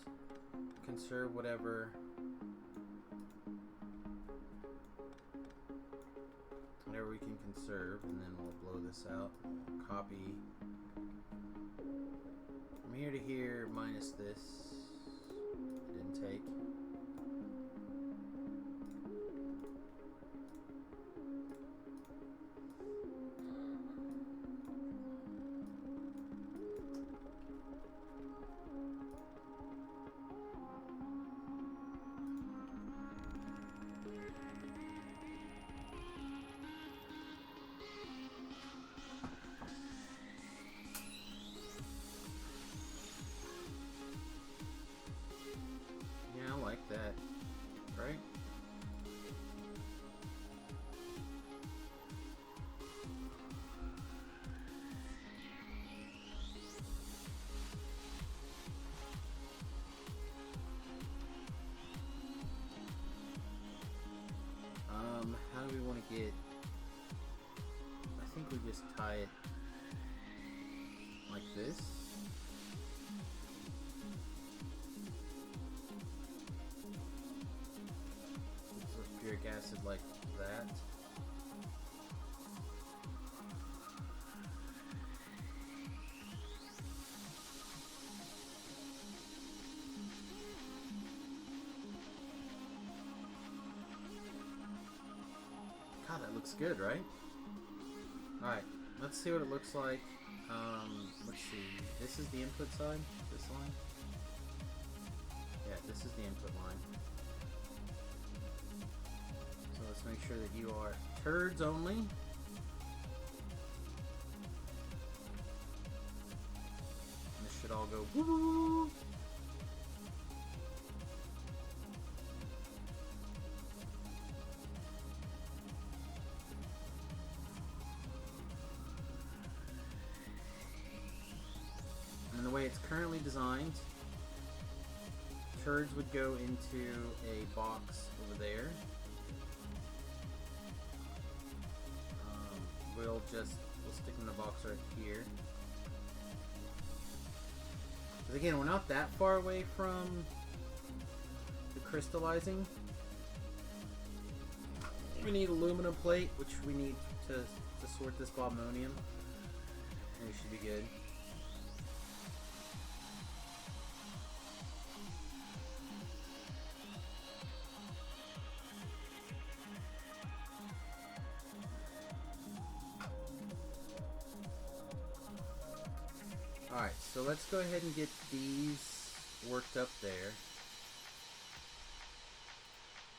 conserve whatever we can conserve, and then we'll blow this out. We'll copy from here to here minus this. It didn't take. That, right? How do we want to get? I think we just tie it like this. Sulfuric acid like that. God, that looks good, right? Alright, let's see what it looks like. Let's see. This is the input side, this line. Yeah, this is the input line. So let's make sure that you are turds only. And this should all go woo. way it's currently designed, turds would go into a box over there. We'll stick them in a box right here. Because again, we're not that far away from the crystallizing. We need aluminum plate, which we need to sort this bobmonium. And we should be good. Alright, so let's go ahead and get these worked up there.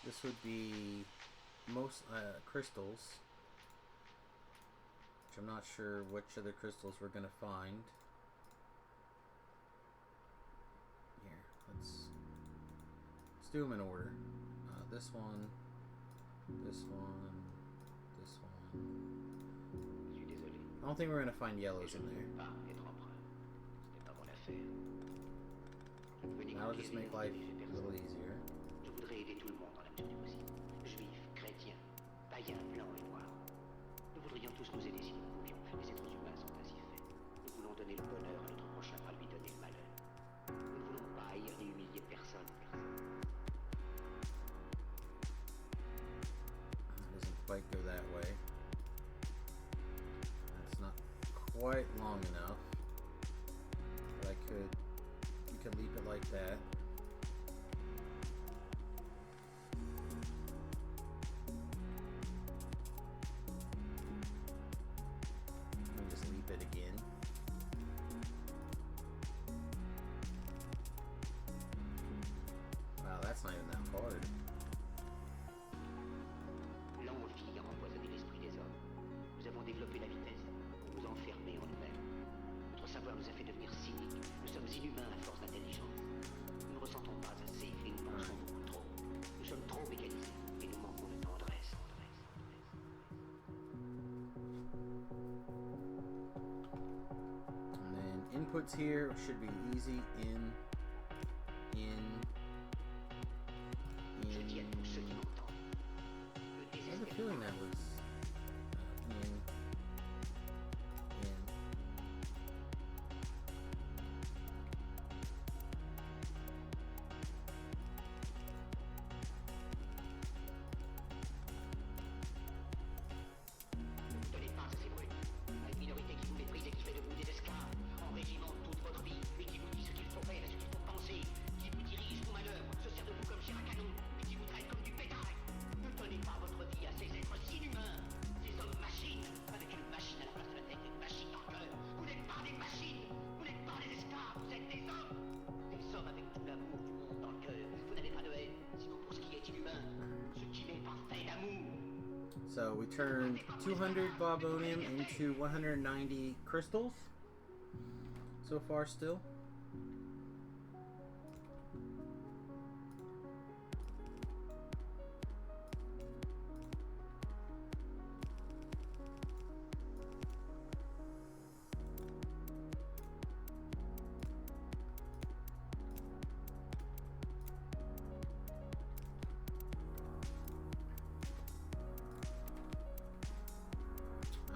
This would be most crystals, which I'm not sure which other crystals we're going to find. Here, let's do them in order. This one, this one, this one. Je suis désolé. I don't think we're going to find yellows Je in ne there. veux pas être empereur. Ce n'est pas mon affaire. Je veux That'll négocier just les make life intérêts a little personnels. easier. Je voudrais aider tout le monde dans la mesure du possible. Juifs, chrétiens, païens, blancs et noirs. Nous voudrions tous nous aider si nous le pouvions. Les êtres humains sont ainsi faits. Nous voulons donner le bonheur à notre prochain, pas lui donner le malheur. Nous ne voulons pas haïr ni humilier personne. It doesn't quite go that way. It's not quite long enough. But we could leap it like that. And just leap it again. Wow, that's not even that hard. L'envie a empoisonné l'esprit des hommes. Nous avons développé la vitesse pour nous enfermer en nous-mêmes. Notre savoir nous a fait devenir cyniques. Nous sommes inhumains à force d'intelligence. Nous ne ressentons pas assez et nous pensons beaucoup trop. Nous sommes trop mécanisés et nous manquons de tendresse. And then inputs here should be easy. Je dis à tous ceux qui m'entendent. Le I have a désespoir. feeling that was in. Ne vous donnez pas à ces brutes. À une minorité qui vous méprise et qui fait de vous des esclaves, en régiment toute votre vie, et qui vous dit ce qu'il faut faire et ce qu'il faut penser, qui vous dirige au malheur, se sert de vous comme chair à canon, et qui vous traite comme du bétail. Ne donnez pas votre vie à ces êtres inhumains, ces hommes machines, avec une machine à la place de la tête, une machine dans le cœur. Vous n'êtes pas des machines, vous n'êtes pas des esclaves, vous êtes des hommes. Des hommes avec tout l'amour du monde dans le cœur. Vous n'avez pas de haine, sinon pour ce qui est inhumain, ce qui n'est pas fait d'amour. So we turned 200 bobonium into 190 crystals so far still.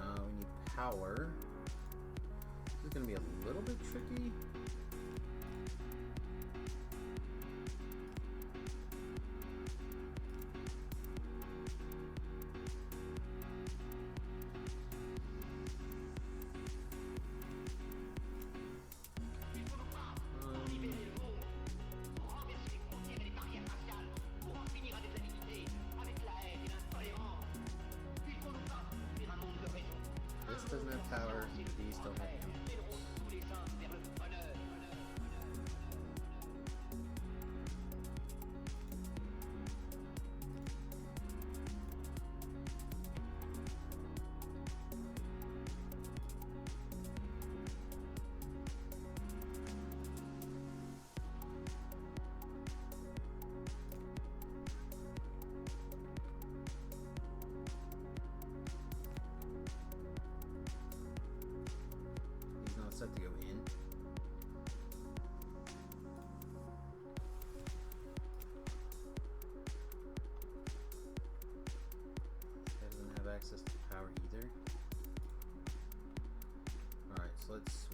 We need power. This is going to be a little bit tricky. This doesn't have power. These don't have power.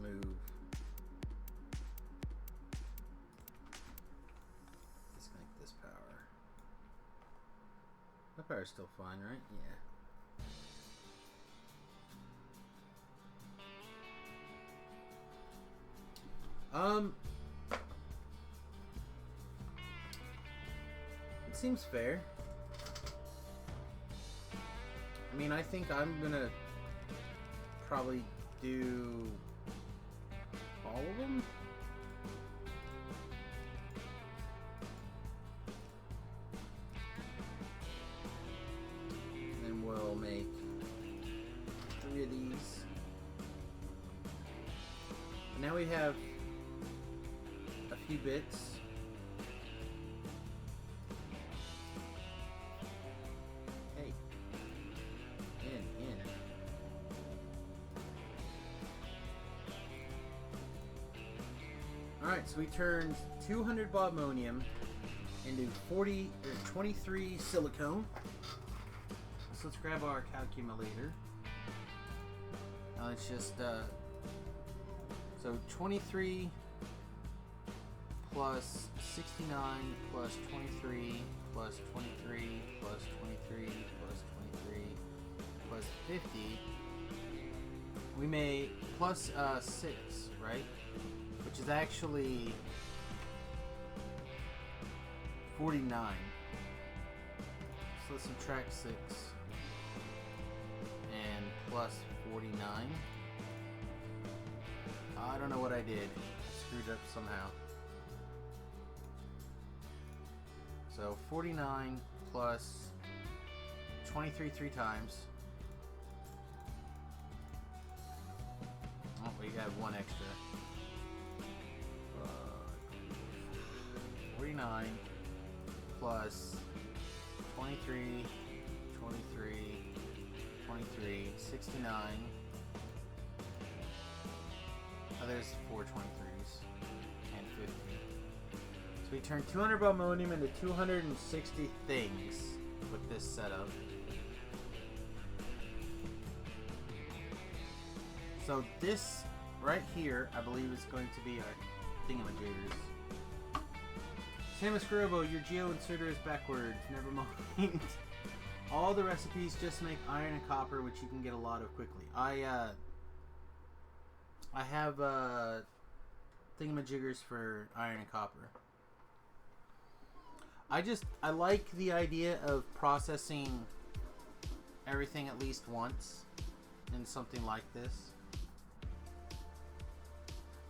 move. Disconnect this power. That power's still fine, right? Yeah. It seems fair. I mean, I think I'm gonna probably do all of them. And then we'll make 3 of these. And now we have a few bits. Hey. In. Alright, so we turned 200 bobmonium into 23 silicone. So let's grab our calculator. Now let's just so 23 plus 69 plus 23 plus 23 plus 23 plus 23 plus 50. We made plus 6, right? Which is actually 49. So let's subtract 6 and plus 49. I don't know what I did. I screwed up somehow. So 49 plus 23 3 times. Oh, we got 1 extra. 49 plus 23, 23, 23, 69. Oh, there's 4 23s and 50. So we turned 200 bobmonium into 260 things with this setup. So this right here, I believe, is going to be our thingamajiggers. Samius Grobo, your geo inserter is backwards. Never mind. All the recipes just make iron and copper, which you can get a lot of quickly. I have thingamajiggers for iron and copper. I like the idea of processing everything at least once in something like this.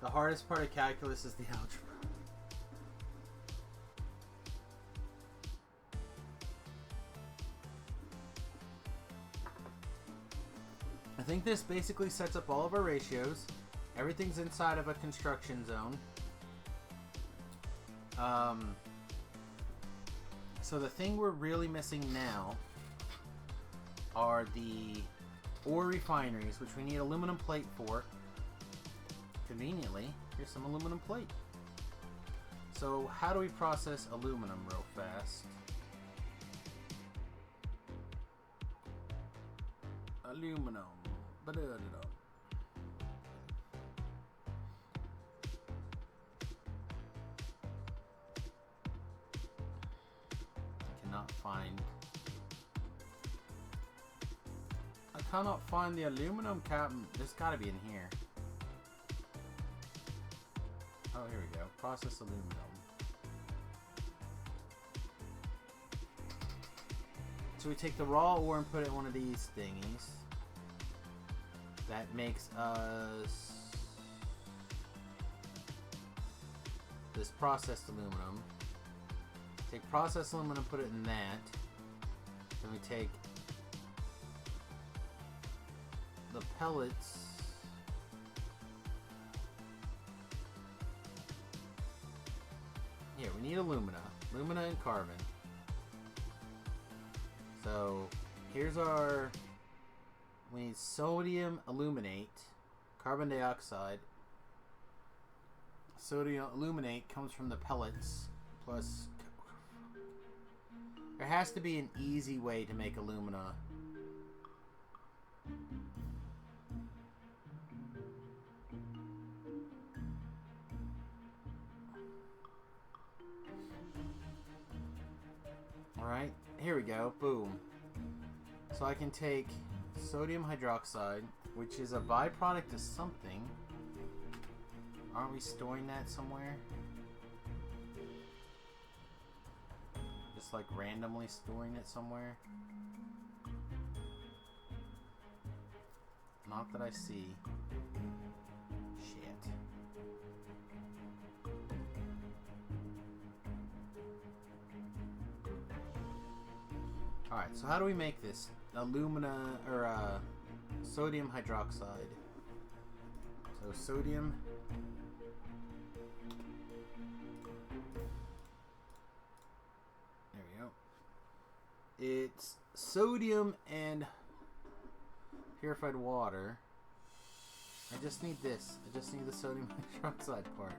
The hardest part of calculus is the algebra. I think this basically sets up all of our ratios. Everything's inside of a construction zone. So the thing we're really missing now are the ore refineries, which we need aluminum plate for. Conveniently, here's some aluminum plate. So how do we process aluminum real fast? Aluminum. Ba-da-da-da. I cannot find the aluminum cap. There's gotta be in here. Oh, here we go. Process aluminum. So we take the raw ore and put it in one of these thingies. That makes us this processed aluminum. Take processed aluminum, put it in that. Then we take the pellets. Yeah, we need alumina and carbon. So here's our, we need sodium aluminate, carbon dioxide. Sodium aluminate comes from the pellets, plus there has to be an easy way to make alumina. go. Boom. So I can take sodium hydroxide, which is a byproduct of something. Aren't we storing that somewhere? Just like randomly storing it somewhere? Not that I see. Shit. Alright, so how do we make this? Alumina, or sodium hydroxide. So sodium. There we go. It's sodium and purified water. I just need this. I just need the sodium hydroxide part.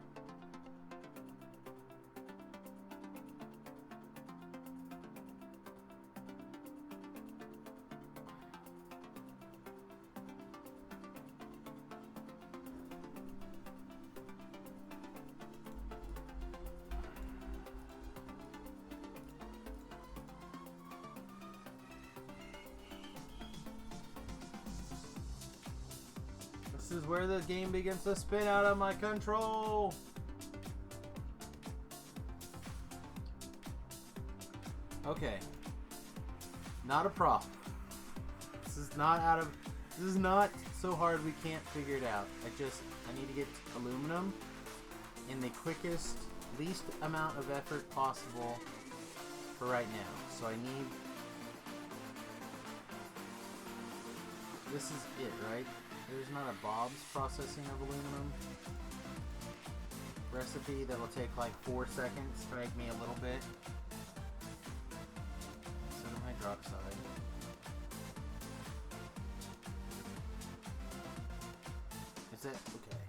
This is where the game begins to spin out of my control. Okay. Not a problem. This is not so hard we can't figure it out. I need to get aluminum in the quickest, least amount of effort possible for right now. So I need... This is it, right? There's not a Bob's processing of aluminum recipe that'll take like 4 seconds to make me a little bit. Sodium hydroxide. Is that okay?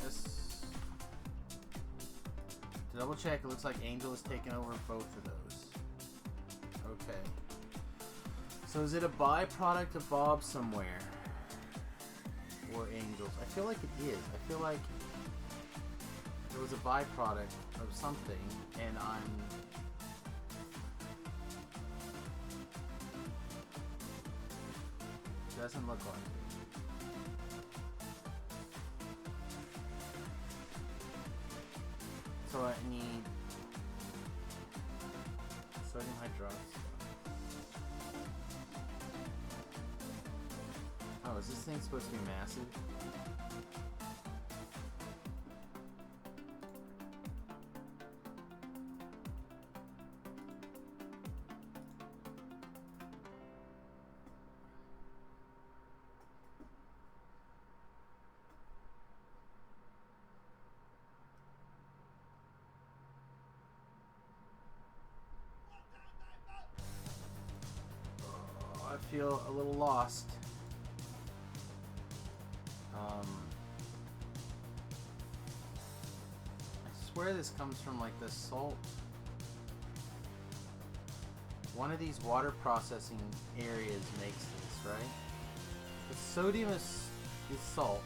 Just this. To double check, it looks like Angel has taken over both of those. Okay. So is it a byproduct of Bob somewhere? Or Angels? I feel like it is. I feel like it was a byproduct of something, and doesn't look like it. So I need sodium hydroxide. Oh, is this thing supposed to be massive? Oh, I feel a little lost. I swear this comes from like the salt. One of these water processing areas makes this, right? The sodium is salt.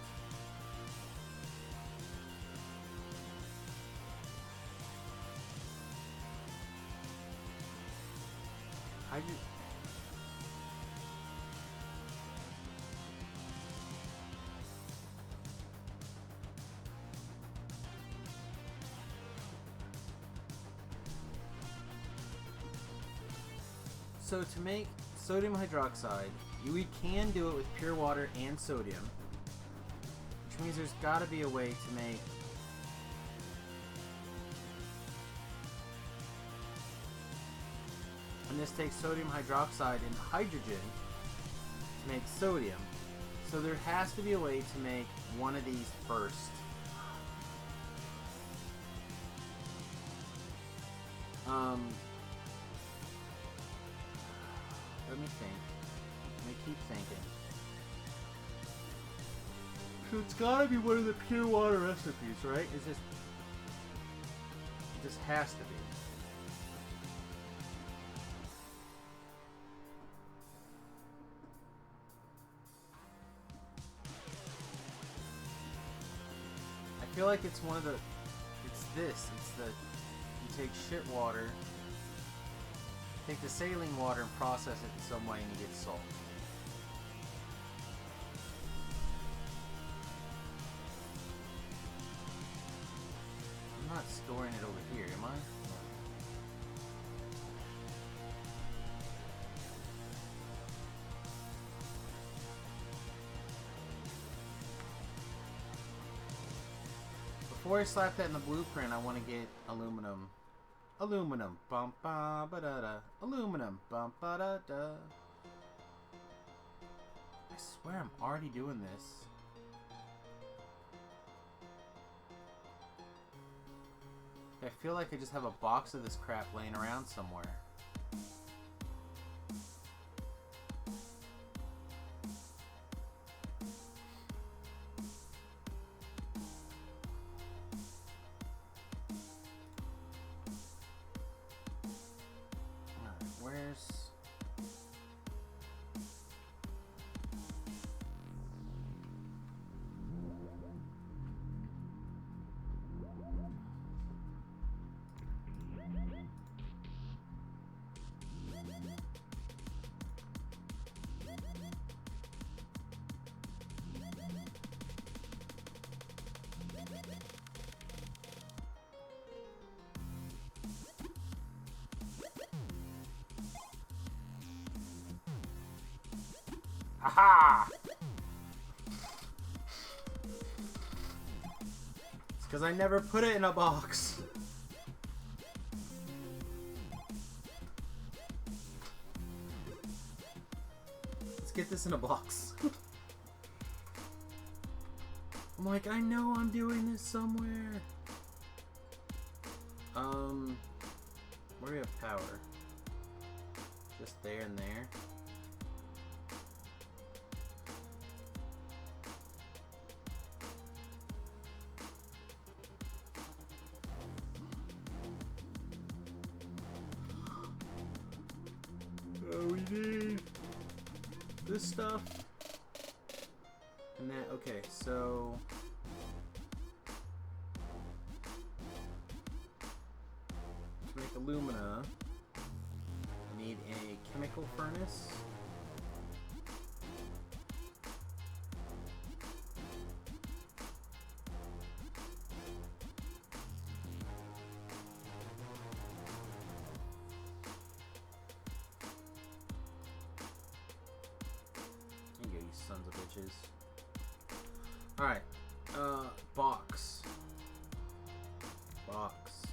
So to make sodium hydroxide, we can do it with pure water and sodium, which means there's got to be a way to make and this takes sodium hydroxide and hydrogen to make sodium. So there has to be a way to make one of these first. Let me think. Let me keep thinking. So it's gotta be one of the pure water recipes, right? It just has to be. I feel like it's one of the, it's this, it's the, you take shit water take the saline water and process it in some way and you get salt. I'm not storing it over here, am I? Before I slap that in the blueprint, I want to get aluminum. Aluminum. Bum ba ba da da. Aluminum. Bum ba da da. I swear I'm already doing this. I feel like I just have a box of this crap laying around somewhere. Aha! It's because I never put it in a box. Let's get this in a box. I'm like, I know I'm doing this somewhere. Where do we have power? Just there and there. We need this stuff and that. Okay, so to make alumina, I need a chemical furnace. Sons of bitches. Alright. Box. Box.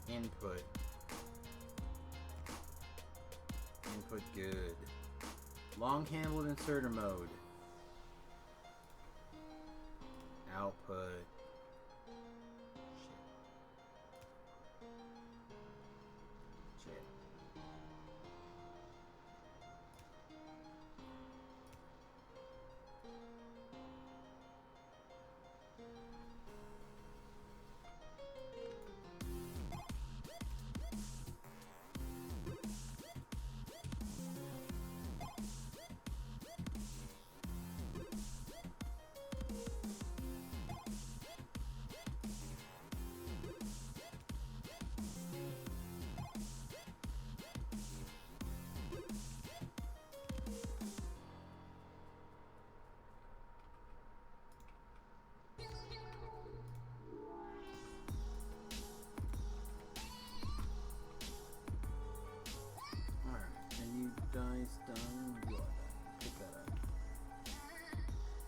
Input. Input good. Long-handled inserter mode. Output. Shit.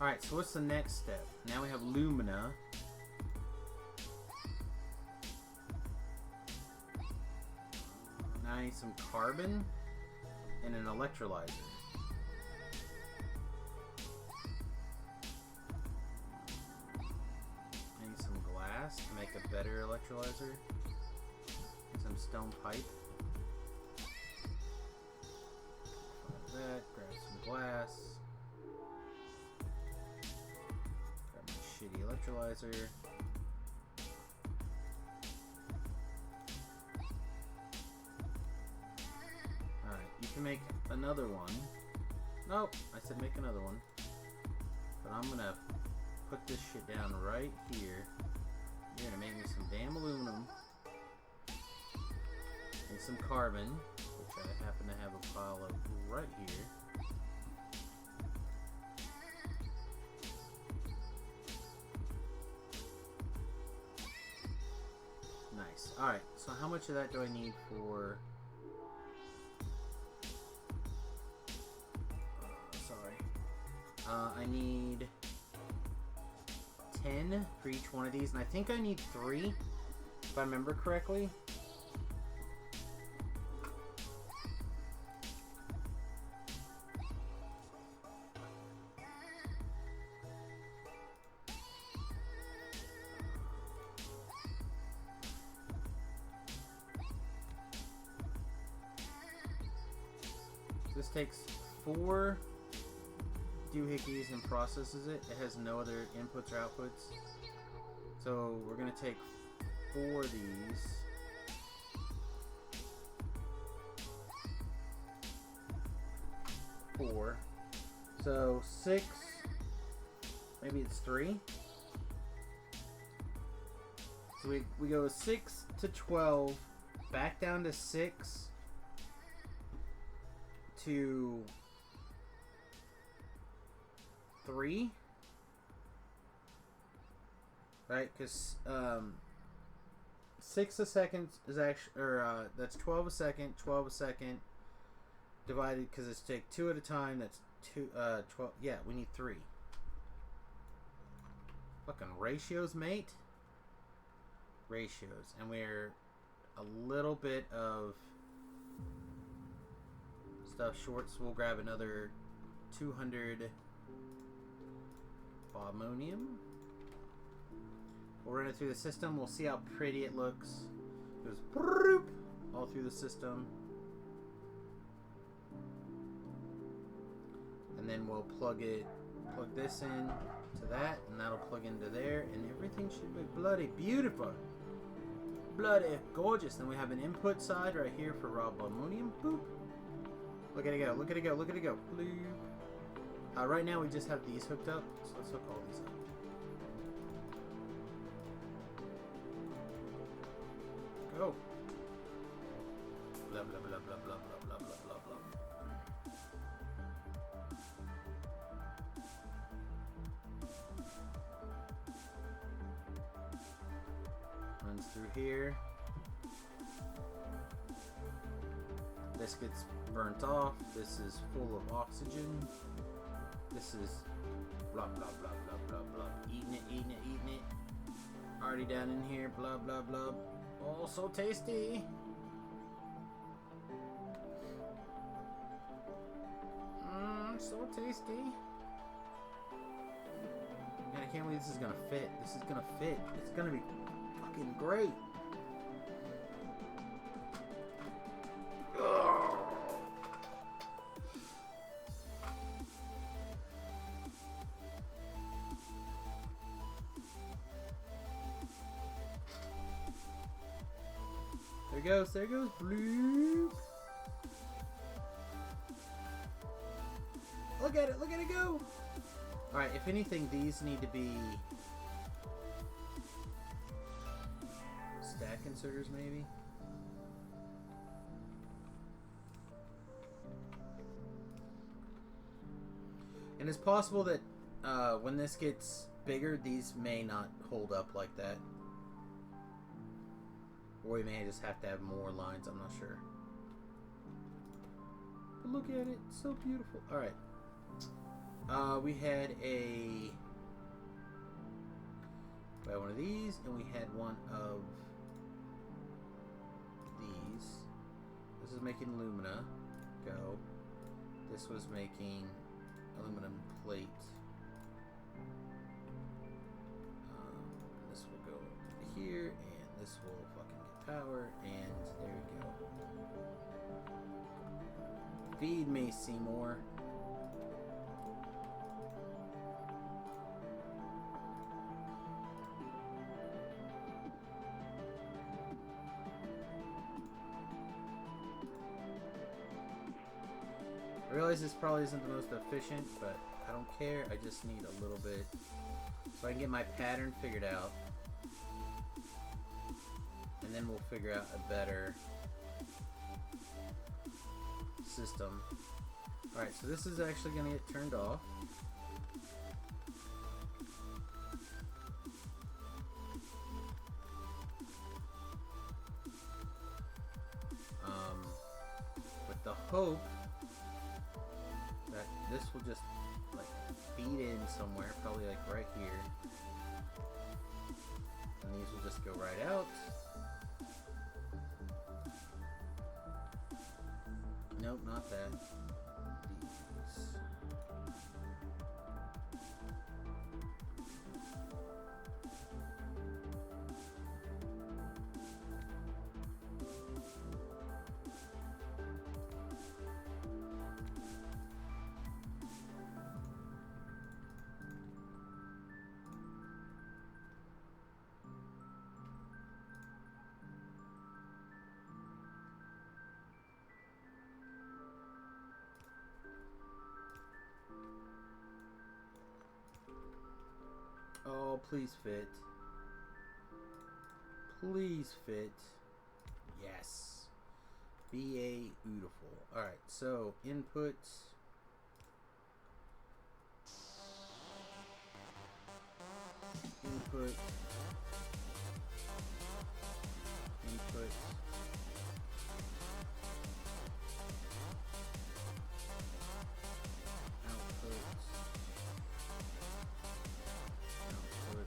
Alright, so what's the next step? Now we have lumina. Now I need some carbon and an electrolyzer. I need some glass to make a better electrolyzer. Some stone pipe. Like that, grab some glass. Shitty electrolyzer. Alright, you can make another one. Nope, I said make another one. But I'm gonna put this shit down right here. You're gonna make me some damn aluminum. and some carbon, which I happen to have a pile of right here. Nice. Alright, so how much of that do I need for... sorry. I need 10 for each one of these, and I think I need 3, if I remember correctly. This takes 4 doohickeys and processes it. It has no other inputs or outputs. So we're going to take 4 of these. Four. So 6. Maybe it's 3. So we go 6 to 12. Back down to 6. To 3, right? Because 6 a second is actually, or that's 12 a second. 12 a second divided, because it's take 2 at a time. That's 12. Yeah, we need 3. Fucking ratios, mate. Ratios, and we're a little bit of stuff short, so we'll grab another 200 ammonium. We'll run it through the system. We'll see how pretty it looks. It goes broop, all through the system, and then we'll plug this in to that, and that'll plug into there, and everything should be bloody beautiful, bloody gorgeous. Then we have an input side right here for raw ammonium. Boop. Look at it go, look at it go, look at it go. Bloop. Right now we just have these hooked up, so let's hook all these up. Go. Blah, blah, blah, blah, blah, blah, blah, blah, blah. Runs through here. This gets burnt off. This is full of oxygen. This is blah blah blah blah blah blah. Eating it, eating it, eating it. Already down in here. Blah blah blah. Oh, so tasty. So tasty. Man, I can't believe this is gonna fit. This is gonna fit. It's gonna be fucking great. There goes, bloop. Look at it go. Alright, if anything, these need to be stack inserters, maybe. And it's possible that when this gets bigger, these may not hold up like that. Or we may just have to have more lines, I'm not sure. But look at it, it's so beautiful. Alright. We had one of these, and we had one of these. This is making alumina go. This was making aluminum plate. This will go here, and this will fucking get power, and there we go. Feed me, Seymour. I realize this probably isn't the most efficient, but I don't care. I just need a little bit so I can get my pattern figured out. And then we'll figure out a better system. Alright, so this is actually going to get turned off. With the hope that this will just like feed in somewhere, probably like right here. And these will just go right out. Nope, not that. These. Oh, please fit. Please fit. Yes. Beautiful. Alright, so input. Input. Input. Output. Output.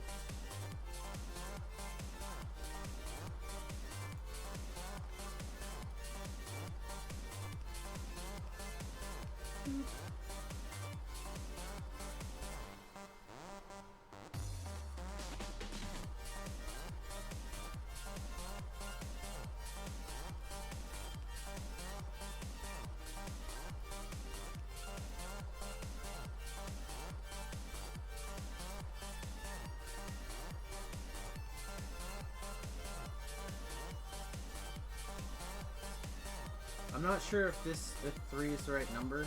I'm not sure if 3 is the right number.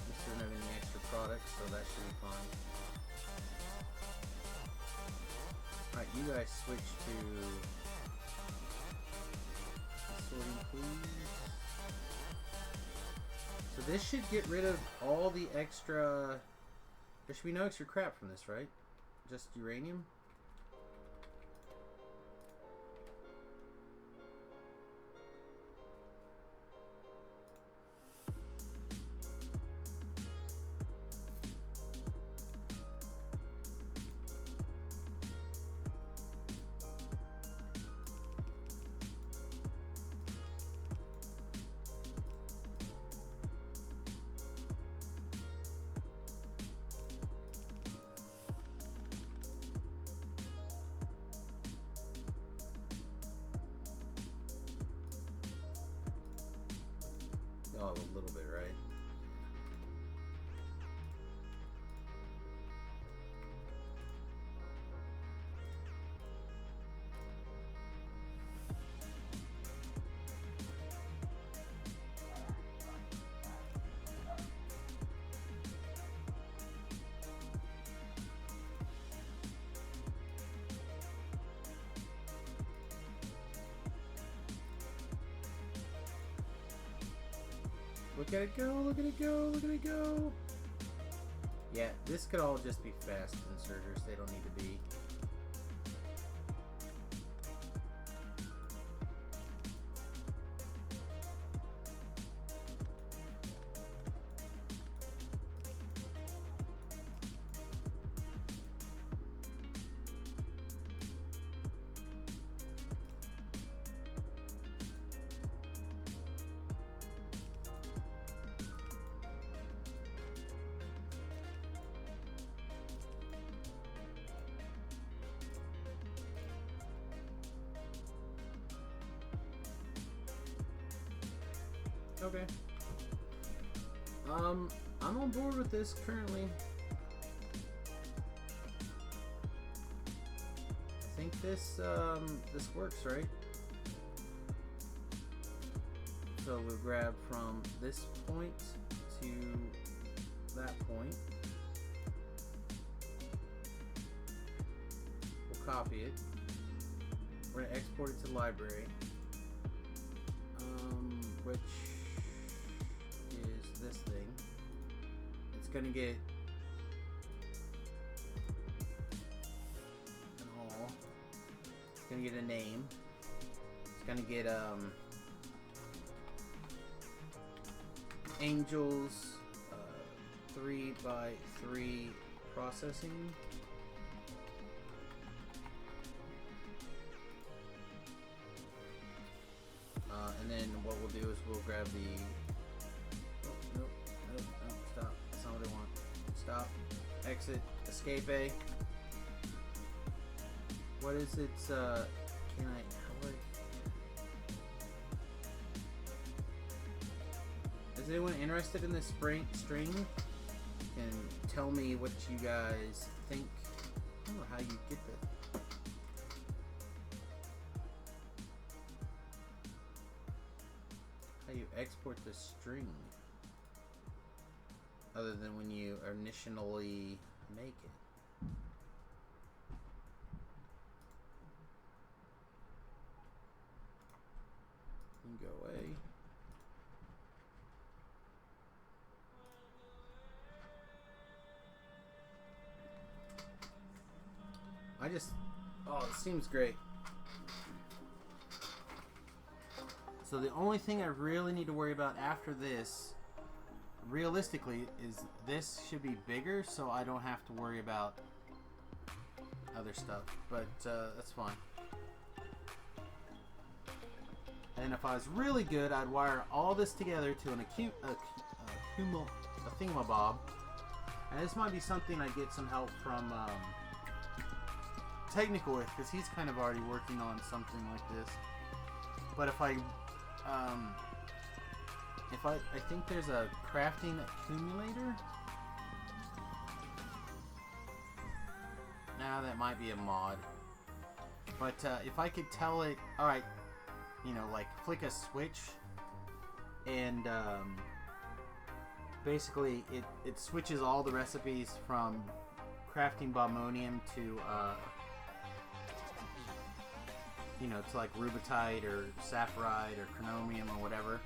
This doesn't have any extra products, so that should be fine. Alright, you guys switch to sorting, please. So this should get rid of all the extra... There should be no extra crap from this, right? Just uranium? Oh, a little bit, right? Look at it go, look at it go, look at it go. Yeah, this could all just be fast inserters. They don't need to be. Okay. I'm on board with this currently. I think this works, right? So we'll grab from this point to that point. We'll copy it. We're gonna export it to library. which is this thing. It's gonna get an all. It's gonna get a name. It's gonna get Angels 3x3 processing. And then what we'll do is we'll grab the. Oh, nope, stop. That's not what I want. Stop. Exit. Escape A. What is its? Can I? How would? Is anyone interested in this string? And tell me what you guys think. I don't know how you get this. How you export the string? Other than when you initially make it. You can go away. Oh, it seems great. So the only thing I really need to worry about after this, realistically, is this should be bigger, so I don't have to worry about other stuff. But that's fine. And if I was really good, I'd wire all this together to a thingamabob. And this might be something I get some help from Technical with, because he's kind of already working on something like this. But if I think there's a crafting accumulator. Now that might be a mod. But if I could tell it, alright, you know, like flick a switch and basically it switches all the recipes from crafting Bobmonium to you know, to like rubitite or sapphirite or chronomium or whatever.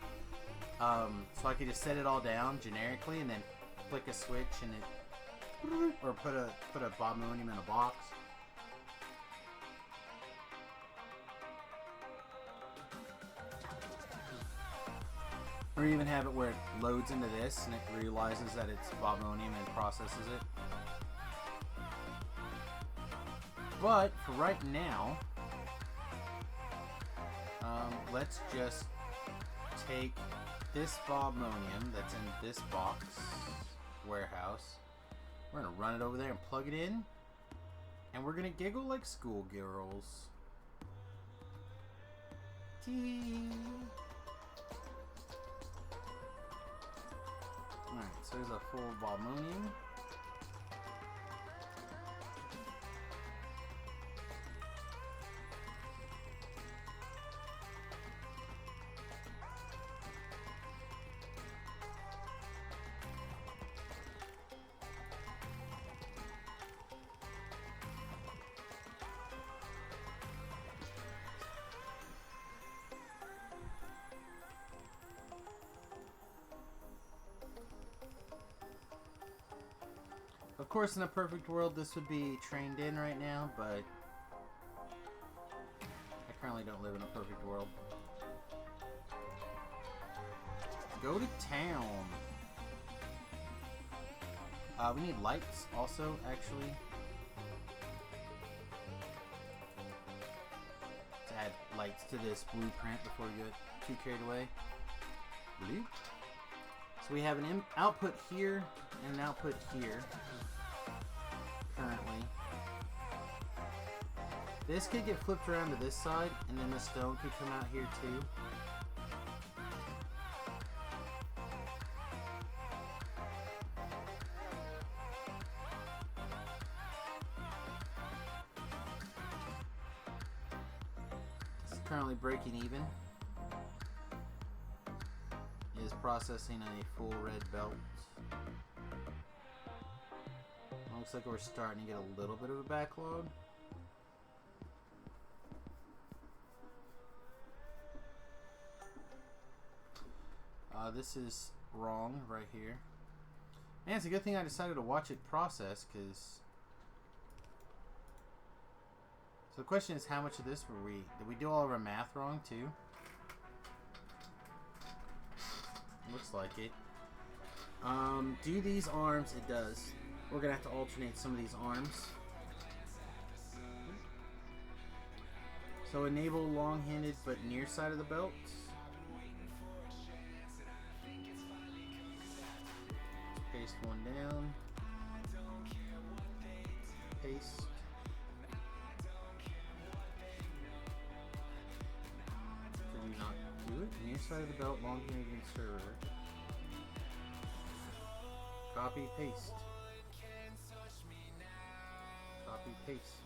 So I could just set it all down generically and then flick a switch and it, or put a Bobmonium in a box. Or even have it where it loads into this and it realizes that it's Bobmonium and processes it. But for right now, let's just take this Bobmonium that's in this box warehouse. We're gonna run it over there and plug it in, and we're gonna giggle like schoolgirls. Tee. Alright, so there's a full Bobmonium. Of course, in a perfect world, this would be trained in right now, but I currently don't live in a perfect world. Go to town. We need lights also, actually. To add lights to this blueprint before we get too carried away. Bloop. So we have an output here and an output here. Currently. This could get flipped around to this side, and then the stone could come out here too. It's currently breaking even. It is processing a full red belt. Looks like we're starting to get a little bit of a backlog. This is wrong right here. Man, it's a good thing I decided to watch it process, because... So the question is, how much of this did we do all of our math wrong too? Looks like it. Do these arms, it does. We're gonna have to alternate some of these arms. So enable long-handed but near side of the belt. Paste one down. Paste. Did you not do it? Near side of the belt, long-handed inserter. Copy, paste. Copy, paste.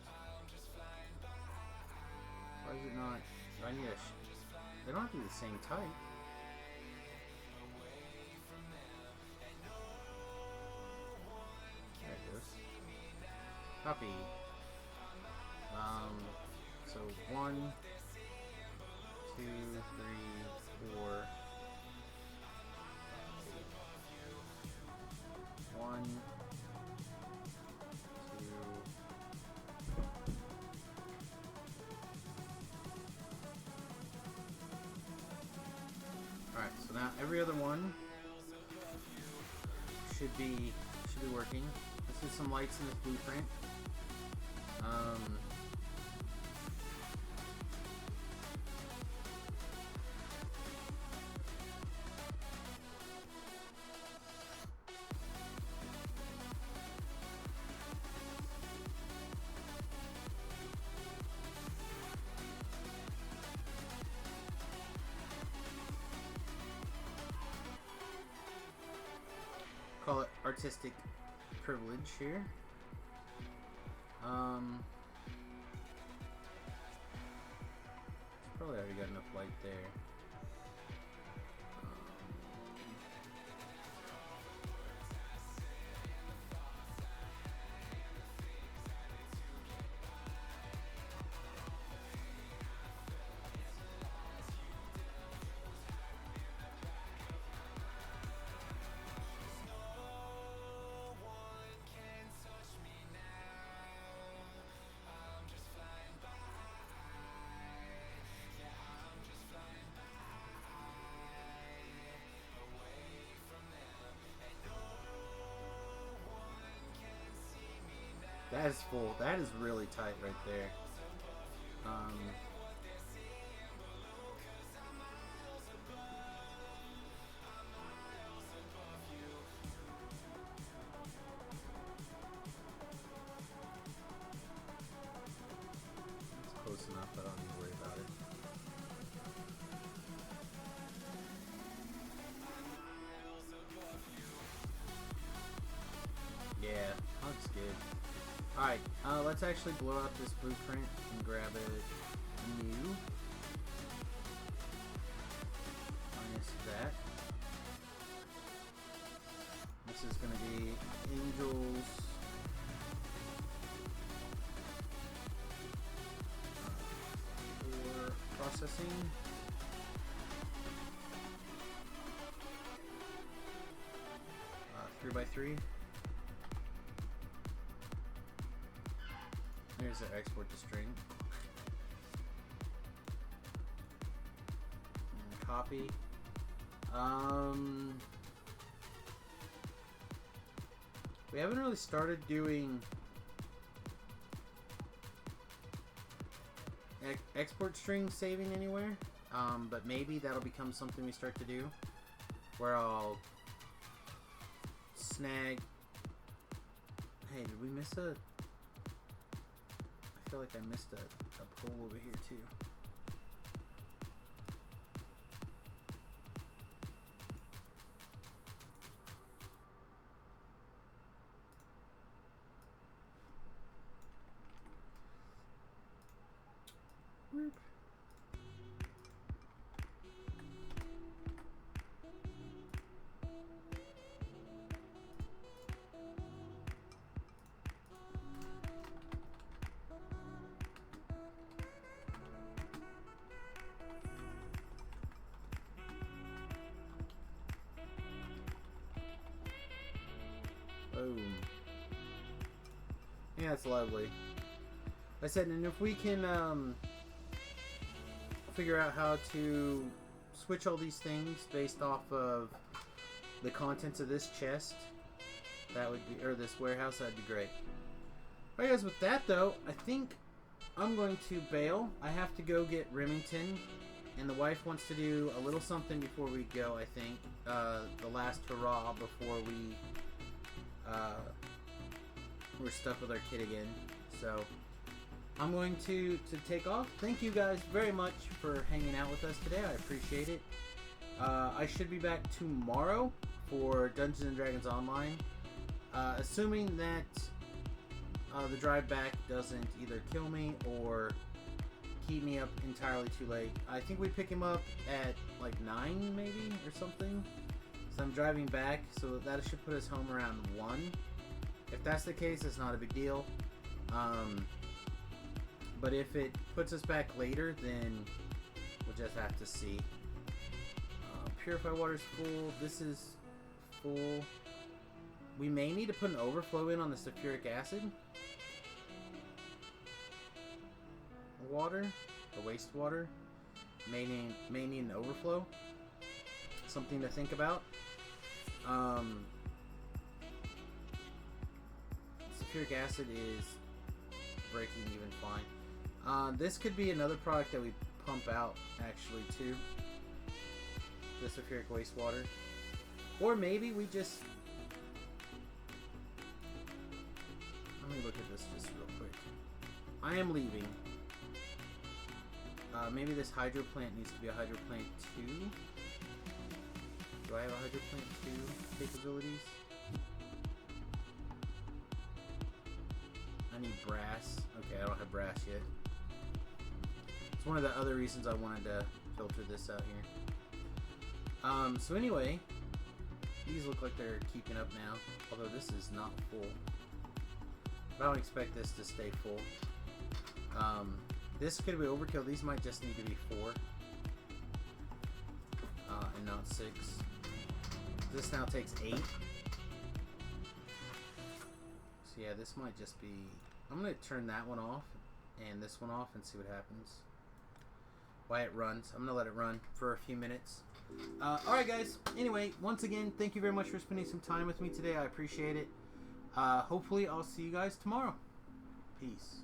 Why is it not? Do I need a... They don't have to be the same type. There it goes. Copy. So 1, 2, 3, 4. 1, 2. Alright, so now every other one should be working. Let's get some lights in this blueprint. Call it artistic privilege here. Probably already got enough light there. That is full. That is really tight right there. It's close enough, but I don't need to worry about it. Yeah, looks good. Alright, let's actually blow out this blueprint and grab it new. Minus that. This is going to be Angels. For processing. Three by three. Here's the export to string. And copy. We haven't really started doing export string saving anywhere. But maybe that'll become something we start to do. Where I'll snag... Hey, did we miss a... I feel like I missed a pole over here too. Whoop. Boom. Yeah, it's lovely. I said, and if we can figure out how to switch all these things based off of the contents of this chest, that would be, or this warehouse, that'd be great. Alright guys, with that though, I think I'm going to bail. I have to go get Remington, and the wife wants to do a little something before we go, I think. The last hurrah before we're stuck with our kid again. So I'm going to take off. Thank you guys very much for hanging out with us today. I appreciate it. I should be back tomorrow for Dungeons and Dragons Online. Assuming that the drive back doesn't either kill me or keep me up entirely too late. I think we pick him up at like 9 maybe or something. So I'm driving back, so that should put us home around 1. If that's the case, it's not a big deal. But if it puts us back later, then we'll just have to see. Purify water's full. This is full. We may need to put an overflow in on the sulfuric acid water, the wastewater. May need an overflow. Something to think about. Sulfuric acid is breaking even fine. This could be another product that we pump out actually too. The sulfuric wastewater, or maybe we just. Let me look at this just real quick. I am leaving. Maybe this hydro plant needs to be a hydro plant 2. Do I have a hydro plant 2 capabilities? I need brass. Okay, I don't have brass yet. It's one of the other reasons I wanted to filter this out here. So anyway, these look like they're keeping up now, although this is not full. But I don't expect this to stay full. This could be overkill. These might just need to be 4 and not 6. This now takes 8. So yeah, this might just be. I'm gonna turn that one off and this one off and see what happens. Why it runs. I'm gonna let it run for a few minutes. Alright guys, anyway, once again, thank you very much for spending some time with me today. I appreciate it. Hopefully I'll see you guys tomorrow. Peace.